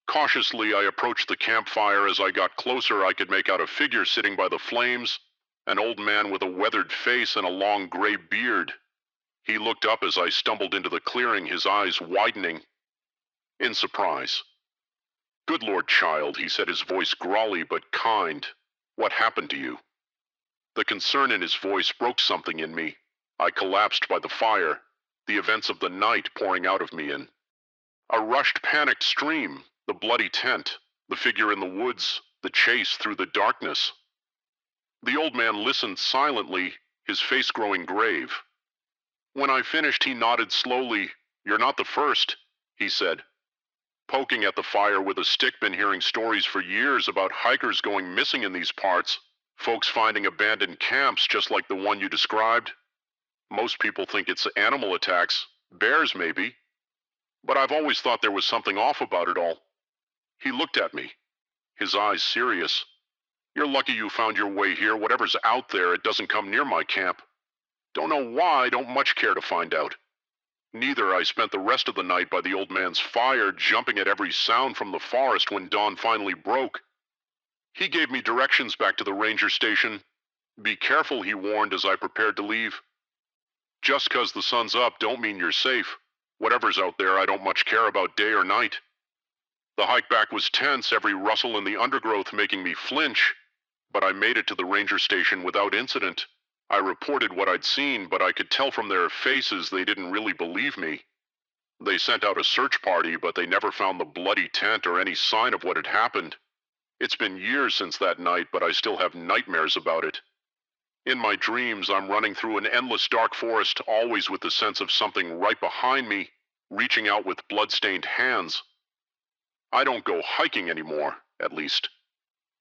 Speaker 1: Cautiously, I approached the campfire. As I got closer, I could make out a figure sitting by the flames, an old man with a weathered face and a long gray beard. He looked up as I stumbled into the clearing, his eyes widening in surprise. "Good Lord, child," he said, his voice growly but kind. "What happened to you?" The concern in his voice broke something in me. I collapsed by the fire, the events of the night pouring out of me in a rushed, panicked stream. The bloody tent, the figure in the woods, the chase through the darkness. The old man listened silently, his face growing grave. When I finished, he nodded slowly. "You're not the first," he said, poking at the fire with a stick. "Been hearing stories for years about hikers going missing in these parts, folks finding abandoned camps just like the one you described. Most people think it's animal attacks, bears maybe, but I've always thought there was something off about it all." He looked at me, his eyes serious. "You're lucky you found your way here. Whatever's out there, it doesn't come near my camp. Don't know why, don't much care to find out." Neither. I spent the rest of the night by the old man's fire, jumping at every sound from the forest. When dawn finally broke, he gave me directions back to the ranger station. "Be careful," he warned as I prepared to leave. "Just 'cause the sun's up don't mean you're safe. Whatever's out there, I don't much care about day or night." The hike back was tense, every rustle in the undergrowth making me flinch, but I made it to the ranger station without incident. I reported what I'd seen, but I could tell from their faces they didn't really believe me. They sent out a search party, but they never found the bloody tent or any sign of what had happened. It's been years since that night, but I still have nightmares about it. In my dreams, I'm running through an endless dark forest, always with the sense of something right behind me, reaching out with blood-stained hands. I don't go hiking anymore, at least.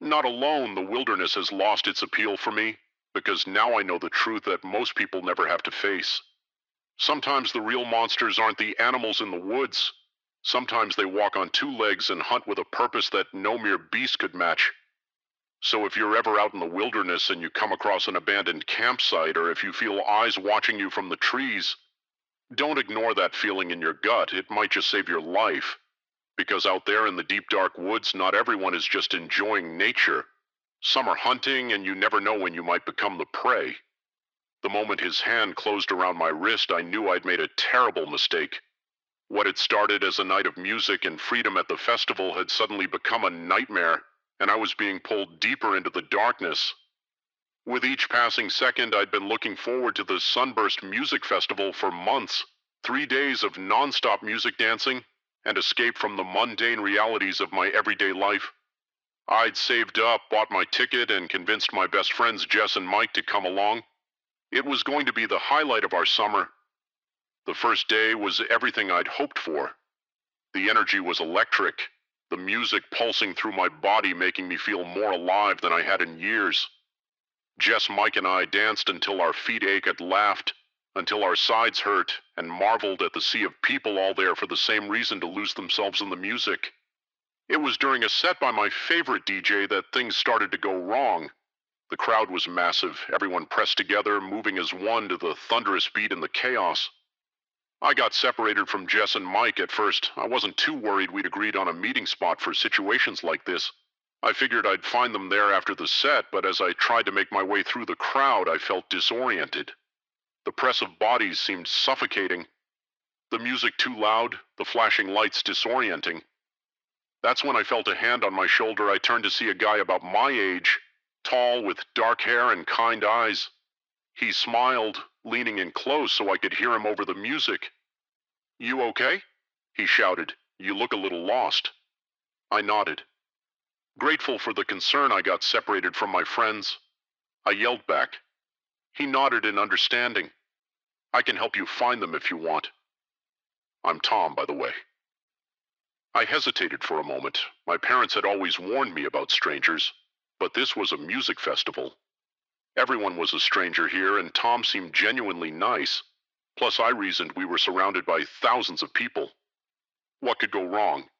Speaker 1: Not alone. The wilderness has lost its appeal for me, because now I know the truth that most people never have to face. Sometimes the real monsters aren't the animals in the woods. Sometimes they walk on two legs and hunt with a purpose that no mere beast could match. So if you're ever out in the wilderness and you come across an abandoned campsite, or if you feel eyes watching you from the trees, Don't ignore that feeling in your gut. It might just save your life. Because out there in the deep dark woods, not everyone is just enjoying nature. Some are hunting, and you never know when you might become the prey. The moment his hand closed around my wrist, I knew I'd made a terrible mistake. What had started as a night of music and freedom at the festival had suddenly become a nightmare, and I was being pulled deeper into the darkness. With each passing second, I'd been looking forward to the Sunburst Music Festival for months. 3 days of nonstop music dancing and escape from the mundane realities of my everyday life. I'd saved up, bought my ticket, and convinced my best friends Jess and Mike to come along. It was going to be the highlight of our summer. The first day was everything I'd hoped for. The energy was electric, the music pulsing through my body making me feel more alive than I had in years. Jess, Mike, and I danced until our feet ached, laughed, until our sides hurt, and marveled at the sea of people all there for the same reason to lose themselves in the music. It was during a set by my favorite DJ that things started to go wrong. The crowd was massive, everyone pressed together, moving as one to the thunderous beat in the chaos. I got separated from Jess and Mike at first. I wasn't too worried we'd agreed on a meeting spot for situations like this. I figured I'd find them there after the set, but as I tried to make my way through the crowd, I felt disoriented. The press of bodies seemed suffocating. The music too loud, the flashing lights disorienting. That's when I felt a hand on my shoulder. I turned to see a guy about my age, tall, with dark hair and kind eyes. He smiled, leaning in close so I could hear him over the music. "You okay?" he shouted. "You look a little lost." I nodded. Grateful for the concern, I got separated from my friends. I yelled back. He nodded in understanding. "I can help you find them if you want." I'm Tom, by the way. I hesitated for a moment. My parents had always warned me about strangers, but this was a music festival. Everyone was a stranger here, and Tom seemed genuinely nice. Plus, I reasoned we were surrounded by thousands of people. What could go wrong?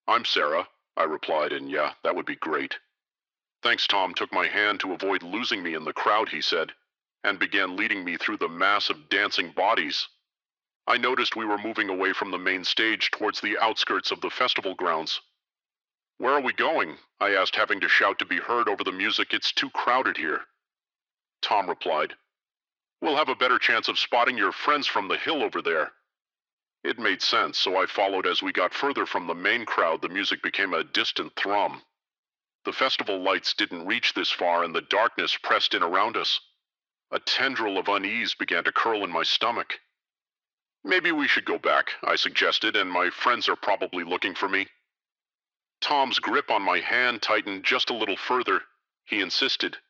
Speaker 1: "I'm Sarah," I replied, "and yeah, that would be great." "Thanks." Tom took my hand to avoid losing me in the crowd, he said, and began leading me through the mass of dancing bodies. I noticed we were moving away from the main stage towards the outskirts of the festival grounds. "Where are we going?" I asked, having to shout to be heard over the music. "It's too crowded here." Tom replied, "We'll have a better chance of spotting your friends from the hill over there." It made sense, so I followed. As we got further from the main crowd, the music became a distant thrum. The festival lights didn't reach this far, and the darkness pressed in around us. A tendril of unease began to curl in my stomach. "Maybe we should go back," I suggested, "and my friends are probably looking for me." Tom's grip on my hand tightened just a little further. He insisted.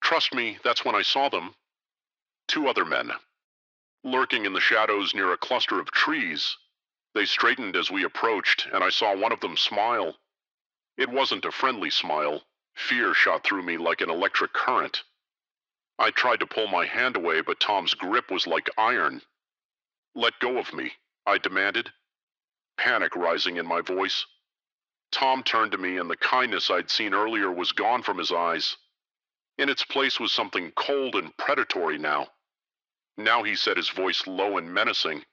Speaker 1: "Trust me, that's when I saw them. Two other men, lurking in the shadows near a cluster of trees. They straightened as we approached, and I saw one of them smile. It wasn't a friendly smile. Fear shot through me like an electric current. I tried to pull my hand away, but Tom's grip was like iron. "Let go of me," I demanded, panic rising in my voice. Tom turned to me, and the kindness I'd seen earlier was gone from his eyes. In its place was something cold and predatory now. Now he said, his voice low and menacing,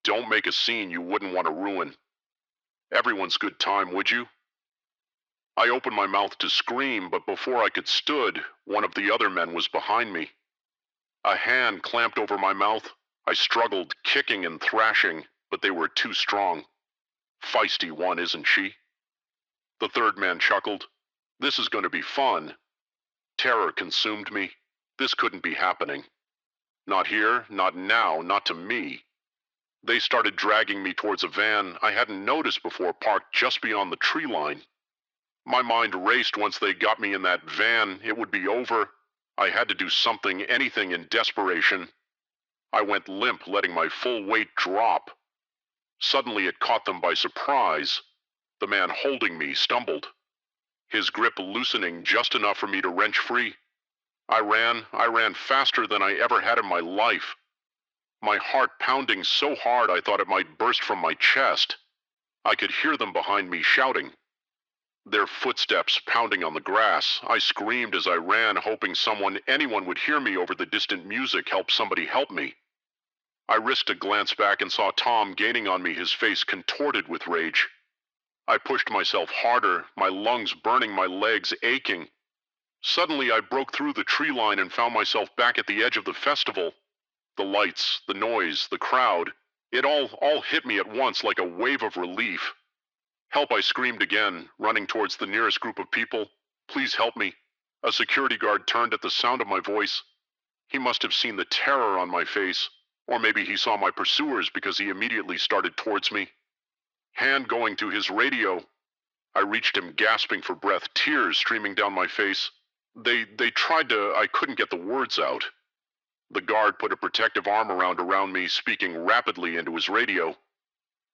Speaker 1: "Don't make a scene you wouldn't want to ruin. Everyone's good time, would you?" I opened my mouth to scream, but before I could stood, one of the other men was behind me. A hand clamped over my mouth. I struggled, kicking and thrashing, but they were too strong. "Feisty one, isn't she?" The third man chuckled. "This is going to be fun." Terror consumed me. This couldn't be happening. Not here, not now, not to me. They started dragging me towards a van I hadn't noticed before, parked just beyond the tree line. My mind raced. Once they got me in that van, it would be over. I had to do something, anything, in desperation. I went limp, letting my full weight drop. Suddenly it caught them by surprise. The man holding me stumbled, his grip loosening just enough for me to wrench free. I ran faster than I ever had in my life. My heart pounding so hard I thought it might burst from my chest. I could hear them behind me shouting. Their footsteps pounding on the grass. I screamed as I ran, hoping anyone would hear me over the distant music. "Help, somebody help me." I risked a glance back and saw Tom gaining on me, his face contorted with rage. I pushed myself harder, my lungs burning, my legs aching. Suddenly, I broke through the tree line and found myself back at the edge of the festival. The lights, the noise, the crowd, it all hit me at once like a wave of relief. Help, I screamed again, running towards the nearest group of people. Please help me. A security guard turned at the sound of my voice. He must have seen the terror on my face, or maybe he saw my pursuers because he immediately started towards me. Hand going to his radio, I reached him gasping for breath, tears streaming down my face. They tried to, I couldn't get the words out. The guard put a protective arm around me, speaking rapidly into his radio.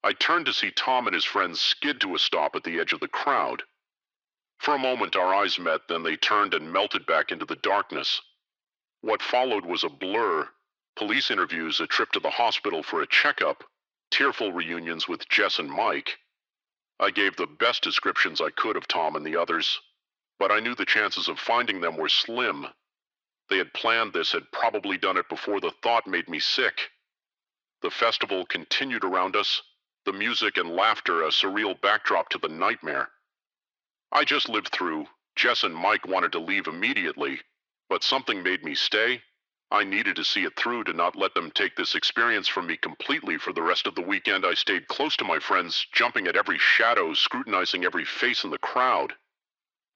Speaker 1: I turned to see Tom and his friends skid to a stop at the edge of the crowd. For a moment our eyes met, then they turned and melted back into the darkness. What followed was a blur. Police interviews, a trip to the hospital for a checkup, tearful reunions with Jess and Mike. I gave the best descriptions I could of Tom and the others, but I knew the chances of finding them were slim. They had planned this, had probably done it before the thought made me sick. The festival continued around us, the music and laughter a surreal backdrop to the nightmare. I just lived through. Jess and Mike wanted to leave immediately, but something made me stay. I needed to see it through, to not let them take this experience from me completely. For the rest of the weekend, I stayed close to my friends, jumping at every shadow, scrutinizing every face in the crowd.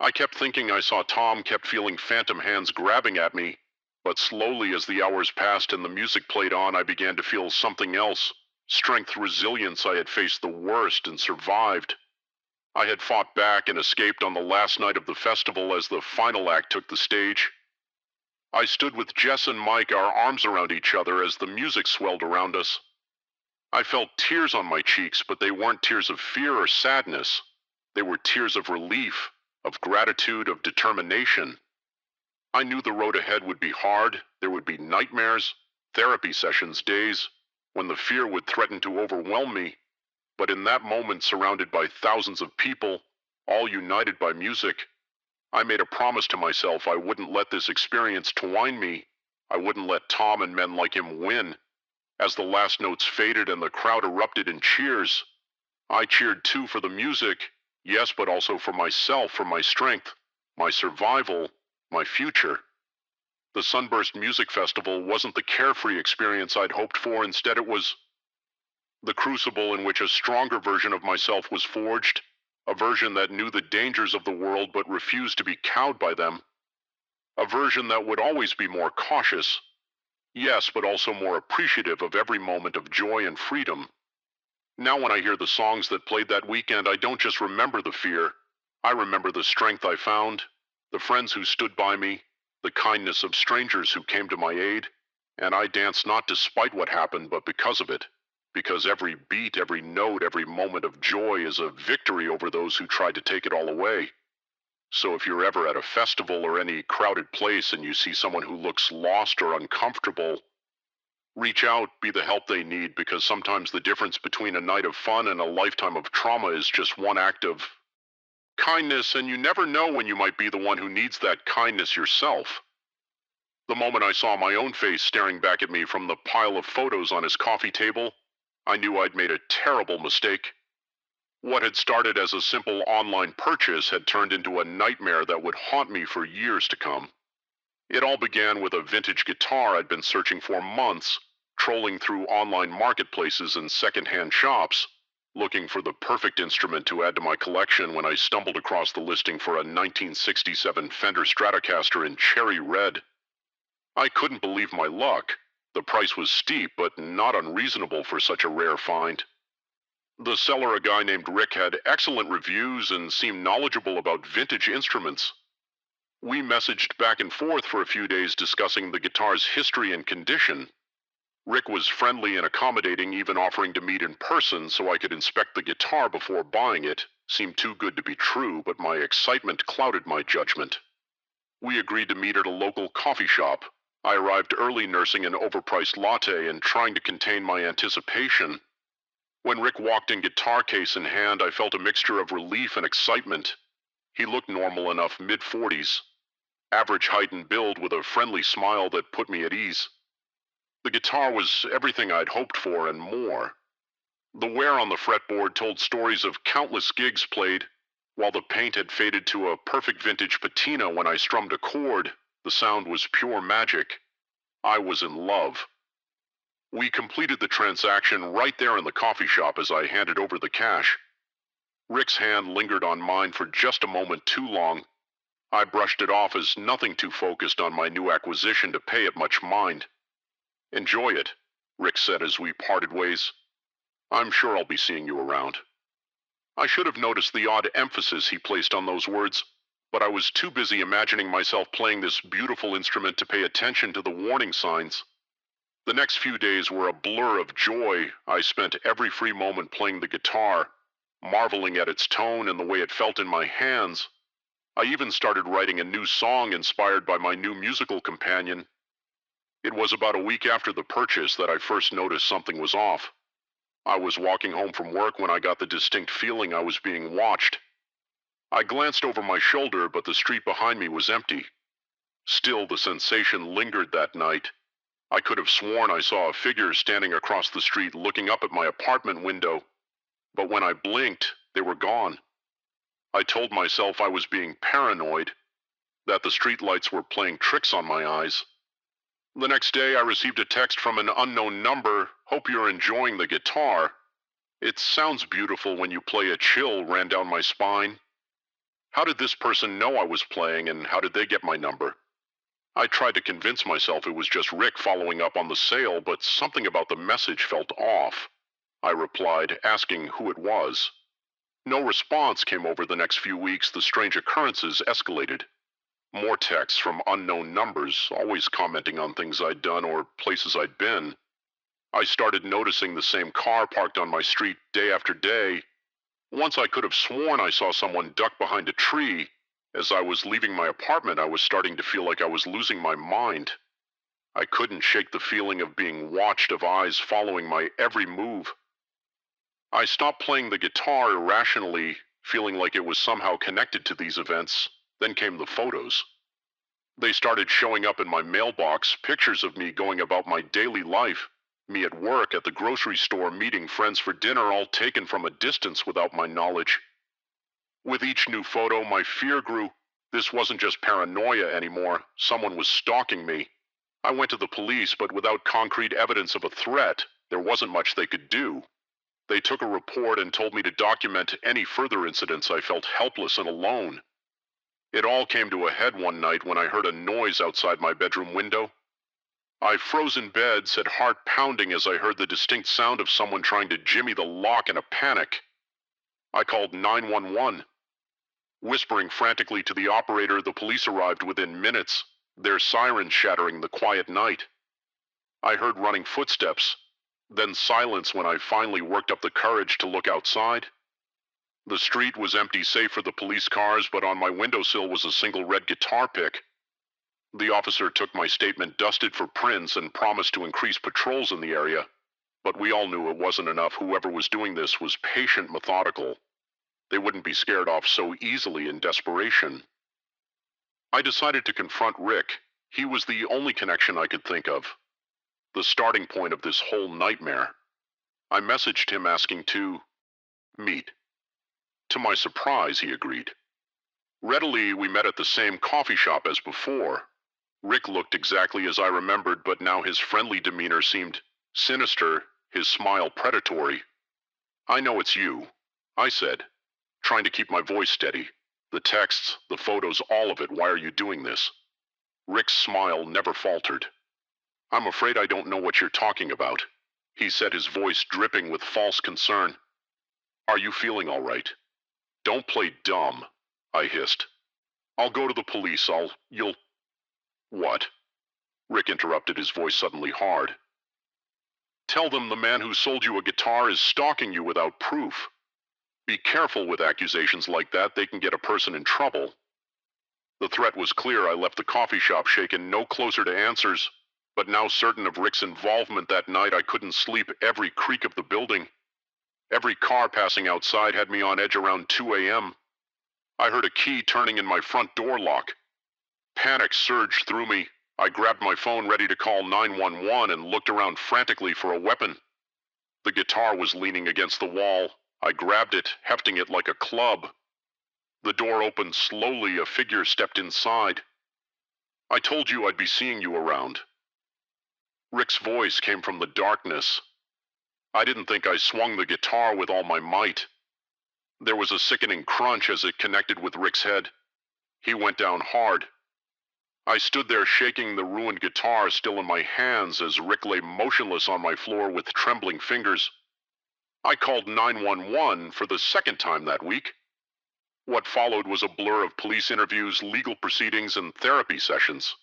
Speaker 1: I kept thinking I saw Tom, kept feeling phantom hands grabbing at me, but slowly as the hours passed and the music played on, I began to feel something else. Strength, resilience. I had faced the worst and survived. I had fought back and escaped on the last night of the festival as the final act took the stage. I stood with Jess and Mike, our arms around each other as the music swelled around us. I felt tears on my cheeks, but they weren't tears of fear or sadness. They were tears of relief, of gratitude, of determination. I knew the road ahead would be hard. There would be nightmares, therapy sessions, days when the fear would threaten to overwhelm me. But in that moment, surrounded by thousands of people, all united by music, I made a promise to myself I wouldn't let this experience twine me. I wouldn't let Tom and men like him win. As the last notes faded and the crowd erupted in cheers, I cheered too, for the music, yes, but also for myself, for my strength, my survival, my future. The Sunburst Music Festival wasn't the carefree experience I'd hoped for. Instead, it was the crucible in which a stronger version of myself was forged, a version that knew the dangers of the world but refused to be cowed by them, a version that would always be more cautious, yes, but also more appreciative of every moment of joy and freedom. Now when I hear the songs that played that weekend, I don't just remember the fear. I remember the strength I found, the friends who stood by me, the kindness of strangers who came to my aid, and I danced not despite what happened, but because of it. Because every beat, every note, every moment of joy is a victory over those who tried to take it all away. So if you're ever at a festival or any crowded place and you see someone who looks lost or uncomfortable, reach out, be the help they need, because sometimes the difference between a night of fun and a lifetime of trauma is just one act of kindness, and you never know when you might be the one who needs that kindness yourself. The moment I saw my own face staring back at me from the pile of photos on his coffee table, I knew I'd made a terrible mistake. What had started as a simple online purchase had turned into a nightmare that would haunt me for years to come. It all began with a vintage guitar I'd been searching for months, trolling through online marketplaces and secondhand shops, looking for the perfect instrument to add to my collection, when I stumbled across the listing for a 1967 Fender Stratocaster in cherry red. I couldn't believe my luck. The price was steep, but not unreasonable for such a rare find. The seller, a guy named Rick, had excellent reviews and seemed knowledgeable about vintage instruments. We messaged back and forth for a few days, discussing the guitar's history and condition. Rick was friendly and accommodating, even offering to meet in person so I could inspect the guitar before buying it. Seemed too good to be true, but my excitement clouded my judgment. We agreed to meet at a local coffee shop. I arrived early, nursing an overpriced latte and trying to contain my anticipation. When Rick walked in, guitar case in hand, I felt a mixture of relief and excitement. He looked normal enough, mid-40s, average height and build, with a friendly smile that put me at ease. The guitar was everything I'd hoped for and more. The wear on the fretboard told stories of countless gigs played. While the paint had faded to a perfect vintage patina when I strummed a chord, the sound was pure magic. I was in love. We completed the transaction right there in the coffee shop as I handed over the cash. Rick's hand lingered on mine for just a moment too long. I brushed it off as nothing too focused on my new acquisition to pay it much mind. "Enjoy it," Rick said as we parted ways. "I'm sure I'll be seeing you around." I should have noticed the odd emphasis he placed on those words, but I was too busy imagining myself playing this beautiful instrument to pay attention to the warning signs. The next few days were a blur of joy. I spent every free moment playing the guitar, marveling at its tone and the way it felt in my hands. I even started writing a new song inspired by my new musical companion. It was about a week after the purchase that I first noticed something was off. I was walking home from work when I got the distinct feeling I was being watched. I glanced over my shoulder, but the street behind me was empty. Still, the sensation lingered that night. I could have sworn I saw a figure standing across the street looking up at my apartment window, but when I blinked, they were gone. I told myself I was being paranoid, that the streetlights were playing tricks on my eyes. The next day, I received a text from an unknown number. "Hope you're enjoying the guitar. It sounds beautiful when you play." A chill ran down my spine. How did this person know I was playing, and how did they get my number? I tried to convince myself it was just Rick following up on the sale, but something about the message felt off. I replied, asking who it was. No response came. Over the next few weeks. The strange occurrences escalated. More texts from unknown numbers, always commenting on things I'd done or places I'd been. I started noticing the same car parked on my street day after day. Once I could have sworn I saw someone duck behind a tree. As I was leaving my apartment, I was starting to feel like I was losing my mind. I couldn't shake the feeling of being watched, of eyes following my every move. I stopped playing the guitar irrationally, feeling like it was somehow connected to these events. Then came the photos. They started showing up in my mailbox, pictures of me going about my daily life, me at work, at the grocery store, meeting friends for dinner, all taken from a distance without my knowledge. With each new photo, my fear grew. This wasn't just paranoia anymore. Someone was stalking me. I went to the police, but without concrete evidence of a threat, there wasn't much they could do. They took a report and told me to document any further incidents. I felt helpless and alone. It all came to a head one night when I heard a noise outside my bedroom window. I froze in bed, set heart pounding as I heard the distinct sound of someone trying to jimmy the lock in a panic. I called 911. Whispering frantically to the operator, the police arrived within minutes, their sirens shattering the quiet night. I heard running footsteps, then silence when I finally worked up the courage to look outside. The street was empty save for the police cars, but on my windowsill was a single red guitar pick. The officer took my statement, dusted for prints, and promised to increase patrols in the area. But we all knew it wasn't enough. Whoever was doing this was patient, methodical. They wouldn't be scared off so easily in desperation. I decided to confront Rick. He was the only connection I could think of, the starting point of this whole nightmare. I messaged him asking to meet. To my surprise, he agreed. Readily, we met at the same coffee shop as before. Rick looked exactly as I remembered, but now his friendly demeanor seemed sinister, his smile predatory. "I know it's you," I said, trying to keep my voice steady. "The texts, the photos, all of it. Why are you doing this?" Rick's smile never faltered. "I'm afraid I don't know what you're talking about," he said, his voice dripping with false concern. "Are you feeling all right?" "Don't play dumb," I hissed. "I'll go to the police. You'll..." "What?" Rick interrupted, his voice suddenly hard. "Tell them the man who sold you a guitar is stalking you without proof. Be careful with accusations like that. They can get a person in trouble." The threat was clear. I left the coffee shop shaken, no closer to answers, but now certain of Rick's involvement that night. I couldn't sleep. Every creak of the building, every car passing outside had me on edge. Around 2 a.m., I heard a key turning in my front door lock. Panic surged through me. I grabbed my phone ready to call 911 and looked around frantically for a weapon. The guitar was leaning against the wall. I grabbed it, hefting it like a club. The door opened slowly. A figure stepped inside. "I told you I'd be seeing you around." Rick's voice came from the darkness. I didn't think I swung the guitar with all my might. There was a sickening crunch as it connected with Rick's head. He went down hard. I stood there shaking the ruined guitar still in my hands as Rick lay motionless on my floor with trembling fingers. I called 911 for the second time that week. What followed was a blur of police interviews, legal proceedings, and therapy sessions.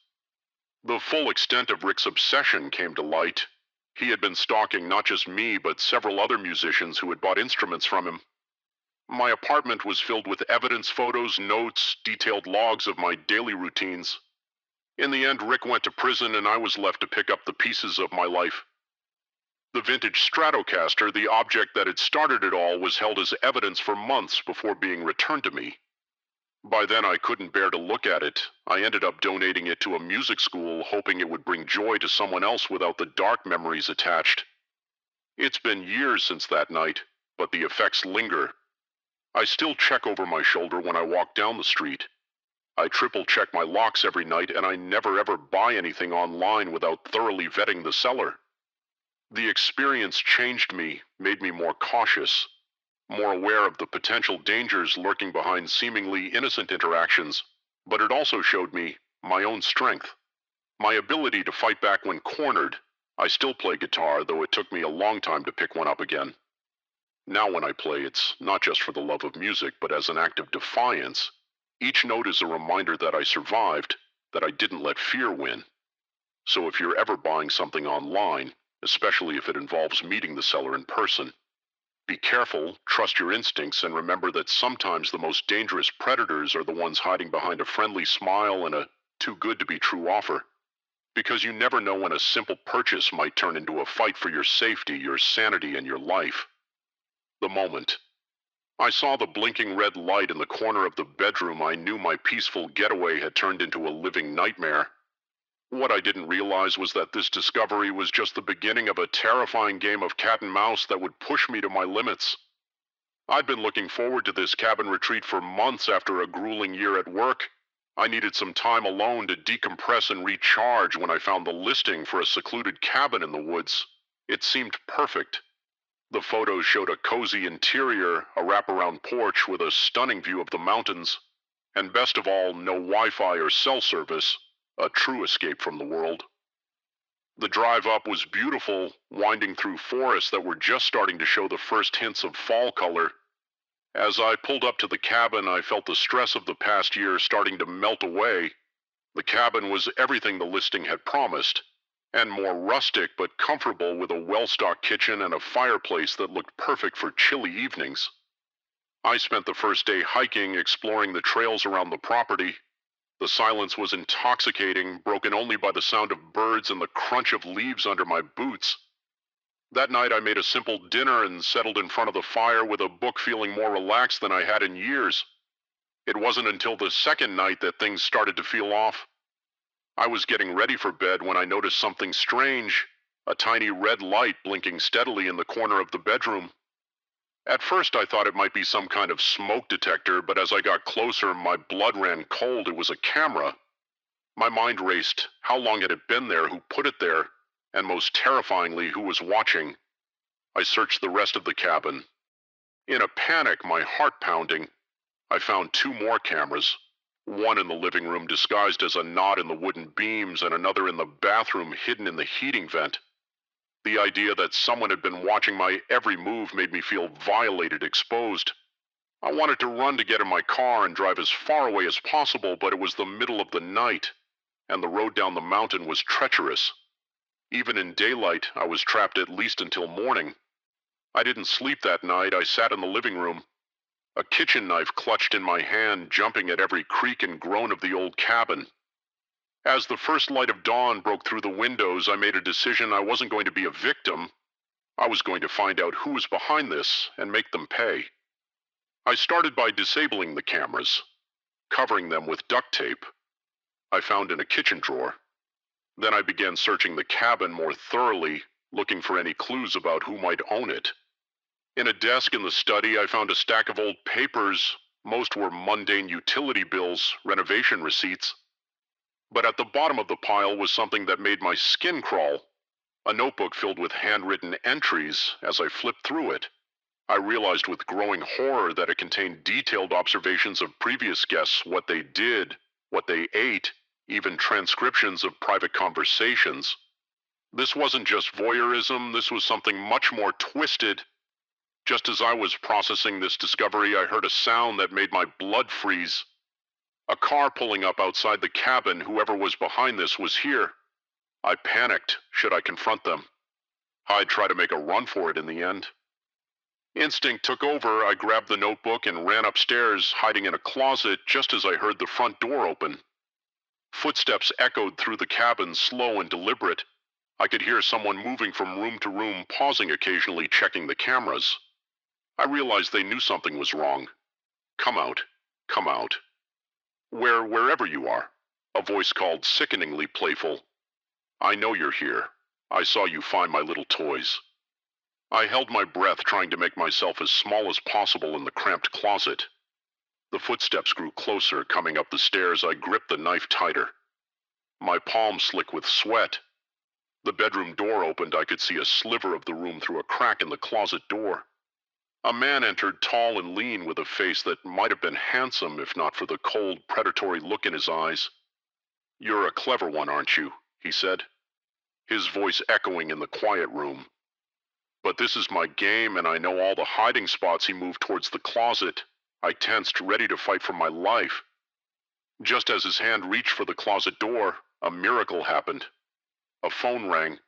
Speaker 1: The full extent of Rick's obsession came to light. He had been stalking not just me, but several other musicians who had bought instruments from him. My apartment was filled with evidence, photos, notes, detailed logs of my daily routines. In the end, Rick went to prison and I was left to pick up the pieces of my life. The vintage Stratocaster, the object that had started it all, was held as evidence for months before being returned to me. By then, I couldn't bear to look at it. I ended up donating it to a music school, hoping it would bring joy to someone else without the dark memories attached. It's been years since that night, but the effects linger. I still check over my shoulder when I walk down the street. I triple-check my locks every night, and I never ever buy anything online without thoroughly vetting the seller. The experience changed me, made me more cautious, more aware of the potential dangers lurking behind seemingly innocent interactions, but it also showed me my own strength, my ability to fight back when cornered. I still play guitar, though it took me a long time to pick one up again. Now when I play, it's not just for the love of music, but as an act of defiance. Each note is a reminder that I survived, that I didn't let fear win. So if you're ever buying something online, especially if it involves meeting the seller in person, be careful, trust your instincts, and remember that sometimes the most dangerous predators are the ones hiding behind a friendly smile and a too-good-to-be-true offer. Because you never know when a simple purchase might turn into a fight for your safety, your sanity, and your life. The moment I saw the blinking red light in the corner of the bedroom, I knew my peaceful getaway had turned into a living nightmare. What I didn't realize was that this discovery was just the beginning of a terrifying game of cat and mouse that would push me to my limits. I'd been looking forward to this cabin retreat for months after a grueling year at work. I needed some time alone to decompress and recharge when I found the listing for a secluded cabin in the woods. It seemed perfect. The photos showed a cozy interior, a wraparound porch with a stunning view of the mountains, and best of all, no Wi-Fi or cell service. A true escape from the world. The drive up was beautiful, winding through forests that were just starting to show the first hints of fall color. As I pulled up to the cabin, I felt the stress of the past year starting to melt away. The cabin was everything the listing had promised, and more rustic but comfortable, with a well-stocked kitchen and a fireplace that looked perfect for chilly evenings. I spent the first day hiking, exploring the trails around the property. The silence was intoxicating, broken only by the sound of birds and the crunch of leaves under my boots. That night I made a simple dinner and settled in front of the fire with a book, feeling more relaxed than I had in years. It wasn't until the second night that things started to feel off. I was getting ready for bed when I noticed something strange, a tiny red light blinking steadily in the corner of the bedroom. At first I thought it might be some kind of smoke detector, but as I got closer, my blood ran cold. It was a camera. My mind raced. How long had it been there? Who put it there? And most terrifyingly, who was watching? I searched the rest of the cabin. In a panic, my heart pounding, I found two more cameras. One in the living room disguised as a knot in the wooden beams, and another in the bathroom hidden in the heating vent. The idea that someone had been watching my every move made me feel violated, exposed. I wanted to run to get in my car and drive as far away as possible, but it was the middle of the night, and the road down the mountain was treacherous. Even in daylight, I was trapped at least until morning. I didn't sleep that night. I sat in the living room, a kitchen knife clutched in my hand, jumping at every creak and groan of the old cabin. As the first light of dawn broke through the windows, I made a decision. I wasn't going to be a victim. I was going to find out who was behind this and make them pay. I started by disabling the cameras, covering them with duct tape I found in a kitchen drawer. Then I began searching the cabin more thoroughly, looking for any clues about who might own it. In a desk in the study, I found a stack of old papers. Most were mundane utility bills, renovation receipts. But at the bottom of the pile was something that made my skin crawl. A notebook filled with handwritten entries. As I flipped through it, I realized with growing horror that it contained detailed observations of previous guests, what they did, what they ate, even transcriptions of private conversations. This wasn't just voyeurism, this was something much more twisted. Just as I was processing this discovery, I heard a sound that made my blood freeze. A car pulling up outside the cabin. Whoever was behind this was here. I panicked. Should I confront them? I'd try to make a run for it in the end. Instinct took over. I grabbed the notebook and ran upstairs, hiding in a closet just as I heard the front door open. Footsteps echoed through the cabin, slow and deliberate. I could hear someone moving from room to room, pausing occasionally, checking the cameras. I realized they knew something was wrong. Come out. Come out. Wherever you are, a voice called, sickeningly playful. I know you're here. I saw you find my little toys. I held my breath, trying to make myself as small as possible in the cramped closet. The footsteps grew closer, coming up the stairs. I gripped the knife tighter. My palms slick with sweat. The bedroom door opened. I could see a sliver of the room through a crack in the closet door. A man entered, tall and lean, with a face that might have been handsome if not for the cold, predatory look in his eyes. "You're a clever one, aren't you?" he said, his voice echoing in the quiet room. "But this is my game, and I know all the hiding spots." He moved towards the closet. I tensed, ready to fight for my life. Just as his hand reached for the closet door, a miracle happened. A phone rang.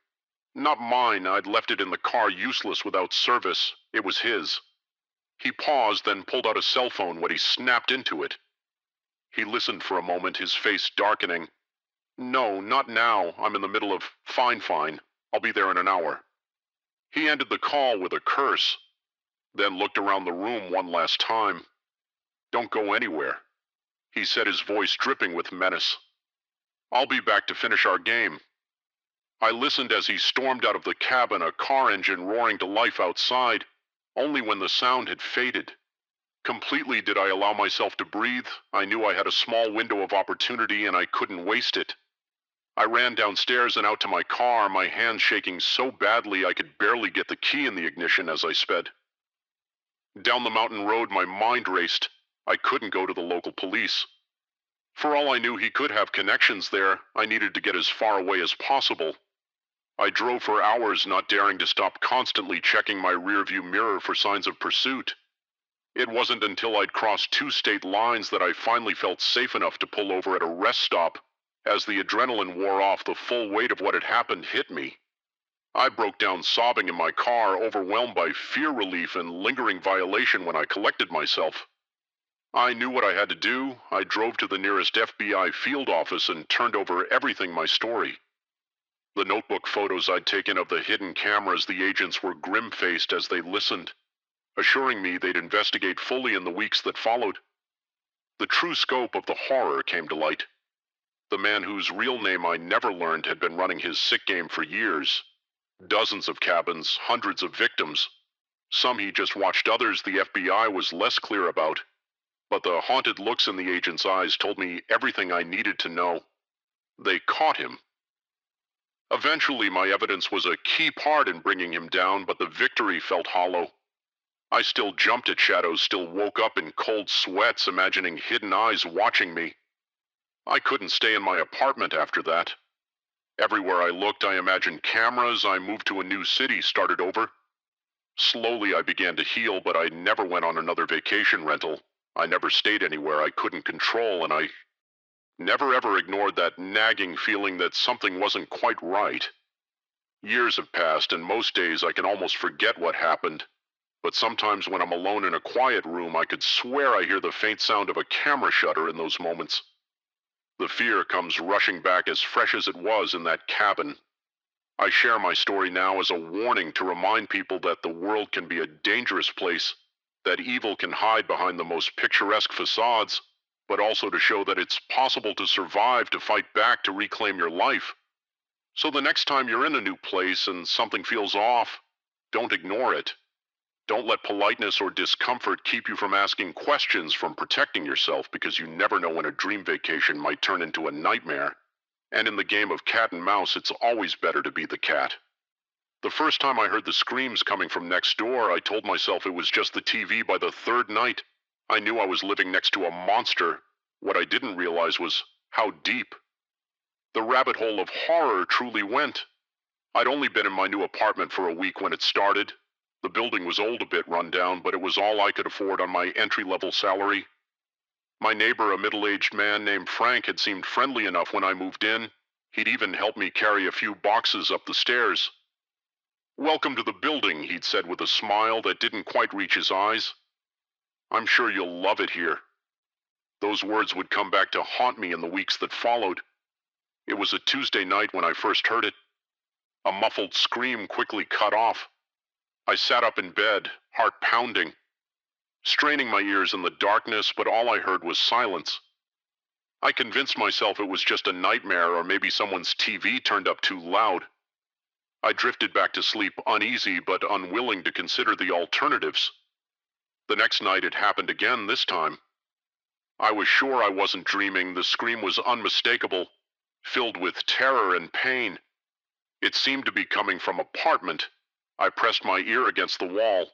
Speaker 1: Not mine. I'd left it in the car, useless without service. It was his. He paused, then pulled out a cell phone when he snapped into it. He listened for a moment, his face darkening. "No, not now. I'm in the middle of fine. I'll be there in an hour." He ended the call with a curse, then looked around the room one last time. "Don't go anywhere," he said, his voice dripping with menace. "I'll be back to finish our game." I listened as he stormed out of the cabin, a car engine roaring to life outside. Only when the sound had faded. Completely did I allow myself to breathe. I knew I had a small window of opportunity and I couldn't waste it. I ran downstairs and out to my car, my hands shaking so badly I could barely get the key in the ignition as I sped. Down the mountain road, my mind raced. I couldn't go to the local police. For all I knew, he could have connections there. I needed to get as far away as possible. I drove for hours, not daring to stop, constantly checking my rearview mirror for signs of pursuit. It wasn't until I'd crossed 2 state lines that I finally felt safe enough to pull over at a rest stop. As the adrenaline wore off, the full weight of what had happened hit me. I broke down sobbing in my car, overwhelmed by fear, relief, and lingering violation when I collected myself. I knew what I had to do. I drove to the nearest FBI field office and turned over everything, my story. The notebook photos I'd taken of the hidden cameras. The agents were grim-faced as they listened, assuring me they'd investigate fully in the weeks that followed. The true scope of the horror came to light. The man whose real name I never learned had been running his sick game for years. Dozens of cabins, hundreds of victims. Some he just watched, others the FBI was less clear about. But the haunted looks in the agent's eyes told me everything I needed to know. They caught him. Eventually, my evidence was a key part in bringing him down, but the victory felt hollow. I still jumped at shadows, still woke up in cold sweats, imagining hidden eyes watching me. I couldn't stay in my apartment after that. Everywhere I looked, I imagined cameras. I moved to a new city, started over. Slowly, I began to heal, but I never went on another vacation rental. I never stayed anywhere I couldn't control, and I never ever ignored that nagging feeling that something wasn't quite right. Years have passed, and most days I can almost forget what happened. But sometimes when I'm alone in a quiet room, I could swear I hear the faint sound of a camera shutter in those moments. The fear comes rushing back as fresh as it was in that cabin. I share my story now as a warning to remind people that the world can be a dangerous place, that evil can hide behind the most picturesque facades, but also to show that it's possible to survive, to fight back, to reclaim your life. So the next time you're in a new place and something feels off, don't ignore it. Don't let politeness or discomfort keep you from asking questions, from protecting yourself, because you never know when a dream vacation might turn into a nightmare. And in the game of cat and mouse, it's always better to be the cat. The first time I heard the screams coming from next door, I told myself it was just the TV. By the third night, I knew I was living next to a monster. What I didn't realize was how deep the rabbit hole of horror truly went. I'd only been in my new apartment for a week when it started. The building was old, a bit run down, but it was all I could afford on my entry-level salary. My neighbor, a middle-aged man named Frank, had seemed friendly enough when I moved in. He'd even helped me carry a few boxes up the stairs. "Welcome to the building," he'd said with a smile that didn't quite reach his eyes. "I'm sure you'll love it here." Those words would come back to haunt me in the weeks that followed. It was a Tuesday night when I first heard it. A muffled scream quickly cut off. I sat up in bed, heart pounding, straining my ears in the darkness, but all I heard was silence. I convinced myself it was just a nightmare, or maybe someone's TV turned up too loud. I drifted back to sleep, uneasy but unwilling to consider the alternatives. The next night it happened again, this time. I was sure I wasn't dreaming. The scream was unmistakable, filled with terror and pain. It seemed to be coming from apartment. I pressed my ear against the wall.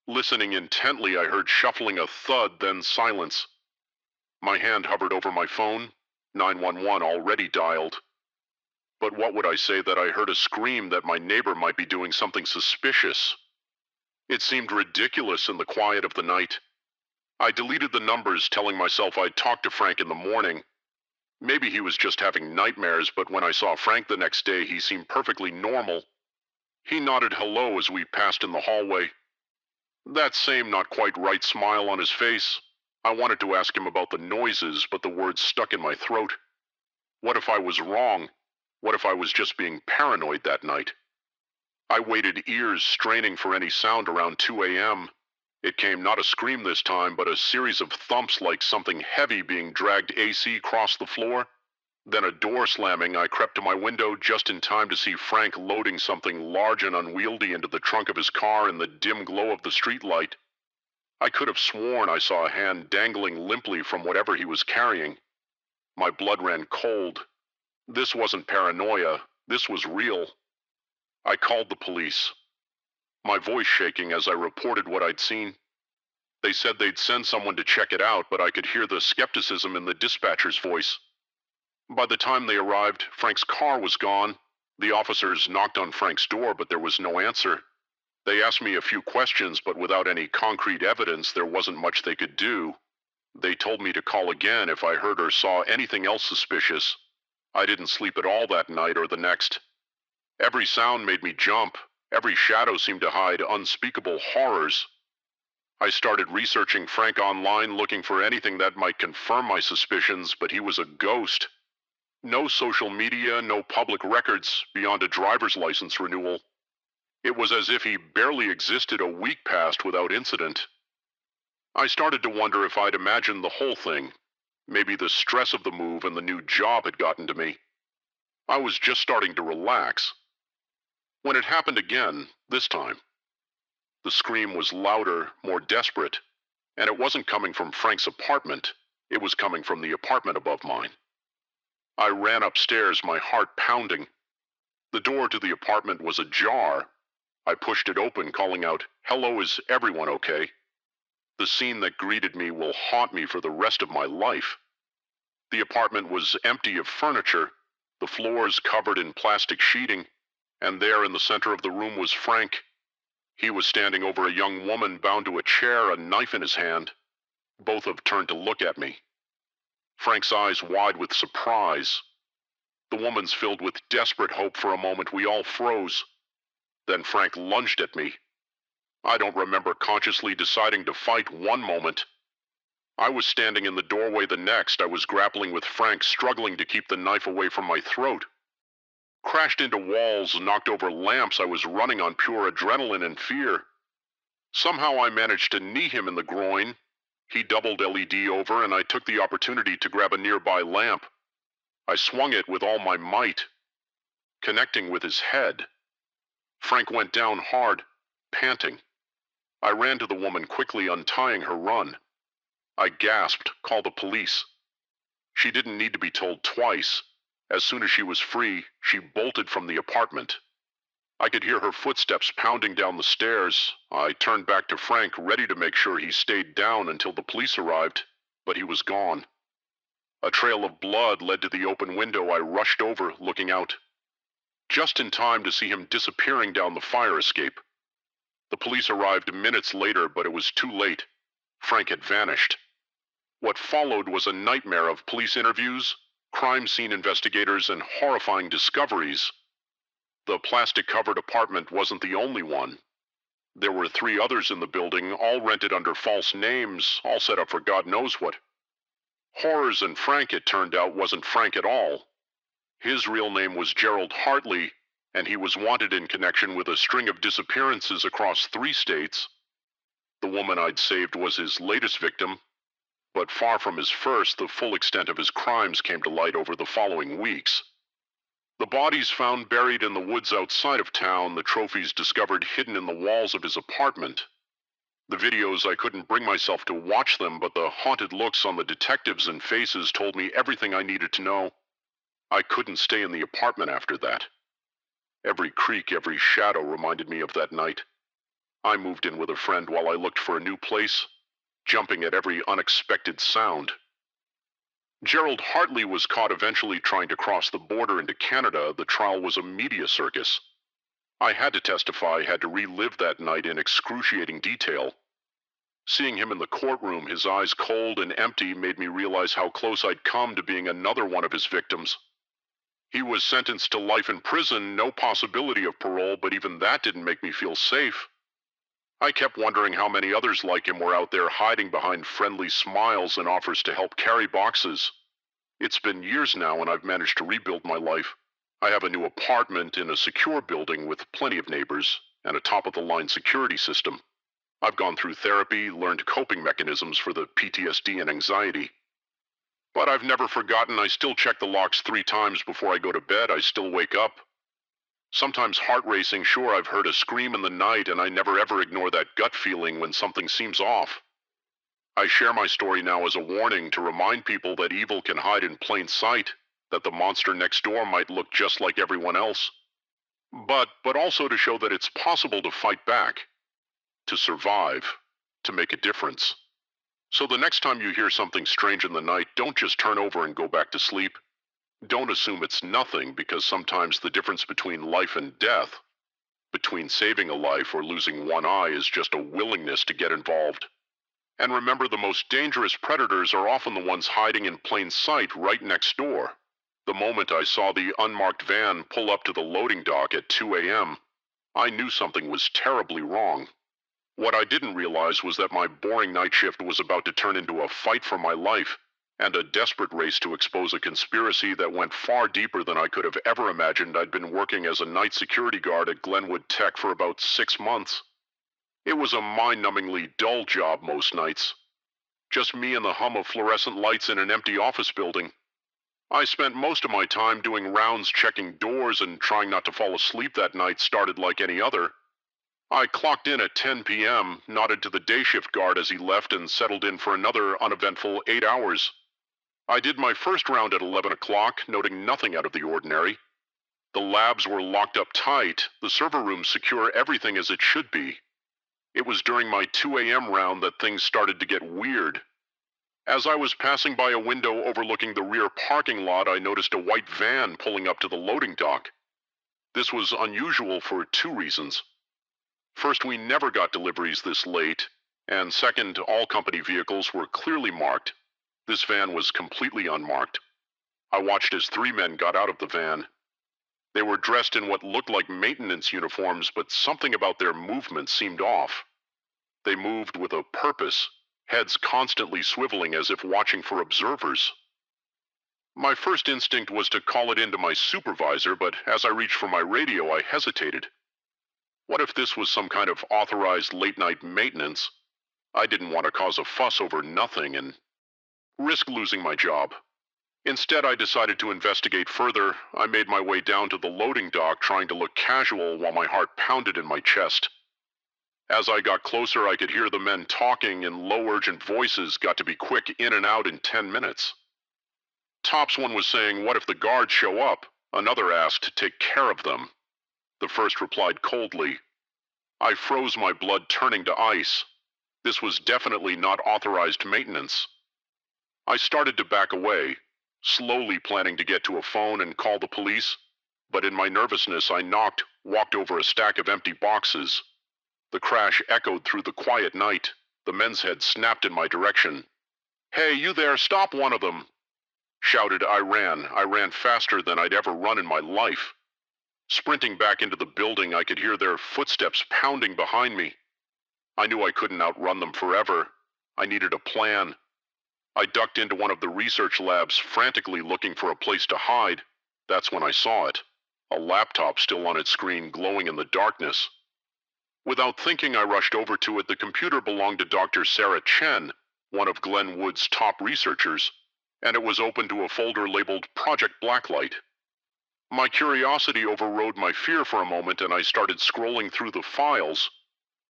Speaker 1: Listening intently, I heard shuffling, a thud, then silence. My hand hovered over my phone, 911 already dialed. But what would I say that I heard a scream, that my neighbor might be doing something suspicious? It seemed ridiculous in the quiet of the night. I deleted the numbers, telling myself I'd talk to Frank in the morning. Maybe he was just having nightmares, but when I saw Frank the next day, he seemed perfectly normal. He nodded hello as we passed in the hallway. That same not quite right smile on his face. I wanted to ask him about the noises, but the words stuck in my throat. What if I was wrong? What if I was just being paranoid that night? I waited, ears straining for any sound. Around 2 a.m. It came, not a scream this time, but a series of thumps, like something heavy being dragged AC across the floor. Then a door slamming. I crept to my window just in time to see Frank loading something large and unwieldy into the trunk of his car in the dim glow of the streetlight. I could have sworn I saw a hand dangling limply from whatever he was carrying. My blood ran cold. This wasn't paranoia. This was real. I called the police, my voice shaking as I reported what I'd seen. They said they'd send someone to check it out, but I could hear the skepticism in the dispatcher's voice. By the time they arrived, Frank's car was gone. The officers knocked on Frank's door, but there was no answer. They asked me a few questions, but without any concrete evidence, there wasn't much they could do. They told me to call again if I heard or saw anything else suspicious. I didn't sleep at all that night or the next. Every sound made me jump. Every shadow seemed to hide unspeakable horrors. I started researching Frank online, looking for anything that might confirm my suspicions, but he was a ghost. No social media, no public records beyond a driver's license renewal. It was as if he barely existed. A week passed without incident. I started to wonder if I'd imagined the whole thing. Maybe the stress of the move and the new job had gotten to me. I was just starting to relax when it happened again, this time. The scream was louder, more desperate, and it wasn't coming from Frank's apartment. It was coming from the apartment above mine. I ran upstairs, my heart pounding. The door to the apartment was ajar. I pushed it open, calling out, "Hello, is everyone okay?" The scene that greeted me will haunt me for the rest of my life. The apartment was empty of furniture, the floors covered in plastic sheeting, and there in the center of the room was Frank. He was standing over a young woman bound to a chair, a knife in his hand. Both have turned to look at me. Frank's eyes wide with surprise. The woman's filled with desperate hope. For a moment, we all froze. Then Frank lunged at me. I don't remember consciously deciding to fight one moment. I was standing in the doorway the next. I was grappling with Frank, struggling to keep the knife away from my throat. Crashed into walls, knocked over lamps. I was running on pure adrenaline and fear. Somehow I managed to knee him in the groin. He doubled LED over, and I took the opportunity to grab a nearby lamp. I swung it with all my might. connecting with his head. Frank went down hard, panting. I ran to the woman, quickly untying her run. I gasped, "Call the police." She didn't need to be told twice. As soon as she was free, she bolted from the apartment. I could hear her footsteps pounding down the stairs. I turned back to Frank, ready to make sure he stayed down until the police arrived, but he was gone. A trail of blood led to the open window. I rushed over, looking out, just in time to see him disappearing down the fire escape. The police arrived minutes later, but it was too late. Frank had vanished. What followed was a nightmare of police interviews, crime scene investigators, and horrifying discoveries. The plastic-covered apartment wasn't the only one. There were 3 others in the building, all rented under false names, all set up for God knows what. Horrors, and Frank, it turned out, wasn't Frank at all. His real name was Gerald Hartley, and he was wanted in connection with a string of disappearances across 3 states. The woman I'd saved was his latest victim, but far from his first. The full extent of his crimes came to light over the following weeks. The bodies found buried in the woods outside of town, the trophies discovered hidden in the walls of his apartment. The videos, I couldn't bring myself to watch them, but the haunted looks on the detectives and faces told me everything I needed to know. I couldn't stay in the apartment after that. Every creak, every shadow reminded me of that night. I moved in with a friend while I looked for a new place, jumping at every unexpected sound. Gerald Hartley was caught eventually trying to cross the border into Canada. The trial was a media circus. I had to testify, had to relive that night in excruciating detail. Seeing him in the courtroom, his eyes cold and empty, made me realize how close I'd come to being another one of his victims. He was sentenced to life in prison, no possibility of parole, but even that didn't make me feel safe. I kept wondering how many others like him were out there hiding behind friendly smiles and offers to help carry boxes. It's been years now, and I've managed to rebuild my life. I have a new apartment in a secure building with plenty of neighbors and a top-of-the-line security system. I've gone through therapy, learned coping mechanisms for the PTSD and anxiety. But I've never forgotten. I still check the locks 3 times before I go to bed. I still wake up. Sometimes heart racing. Sure, I've heard a scream in the night, and I never ever ignore that gut feeling when something seems off. I share my story now as a warning to remind people that evil can hide in plain sight, that the monster next door might look just like everyone else. But also to show that it's possible to fight back, to survive, to make a difference. So the next time you hear something strange in the night, don't just turn over and go back to sleep. Don't assume it's nothing, because sometimes the difference between life and death, between saving a life or losing one eye, is just a willingness to get involved. And remember, the most dangerous predators are often the ones hiding in plain sight right next door. The moment I saw the unmarked van pull up to the loading dock at 2 a.m., I knew something was terribly wrong. What I didn't realize was that my boring night shift was about to turn into a fight for my life, and a desperate race to expose a conspiracy that went far deeper than I could have ever imagined. I'd been working as a night security guard at Glenwood Tech for about 6 months. It was a mind-numbingly dull job most nights. Just me and the hum of fluorescent lights in an empty office building. I spent most of my time doing rounds, checking doors, and trying not to fall asleep. That night started like any other. I clocked in at 10 p.m., nodded to the day shift guard as he left, and settled in for another uneventful 8 hours. I did my first round at 11 o'clock, noting nothing out of the ordinary. The labs were locked up tight, the server room secure, everything as it should be. It was during my 2 a.m. round that things started to get weird. As I was passing by a window overlooking the rear parking lot, I noticed a white van pulling up to the loading dock. This was unusual for 2 reasons. First, we never got deliveries this late, and second, all company vehicles were clearly marked. This van was completely unmarked. I watched as 3 men got out of the van. They were dressed in what looked like maintenance uniforms, but something about their movement seemed off. They moved with a purpose, heads constantly swiveling as if watching for observers. My first instinct was to call it in to my supervisor, but as I reached for my radio, I hesitated. What if this was some kind of authorized late-night maintenance? I didn't want to cause a fuss over nothing and risk losing my job. Instead, I decided to investigate further. I made my way down to the loading dock, trying to look casual while my heart pounded in my chest. As I got closer, I could hear the men talking in low, urgent voices, got to be quick in and out in 10 minutes. Tops one was saying, "What if the guards show up?" Another asked to take care of them. The first replied coldly. I froze, my blood turning to ice. This was definitely not authorized maintenance. I started to back away, slowly planning to get to a phone and call the police, but in my nervousness I walked over a stack of empty boxes. The crash echoed through the quiet night. The men's heads snapped in my direction. "Hey, you there, stop one of them!" Shouted. I ran faster than I'd ever run in my life. Sprinting back into the building, I could hear their footsteps pounding behind me. I knew I couldn't outrun them forever. I needed a plan. I ducked into one of the research labs, frantically looking for a place to hide. That's when I saw it. A laptop still on its screen, glowing in the darkness. Without thinking, I rushed over to it. The computer belonged to Dr. Sarah Chen, one of Glenn Wood's top researchers, and it was open to a folder labeled Project Blacklight. My curiosity overrode my fear for a moment, and I started scrolling through the files.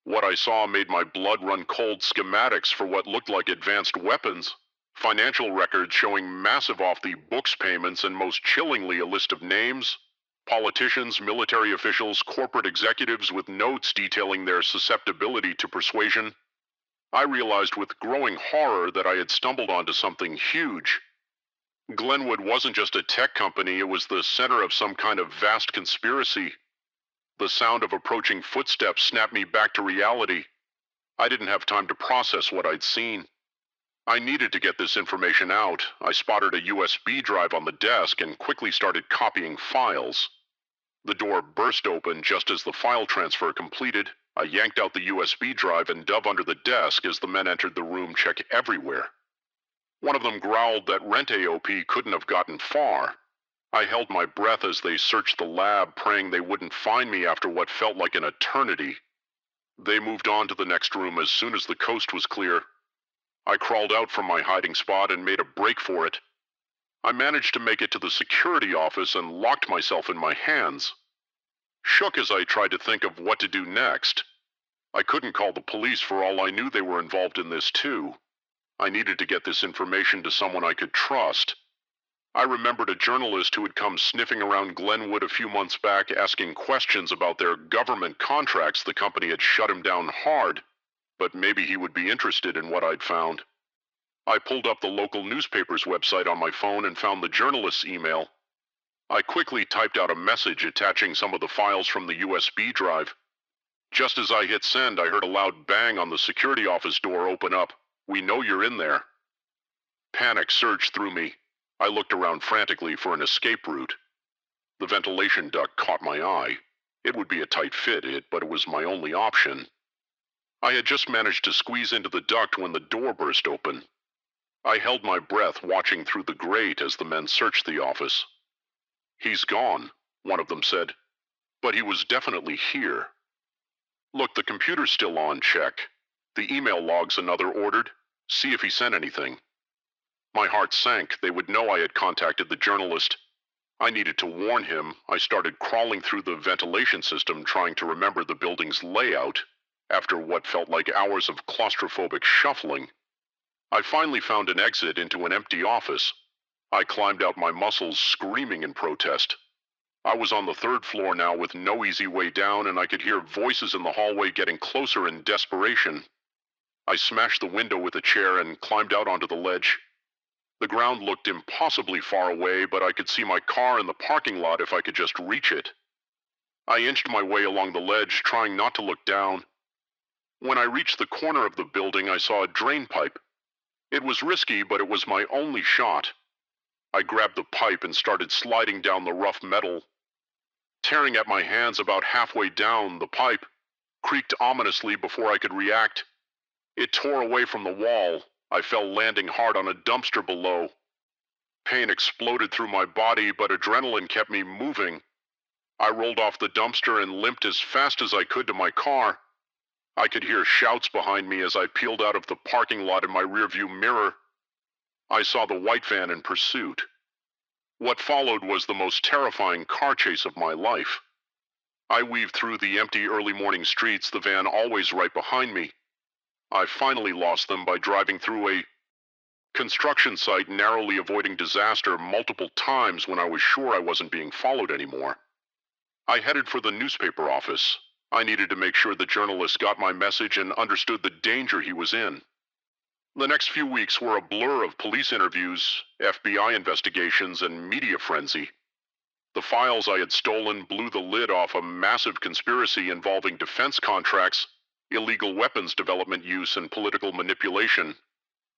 Speaker 1: What I saw made my blood run cold. Schematics for what looked like advanced weapons, financial records showing massive off-the-books payments, and most chillingly, a list of names, politicians, military officials, corporate executives with notes detailing their susceptibility to persuasion. I realized with growing horror that I had stumbled onto something huge. Glenwood wasn't just a tech company, it was the center of some kind of vast conspiracy. The sound of approaching footsteps snapped me back to reality. I didn't have time to process what I'd seen. I needed to get this information out. I spotted a USB drive on the desk and quickly started copying files. The door burst open just as the file transfer completed. I yanked out the USB drive and dove under the desk as the men entered the room, check everywhere. One of them growled that Rent AOP couldn't have gotten far. I held my breath as they searched the lab, praying they wouldn't find me after what felt like an eternity. They moved on to the next room as soon as the coast was clear. I crawled out from my hiding spot and made a break for it. I managed to make it to the security office and locked myself in my hands. Shook as I tried to think of what to do next. I couldn't call the police. For all I knew, they were involved in this too. I needed to get this information to someone I could trust. I remembered a journalist who had come sniffing around Glenwood a few months back, asking questions about their government contracts. The company had shut him down hard, but maybe he would be interested in what I'd found. I pulled up the local newspaper's website on my phone and found the journalist's email. I quickly typed out a message attaching some of the files from the USB drive. Just as I hit send, I heard a loud bang on the security office door open up. "We know you're in there." Panic surged through me. I looked around frantically for an escape route. The ventilation duct caught my eye. It would be a tight fit, but it was my only option. I had just managed to squeeze into the duct when the door burst open. I held my breath, watching through the grate as the men searched the office. "He's gone," one of them said, "but he was definitely here." "Look, the computer's still on, check. The email logs," another ordered. "See if he sent anything." My heart sank. They would know I had contacted the journalist. I needed to warn him. I started crawling through the ventilation system, trying to remember the building's layout. After what felt like hours of claustrophobic shuffling, I finally found an exit into an empty office. I climbed out, my muscles screaming in protest. I was on the third floor now with no easy way down, and I could hear voices in the hallway getting closer in desperation. I smashed the window with a chair and climbed out onto the ledge. The ground looked impossibly far away, but I could see my car in the parking lot if I could just reach it. I inched my way along the ledge, trying not to look down. When I reached the corner of the building, I saw a drain pipe. It was risky, but it was my only shot. I grabbed the pipe and started sliding down the rough metal. Tearing at my hands about halfway down, the pipe creaked ominously before I could react. It tore away from the wall. I fell, landing hard on a dumpster below. Pain exploded through my body, but adrenaline kept me moving. I rolled off the dumpster and limped as fast as I could to my car. I could hear shouts behind me as I peeled out of the parking lot in my rearview mirror. I saw the white van in pursuit. What followed was the most terrifying car chase of my life. I weaved through the empty early morning streets, the van always right behind me. I finally lost them by driving through a construction site, narrowly avoiding disaster multiple times when I was sure I wasn't being followed anymore. I headed for the newspaper office. I needed to make sure the journalist got my message and understood the danger he was in. The next few weeks were a blur of police interviews, FBI investigations, and media frenzy. The files I had stolen blew the lid off a massive conspiracy involving defense contracts, illegal weapons development use, and political manipulation.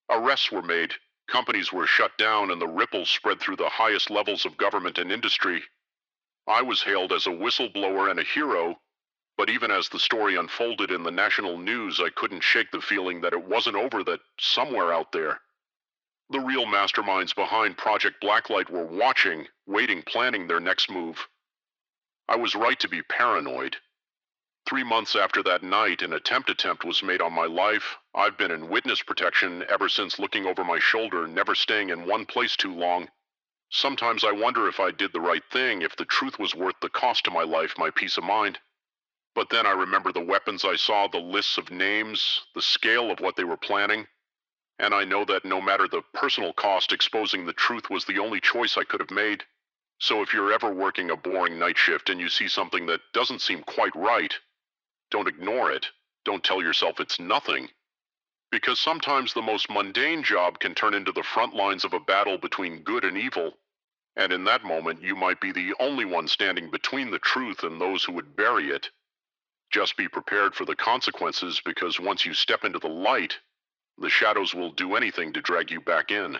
Speaker 1: Arrests were made, companies were shut down, and the ripples spread through the highest levels of government and industry. I was hailed as a whistleblower and a hero, but even as the story unfolded in the national news, I couldn't shake the feeling that it wasn't over, that somewhere out there, the real masterminds behind Project Blacklight were watching, waiting, planning their next move. I was right to be paranoid. 3 months after that night, an attempt was made on my life. I've been in witness protection ever since, looking over my shoulder, never staying in one place too long. Sometimes I wonder if I did the right thing, if the truth was worth the cost to my life, my peace of mind. But then I remember the weapons I saw, the lists of names, the scale of what they were planning, and I know that no matter the personal cost, exposing the truth was the only choice I could have made. So if you're ever working a boring night shift and you see something that doesn't seem quite right, don't ignore it. Don't tell yourself it's nothing. Because sometimes the most mundane job can turn into the front lines of a battle between good and evil. And in that moment, you might be the only one standing between the truth and those who would bury it. Just be prepared for the consequences, because once you step into the light, the shadows will do anything to drag you back in.